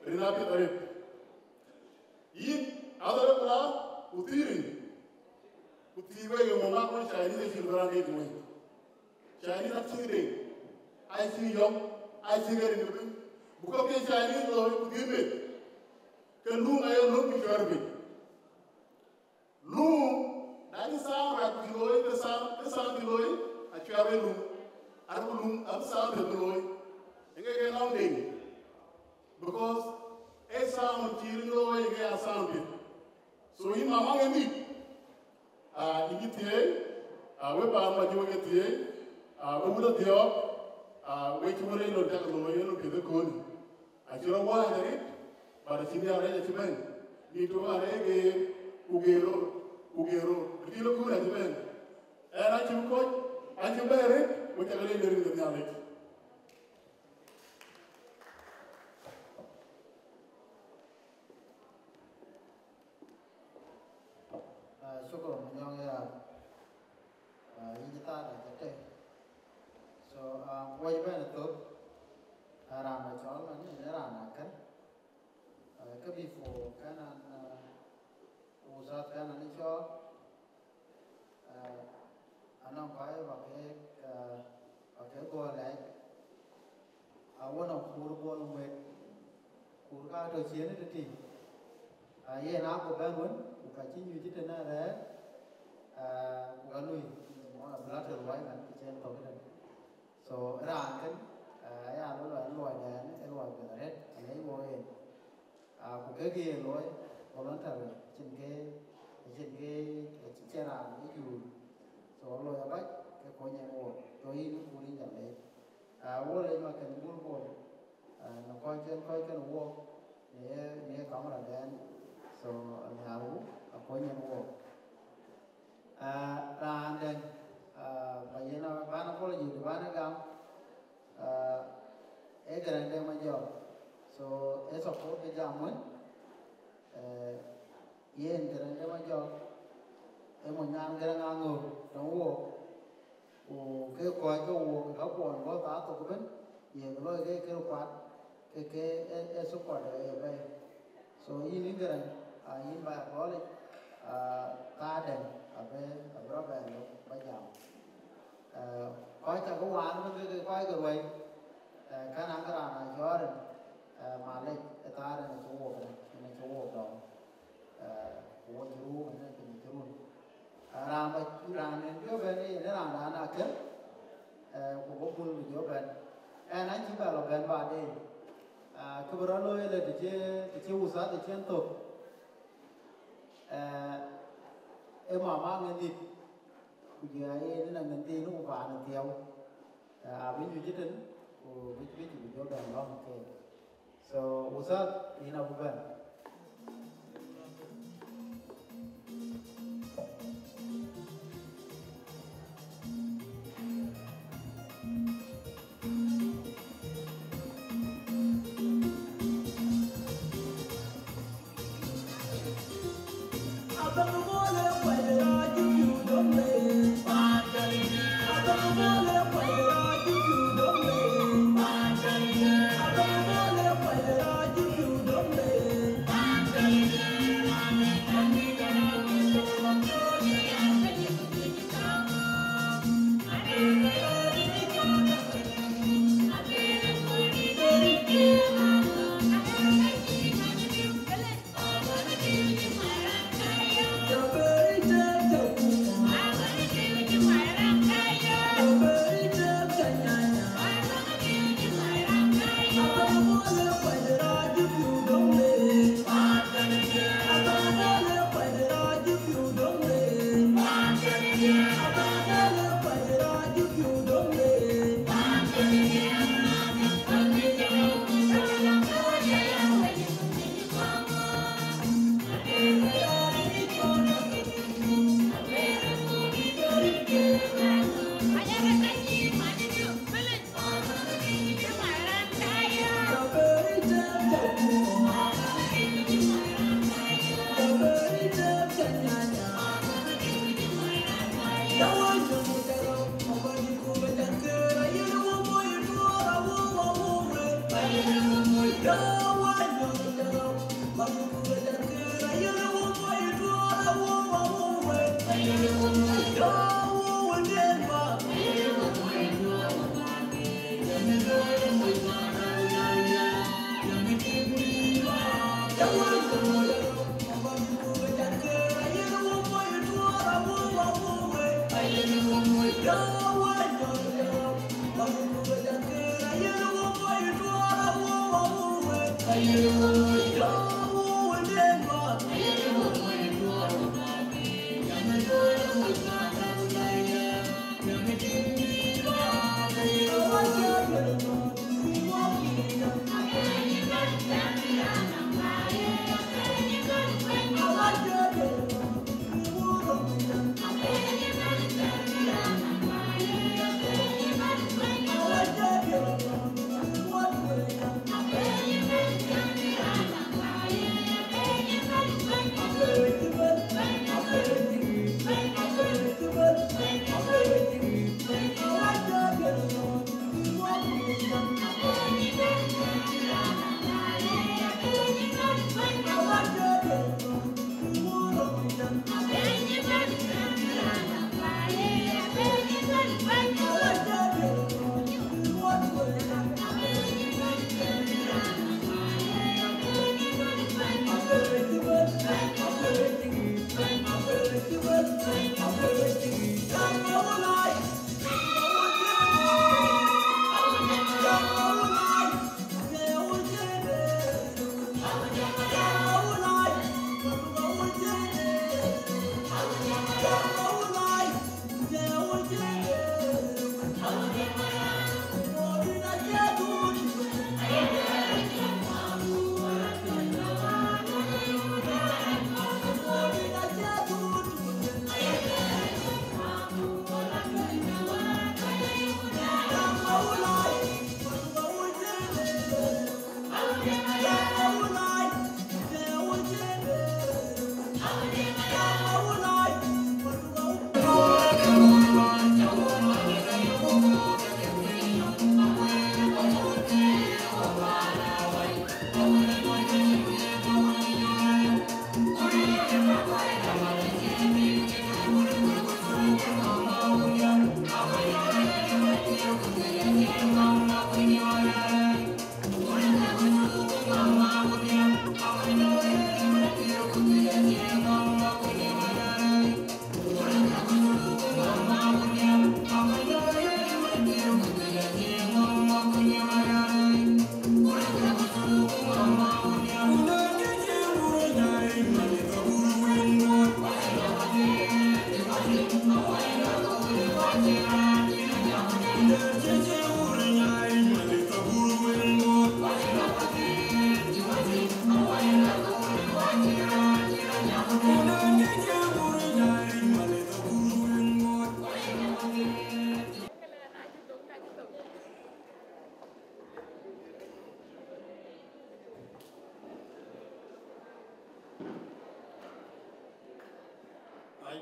rina pe tare yin adara kula utiwe yo mo ma ko shani de silbara de mo shani na tsire ai si yo ai si gari de bu ko ke shani lo ku dibe ke lu ayo lo bi garbi lu dani sa ra di lo ke sa di lo a chawe lu ar lu ab sa de lo nge ke law de because e sound tiri lo nge a sound so yi mama nge mi igitie we ba ma jo ngetie we wuda dio we chumare no da no yo no ke ko ni a jiro wa dari ba da chini ara ya chiben ni to ara ge ugero di lo ku na chiben era chim ko a chibere we ta le le rin da nyale syukur menyong ya ini kita ada jadi so wajib itu ramai soal mana ini ramai kan ke before kanan pusat kanan ini so anak kaya pakai golek awan kur bol met kur ka to chiến itu ti ye na ko bangun ka chi như thế này là ga lui mo la ter wai kan chen to cái so ra kan ya lo lo da ne lo da re ai wo ye ku ke ge lo volunteer chin ke che ra ni ju so lo ya ba ke ko nya wo to yi ni ku ni ja le wo le ma kan bu bo no ko chen wo ne ka ma da so now có nhân vụ là nên bây giờ nó bán nó có gì thì bán nó gam cái này đem mà giờ so cái số của cái jam ấy yên cái này đem mà giờ cái một ngàn cái ngang ngược trong vụ cái coi cái vụ cái quần có tá tụ cái bên nhiều cái quạt cái số quạt đấy vậy so yên cái này yên bài có đi ta đền ở bên đó về lúc bây giờ coi cho có quán nó cái coi cái vậy cái năng cái này gió rồi mà lên ta đây là chỗ đó của chú này thì chú làm vậy làm nên cái bên này nó làm là chết của bố quân mình gió bên anh chỉ bảo là bên bà đi cái bữa đó lôi là để chơi usaha để chơi tục em mà nghe đi giờ ấy là ngân tiền nó vào là theo ví dụ như thế ví dụ cho đàn lo ok so usaha thì nào cũng vậy I'm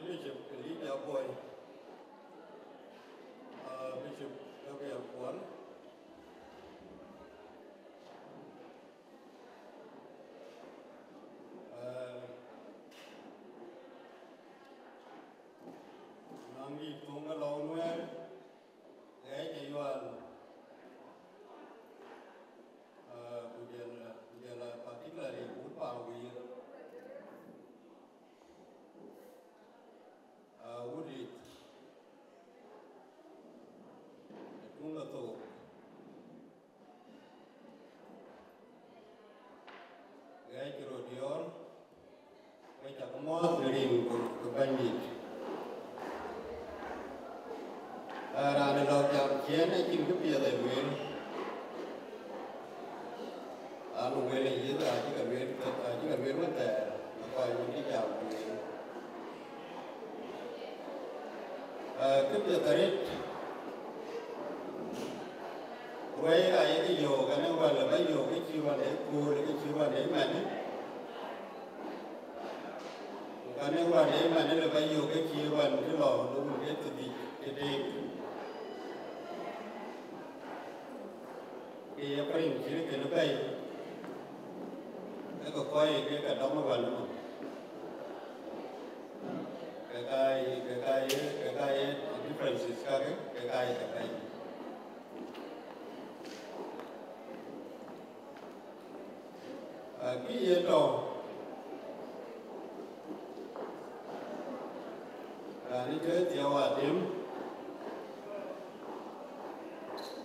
Bishop Lydia Boy, Bishop Gabriel Kwan, Nangi Tunga Longwell, Gay Yuan, particularly Woodbound Woodley, Tunga To, Gay Rodion, which are more reading to Bandit. Ra nên lo chạm chiến ấy chính cái bây giờ nguyện lúc nguyện là gì đó chỉ cần nguyện vấn đề coi những cái chạm nguyện cái bây giờ tới quay lại cái dầu cái nó gọi là cái dầu cái chiều để cua cái chiều để mạnh cái nó gọi để mạnh là cái dầu cái chiều cái lò đúng cái từ cái thì apa yang jadi kenapa ya? Kalau kau yang kita dah mahu balu, kekai differences kan, kekai. Kini itu, ini je Jawa Timur.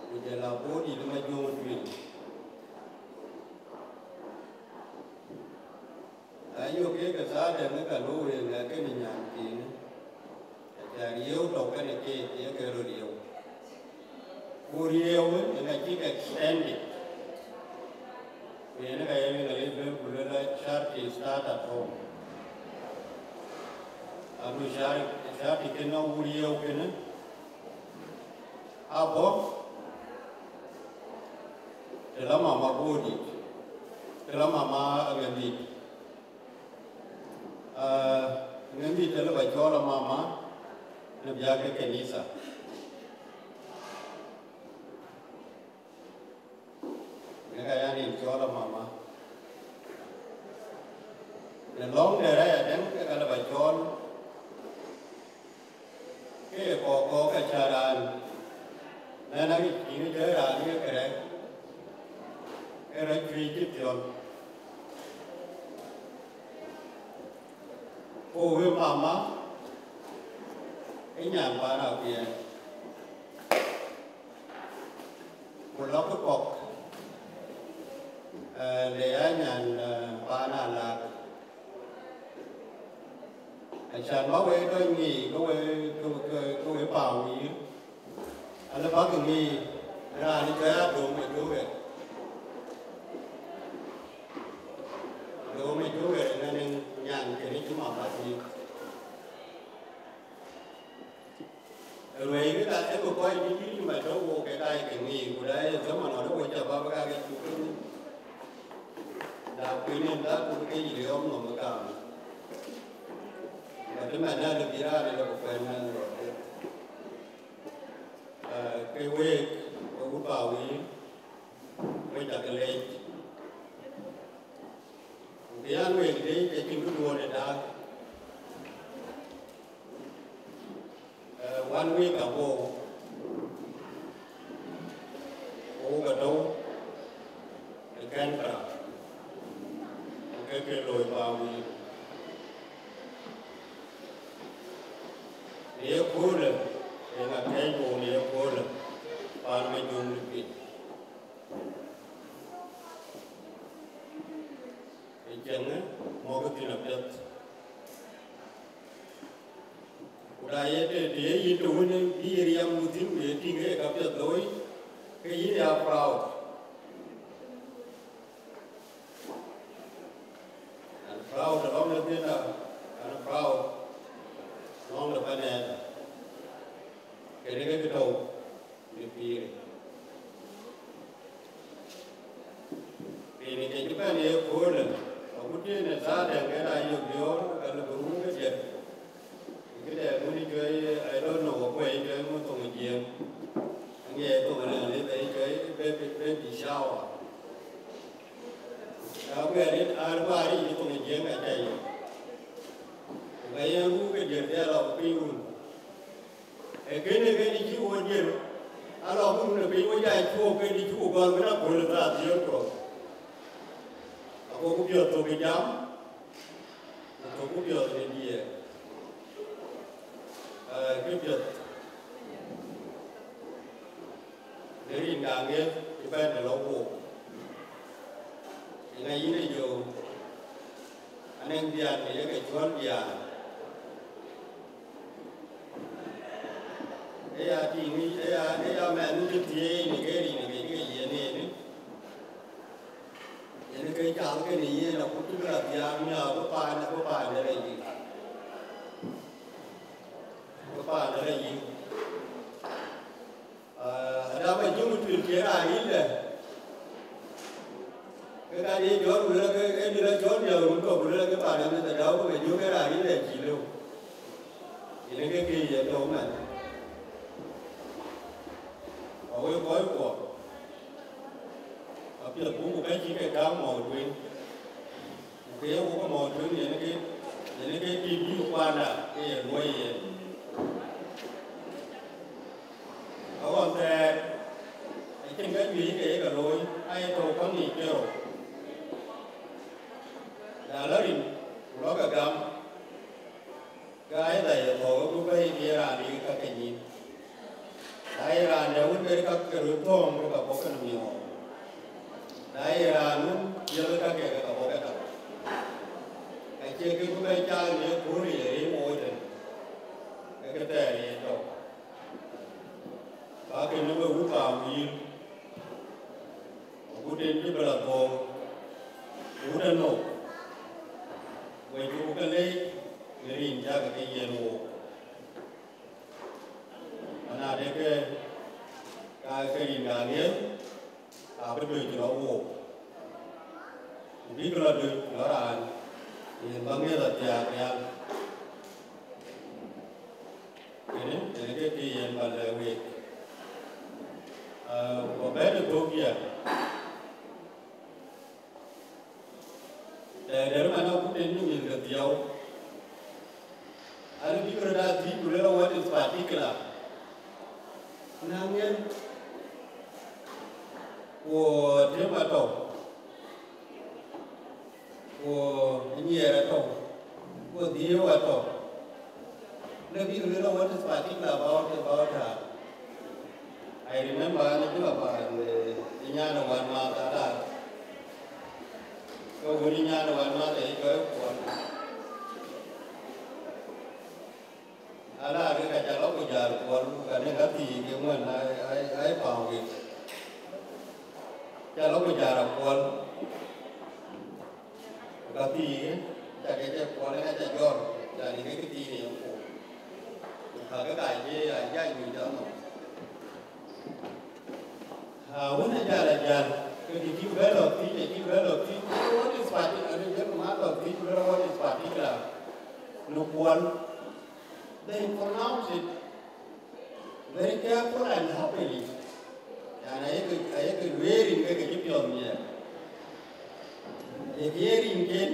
Ujala bodi dengan jual duit. yêu cái giá để nó cả lối là cái mình nhàn thì là yếu đầu cái này cái rồi yếu cua yếu ấy là chỉ cái extended vì nó cái này là lấy là charity start at home abu charity cái nó cua yếu cái nó abo dalam mama bodi dalam mama ngambi dalam baca mama nabi jaga kanisa kaya ni jual mama dan long daerah dan kalau baca ke pokok ajaran dan lagi ini daerah ni keren era kritik yon ô với mama cái nhà bà nào kia một lóc cái cọc để ở nhà bà nào là anh chàng bảo vệ đôi nghỉ cô ấy bảo nghỉ anh là bác nghỉ ra đi chơi đúng rồi đúng rồi mấy chú về nên nhàn cái này chú mỏng là gì rồi cái ta sẽ có quay những cái mà cháu vô cái tay cái nghỉ của đấy giống mà nó đâu có chả bao cái chú cái đào quý nên đã có cái gì đó mà mới cảm và cái mà ra được gì ra thì là một phần rồi cái quê của bảo ý quay chặt cái lên thì anh về cái chuyện của đùa này đã one week ago cả đâu cái Canberra cái lối vào nếu cố lên thì là cái bộ nếu cố lên bạn mới dùng được jangan mau ke tina pet. Udah ya dia itu ni dia yang mutin dia tinggal kapet loi, ke ini apa proud. And proud dalam lebih dah, and proud long lepas ni. Kena kita tahu lebih. Ini kita ni pun Kemudian saya dengan ayah dia kalau berumur dia, kita mungkin jual, I don't know apa yang jual mungkin tong jiang, ni tu mana ni jual baby shower. Kalau ni hari tong jiang ada je. Gaya mungkin dia lah piun. Kena cuci dia, kalau pun lebih banyak cuci kalau mana boleh tak dia tu. Aku kupiah tu kejam, aku kupiah tu dia, kupiah dari ngange kita dah lalu, ini jo, aneng dia ni yang kejual dia, ini mana tu dia ni ni. Ini cái chảo cái này là cũng tức là nhà có bài là gì? Có bài là gì? Ada apa jumlah pilih hari ni? Cái đi chốt bữa cái đi là chốt giờ cũng có bữa cái bài này người ta đâu có jumlah cái hari ni chỉ luôn. Ini cái gì vậy đâu mà? Ôi quái của. Bây giờ cũng một cái chỉ cái cá màu đuôi, cái có màu đuôi này cái TV qua nè, cái nuôi gì, còn trên cái gì cái rồi, ai đâu có gì kêu, là nó đi, nó cả gam, cái này thổi cũng phải đi ra đi cái gì, cái ra nếu muốn cái cái rượu thơm cái bọc cái nhiều. Đại ra luôn giờ cái cái bọc cái chia cái bây cha này cố đi để mua thì cái tè này đâu ba cái nó mới uống vào gì uống đến cái bờ hồ uống đến nổ vậy chú cái lấy người nhìn ra cái gì nổ anh à đây cái nhìn là nhé à bên đường nó hồ biết là được nó là thì bằng nghe là tiệt nha cái gì mà là việc có bé được tốt kia để mà nó cũng đến những người được nhiều anh biết rồi đã thì cũng là what is particular năng nhân của thế mà tổng của nhiều là tổng của nhiều là tổng Maybe you know what is particular about her. I remember the Nyana one mother. So when Nyana one mother, he go for Ada cái cái lóc của giờ của cái này thì cái mình ai bảo cái cái lóc của giờ là con cái thì cái con này cái giòn là cái tí này cái gì dài người đó nó vấn đề là cái gì cũng bé rồi tí what is particular anh biết mà rồi tí what is particular no one they pronounce it very careful and happily and cái wearing cái chữ pion như vậy hearing again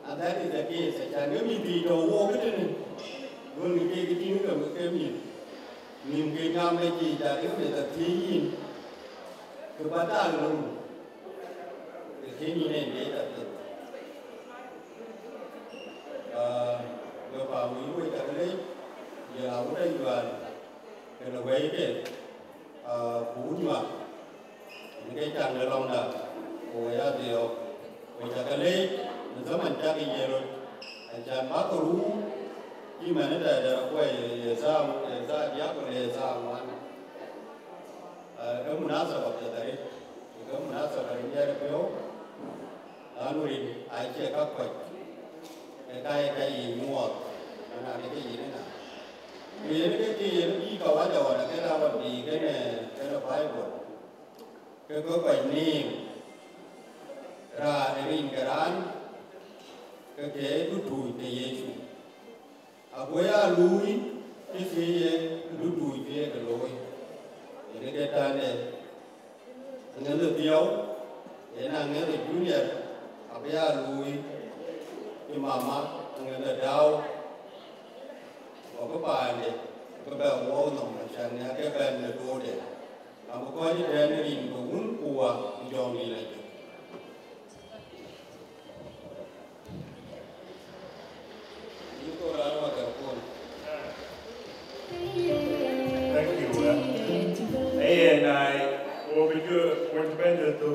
and that is the case and nếu như đi đầu vô cái này luôn cái tiếng là một cái nhìn cái ngam cái gì là cái người ta thấy cái bắt đầu luôn cái nhìn này để là rồi vào buổi cái đấy giờ là ở đây là cái là về cái cũ mà những cái trang là long là rồi ra điều rồi cái đấy mình sẽ mình tra cái gì rồi trang bắt rú khi mà nó để quay ra giá của này ra mà cái muốn áp dụng vào đây cái muốn áp dụng vào đây là phiếu anh nuôi ai chơi các quay cái gì mua là cái gì đấy nào vì cái gì nó đi cầu vào là cái nào mà đi cái này cái nó phải buồn cái quay niềm ra để mình cái đàn cái đút đùi cái Giêsu Apoya lui cái gì đút đùi cái lối để cái ta này anh được tiêu để nàng nghe được junior Apoya lui cái mama anh được đau và cái bài này cái bài vô nồng chẳng nhá cái bài này đồ đấy mà có những cái này mình cũng của John đi lại Thank you. And I will be good when spending to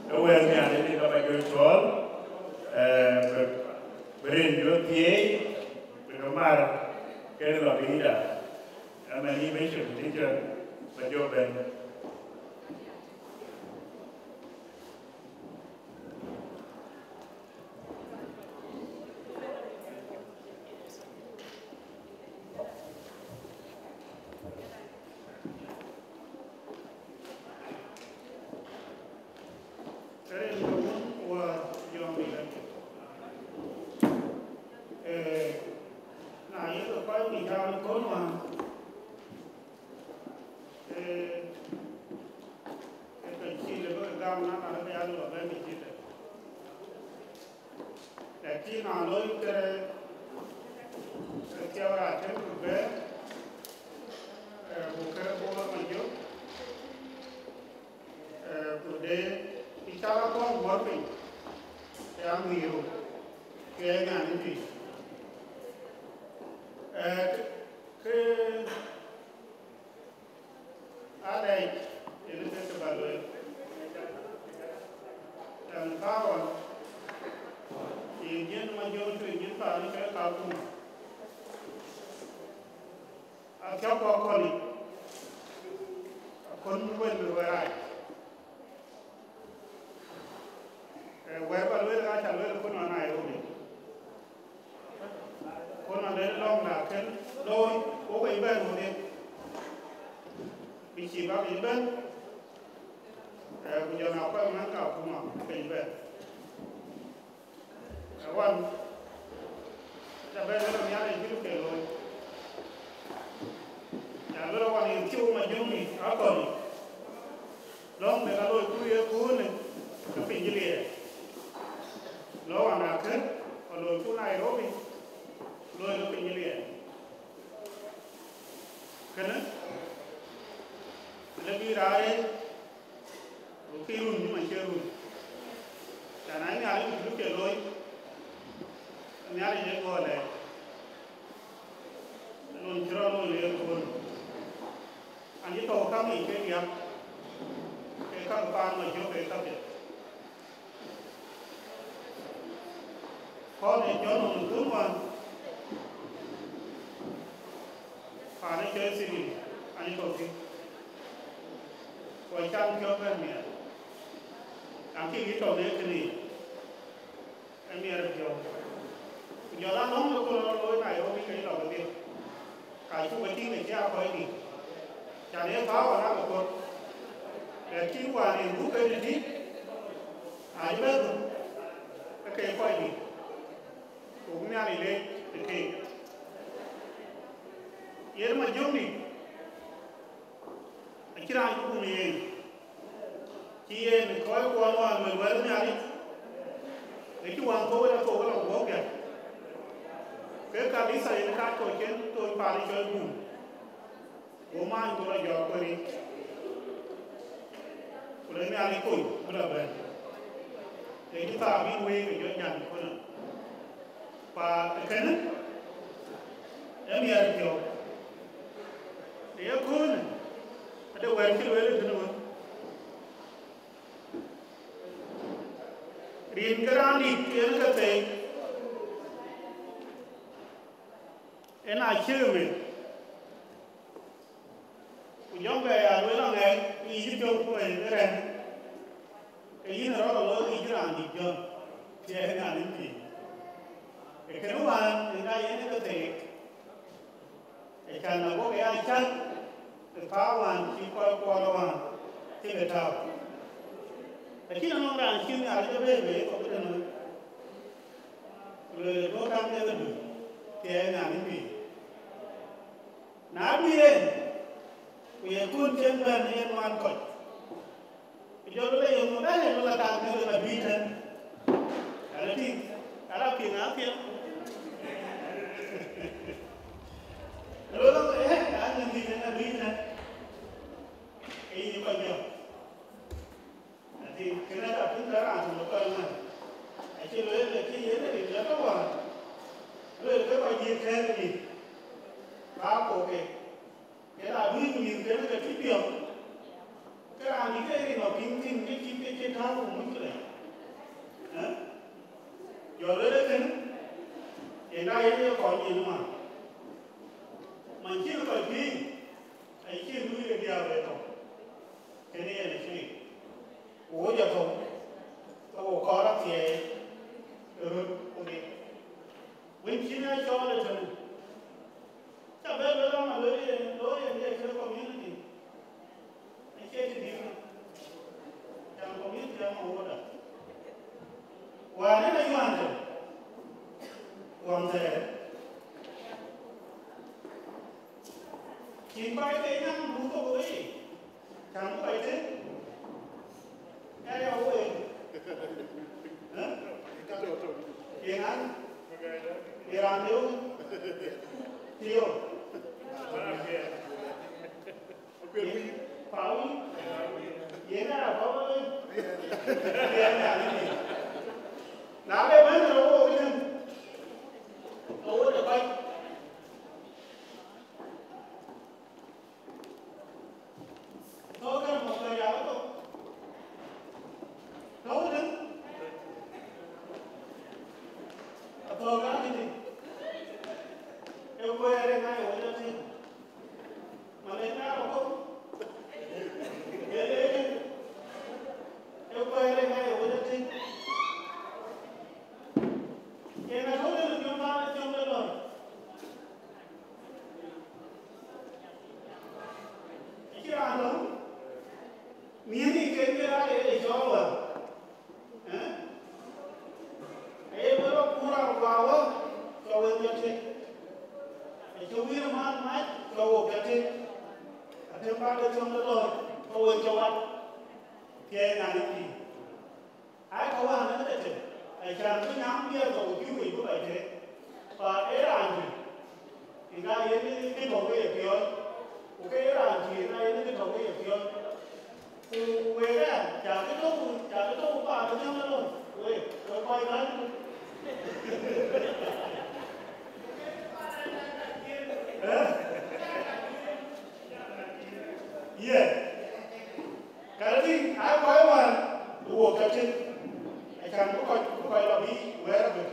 nowhere near any of my good soul. But in your PA, no matter getting a leader, I'm an animation teacher, but you're been. jen ma jo to jen pa ni ka ku a kya ko ni kon mu wen lo ra ba lo ra cha lo ko na ai ro ni ko na le long na ken lo ko ko ba ro ni bi chi ba bi ben ku jo na ko man ka ku ma ke ba wan ta ba lo ya le ji ke lo ya lo wan ni ti ma ju ni a ko ni long de la lo ku ye ku ni ka pin ji le lo wan na ke o lo ku Nairobi lo pin ji le kana le bi ra e o ki run ni ma che run ta na ni ali ju ke lo ni ali je ko le non jiro lo le ko ani to ka mi ke ya ke ka pa ma jo ke ka ke ko ne jo no tu ma pa ne ke si ni ani to ti ko chang jo ka mi ang ki to ne ke ni ami ar jo giờ đó nóng nó có lối này không biết cái đầu tiên cái chú cái tiếng này cha phải đi chả nếu pháo vào nó một con để chín qua thì rút cái gì ai biết cái cây quay đi cũng nhà này lên thì cây vậy mà giống đi cái này cũng như chị em mình coi qua ngoài mình về nhà đi cái chú hoàng tôi là tôi làm bố kìa cái cả đi xây cái tôi kiến tôi phải đi chơi bùn bố mai tôi là gió tôi đi tôi lấy nhà đi cùi tôi là về để chúng ta biết quê về chỗ nhà của nó và cái này em nhà được nhiều để con ada quen cái về được nữa riêng cái anh đi cái cái thế en a cheme ku jonga ya lo la ngai ni ji jo ko e re e yin ro lo ni ji ran di jo je na ni ti e ke no wan ni ga yin ko te e kan na go ya chan e pa wan chi ko lo wan ti be ta e ki no ran chi ni a je be ko ko no le do kam ne du ke na ni ti na bien we kun chen ban en man ko yo le yo no dale no la ta ne la bita ala pi na pi lo lo ana ni na bita e ni ko yo ati kena ta pun dara an lo ko na ai che lo le ki ye ne la ko wa lo le ko ji ke ni ba ko ke cái là duy nhìn cái cái điểm cái là những cái nó kinh kinh cái thao của mình cái này giờ đấy đấy hiện nay nó còn gì mà mình chỉ có gì ấy chỉ nuôi cái điều vậy thôi cái này là gì ủa giờ thôi tôi có đó thì rồi ok mình chỉ nói cho là thôi cha bé bé mà lối cái community anh chơi thì điểm trong community mà mua được và nếu như anh rồi còn thế chỉ phải cái năm đủ có bưởi chẳng có vậy thế cái đâu vậy tiền ăn tiền ăn thiếu thiếu pháo vậy là có tiền là cái gì làm cái mấy người đâu cái gì đâu được bay thôi cái một người giàu thôi đâu đứng Mini kaya ay jawa, ay baro pura bawa kawan jati, ay jawir man mat kawan jati, ada pada contoh lor kawan jawat, kaya nanti, ay kawan nanti jati, ay jangan nyam dia kawan juga ibu jati, pak era anji, ina ini kita boleh kion, oke era anji, ina ini kita boleh kion. Quê ra, chả cái chỗ bà nó nhau luôn, quê quay cái, yeah, cái gì ai quay mà đùa cái gì, ai chẳng có quay là bị quê ra được,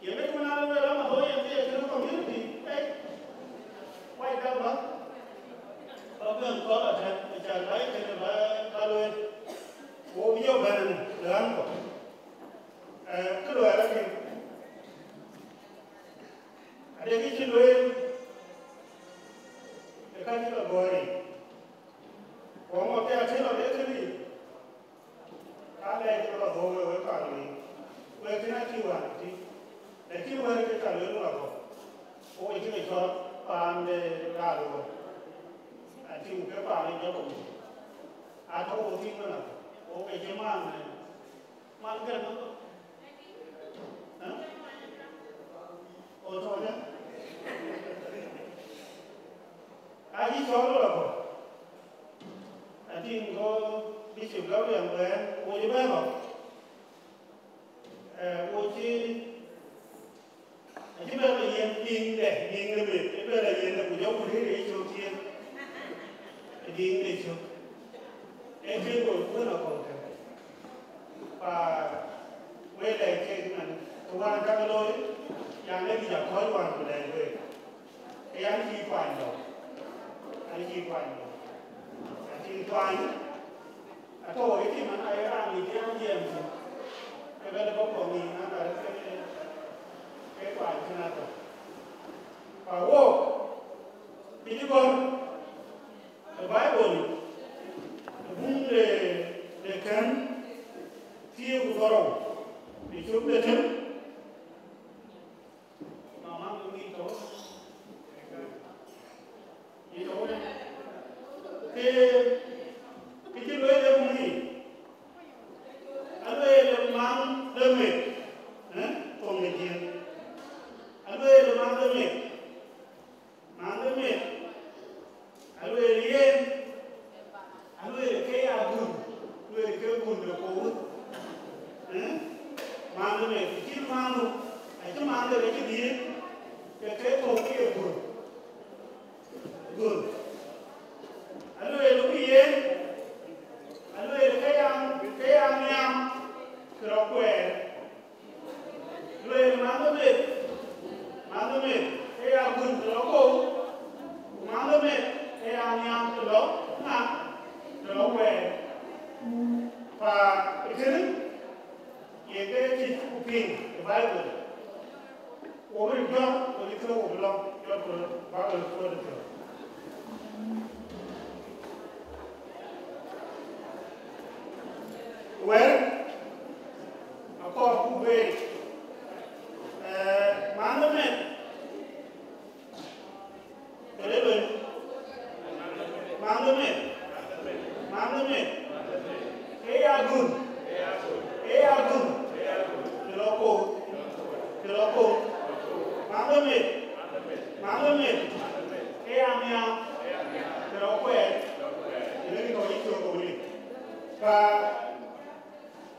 vậy mấy con nào quê mà thôi em bây giờ nó còn biết gì, đấy, quay đâu đó. Orang kau ada macam lain kerana kalau bobio banan dalam ko. Kedua lagi ada kecil lain dekat kita bori. Orang ada kecil lain ni. Ada itu lah bori kali. Mereka nak kiwan ti. Lagi mereka kita lalu apa? Oh itu itu pandai lalu. Thì cái bà này nhớ cũng đâu thì mà ô cái mang này mang cái nó ô thôi nhá ai đi cho nó là thì có đi chụp lão liền về ô chứ bé mà ô chứ bé là yên để yên cái việc cái bé là yên là của dấu của thế để cho thiên đi đi chứ, em biết rồi cũng là còn thế, và về đây cái này, tôi ăn các lối, yang này bây giờ khói hoàn của đây về, cái anh chỉ quan rồi, anh chỉ quan, thôi thì mình ai ăn thì cái ăn gì cái bên đó có mình ăn là cái quan thế nào rồi, và ô, thì như con the Bible de kan fiu goro di chum de tem mama mi to ni to ke ti lo de muni alo le mang de me ko me ji alo le mang de me alo rien alo ke agun lo ke gun de ko mang de ti mang ai to mang de ke di ke to ke gun alo lo rien alo ke yang nyam kro kwe lo mang de ke agun kro ko mang de cái anh em từ đó từ đó về và cái thứ về cái chỉ phụ kinh cái bài của mình cho tôi đi theo của mình cho tôi bảo được tôi được rồi well nó có phụ về mang đến này cái đấy rồi mang đến cái agun cái loko mang đến cái anh cái loko ấy thì nó có ý tưởng của mình và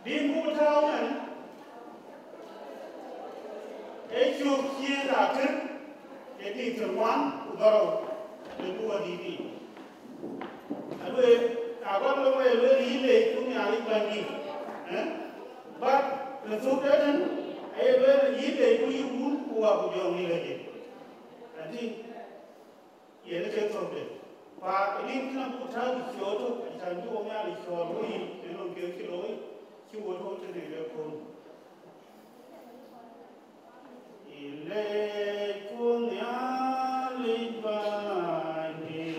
đi mua thao này cái chuột chia ra trước cái tình thường quán của đầu để mua đi Alwe awan lo mai lo ile tu ni ali bani but the so that ay lo ile ku yun ku wa ku jong ni lagi ati ye le ke problem pa ini kina ku ta di shoto ta ndu o ma li shoto yi ni no ke ki lo ki wo to te le ko ile ku ni ali bani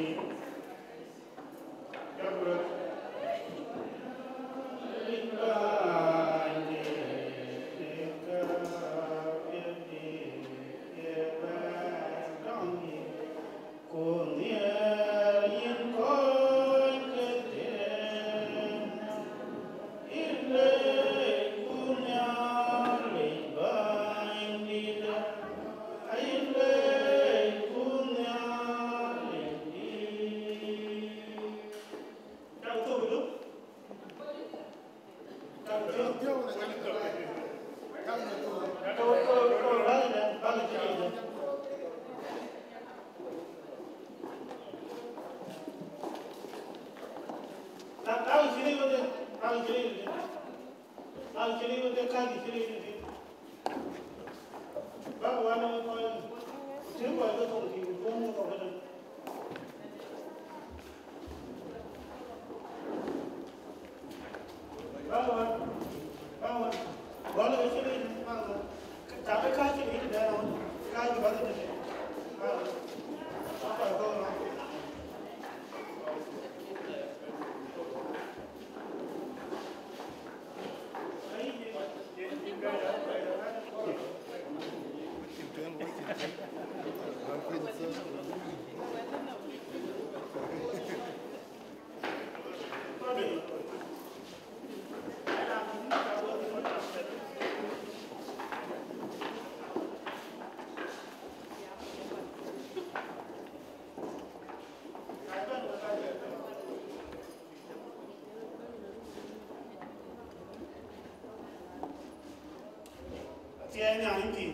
Tia nya inti.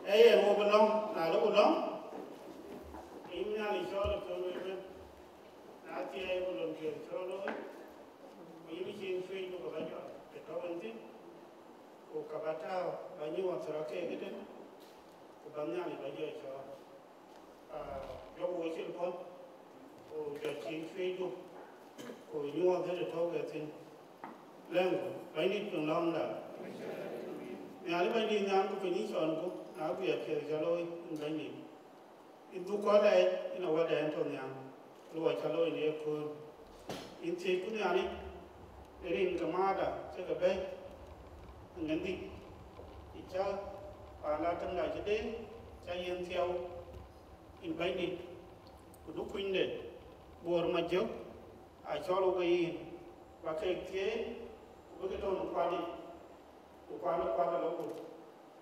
Eye wo belong na lo belong. Imnya li cholo cholo be. Na tia wo lo ke cholo. Yimi chin fei lo ka jo. Ke to wanti. Ko kabata ba ni wa tra ke gede. Ko banya li ba jo cho. Yo wo chin pon. Ko jo chin fei lo. Ko ni wa de to ke tin. Leng ba ni tung long da. Nhà lúc đi ngang có phải đi chọn cũng áo việt thì cho lôi cái gì in tu có đây in ở đây trong nhà lôi cho lôi này con in thì cũng nhà đi để in cái má đó cho cái bé ngân đi thì cho và là trong này cho đến cho yên theo in cái gì của lúc quên đấy buồn mà chớ cho lôi cái và cái thế với cái tôn qua đi qua là lâu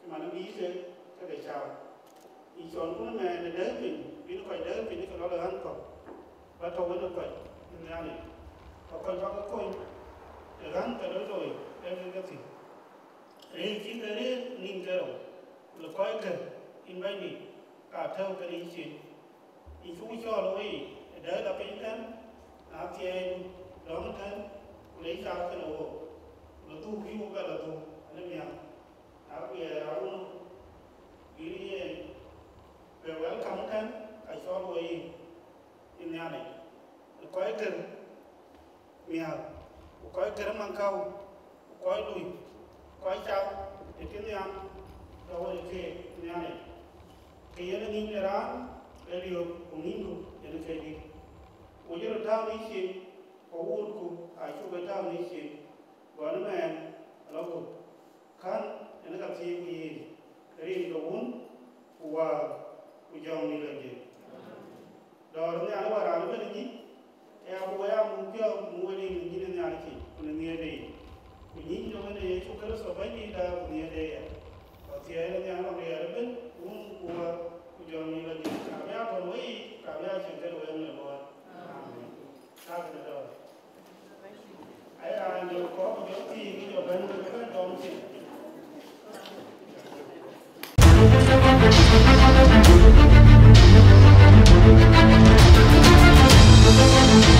nhưng mà nó nghĩ thế cái để chào ý chọn cũng là để đỡ mình vì nó phải đỡ mình cái đó là ăn còn và thầu với nó phải như thế này và còn cho cái coi để gắn cái đó rồi em cái gì đấy chỉ cái đấy nhìn cái rồi là coi cái in bay đi cả theo cái ý chuyện ý chú cho rồi để là cái thân áp chế đó cái thân lấy sao cái nó tu khí một cái là tu Nemia, aku ya aku ini welcome kan, asal woi ini ane, koi ker, mia, koi ker mangkau, koi lui, koi chau, itu ni am, kau ini ane, kaya ni ni ran, elio kuningu, jadi kaya ni, ujur tahu ni sih, kau urku, asyik tahu ni sih, gua ni man, lalu kan ene ka ti wi ri do un wa ku jong ni lagi do ni ala wara ni ni e abu ya mu jo mu ni ni ni ala ki ni ni de ku ni do ne ye chu ka so ba ni da ni de ya o ti ele ni ala ni ala ben un ku wa ku jong ni lagi ka ya ko wi ka ya chen ke do ni lo amen ta ke do ai ra ni ko jo ti ni jo ben ko do ni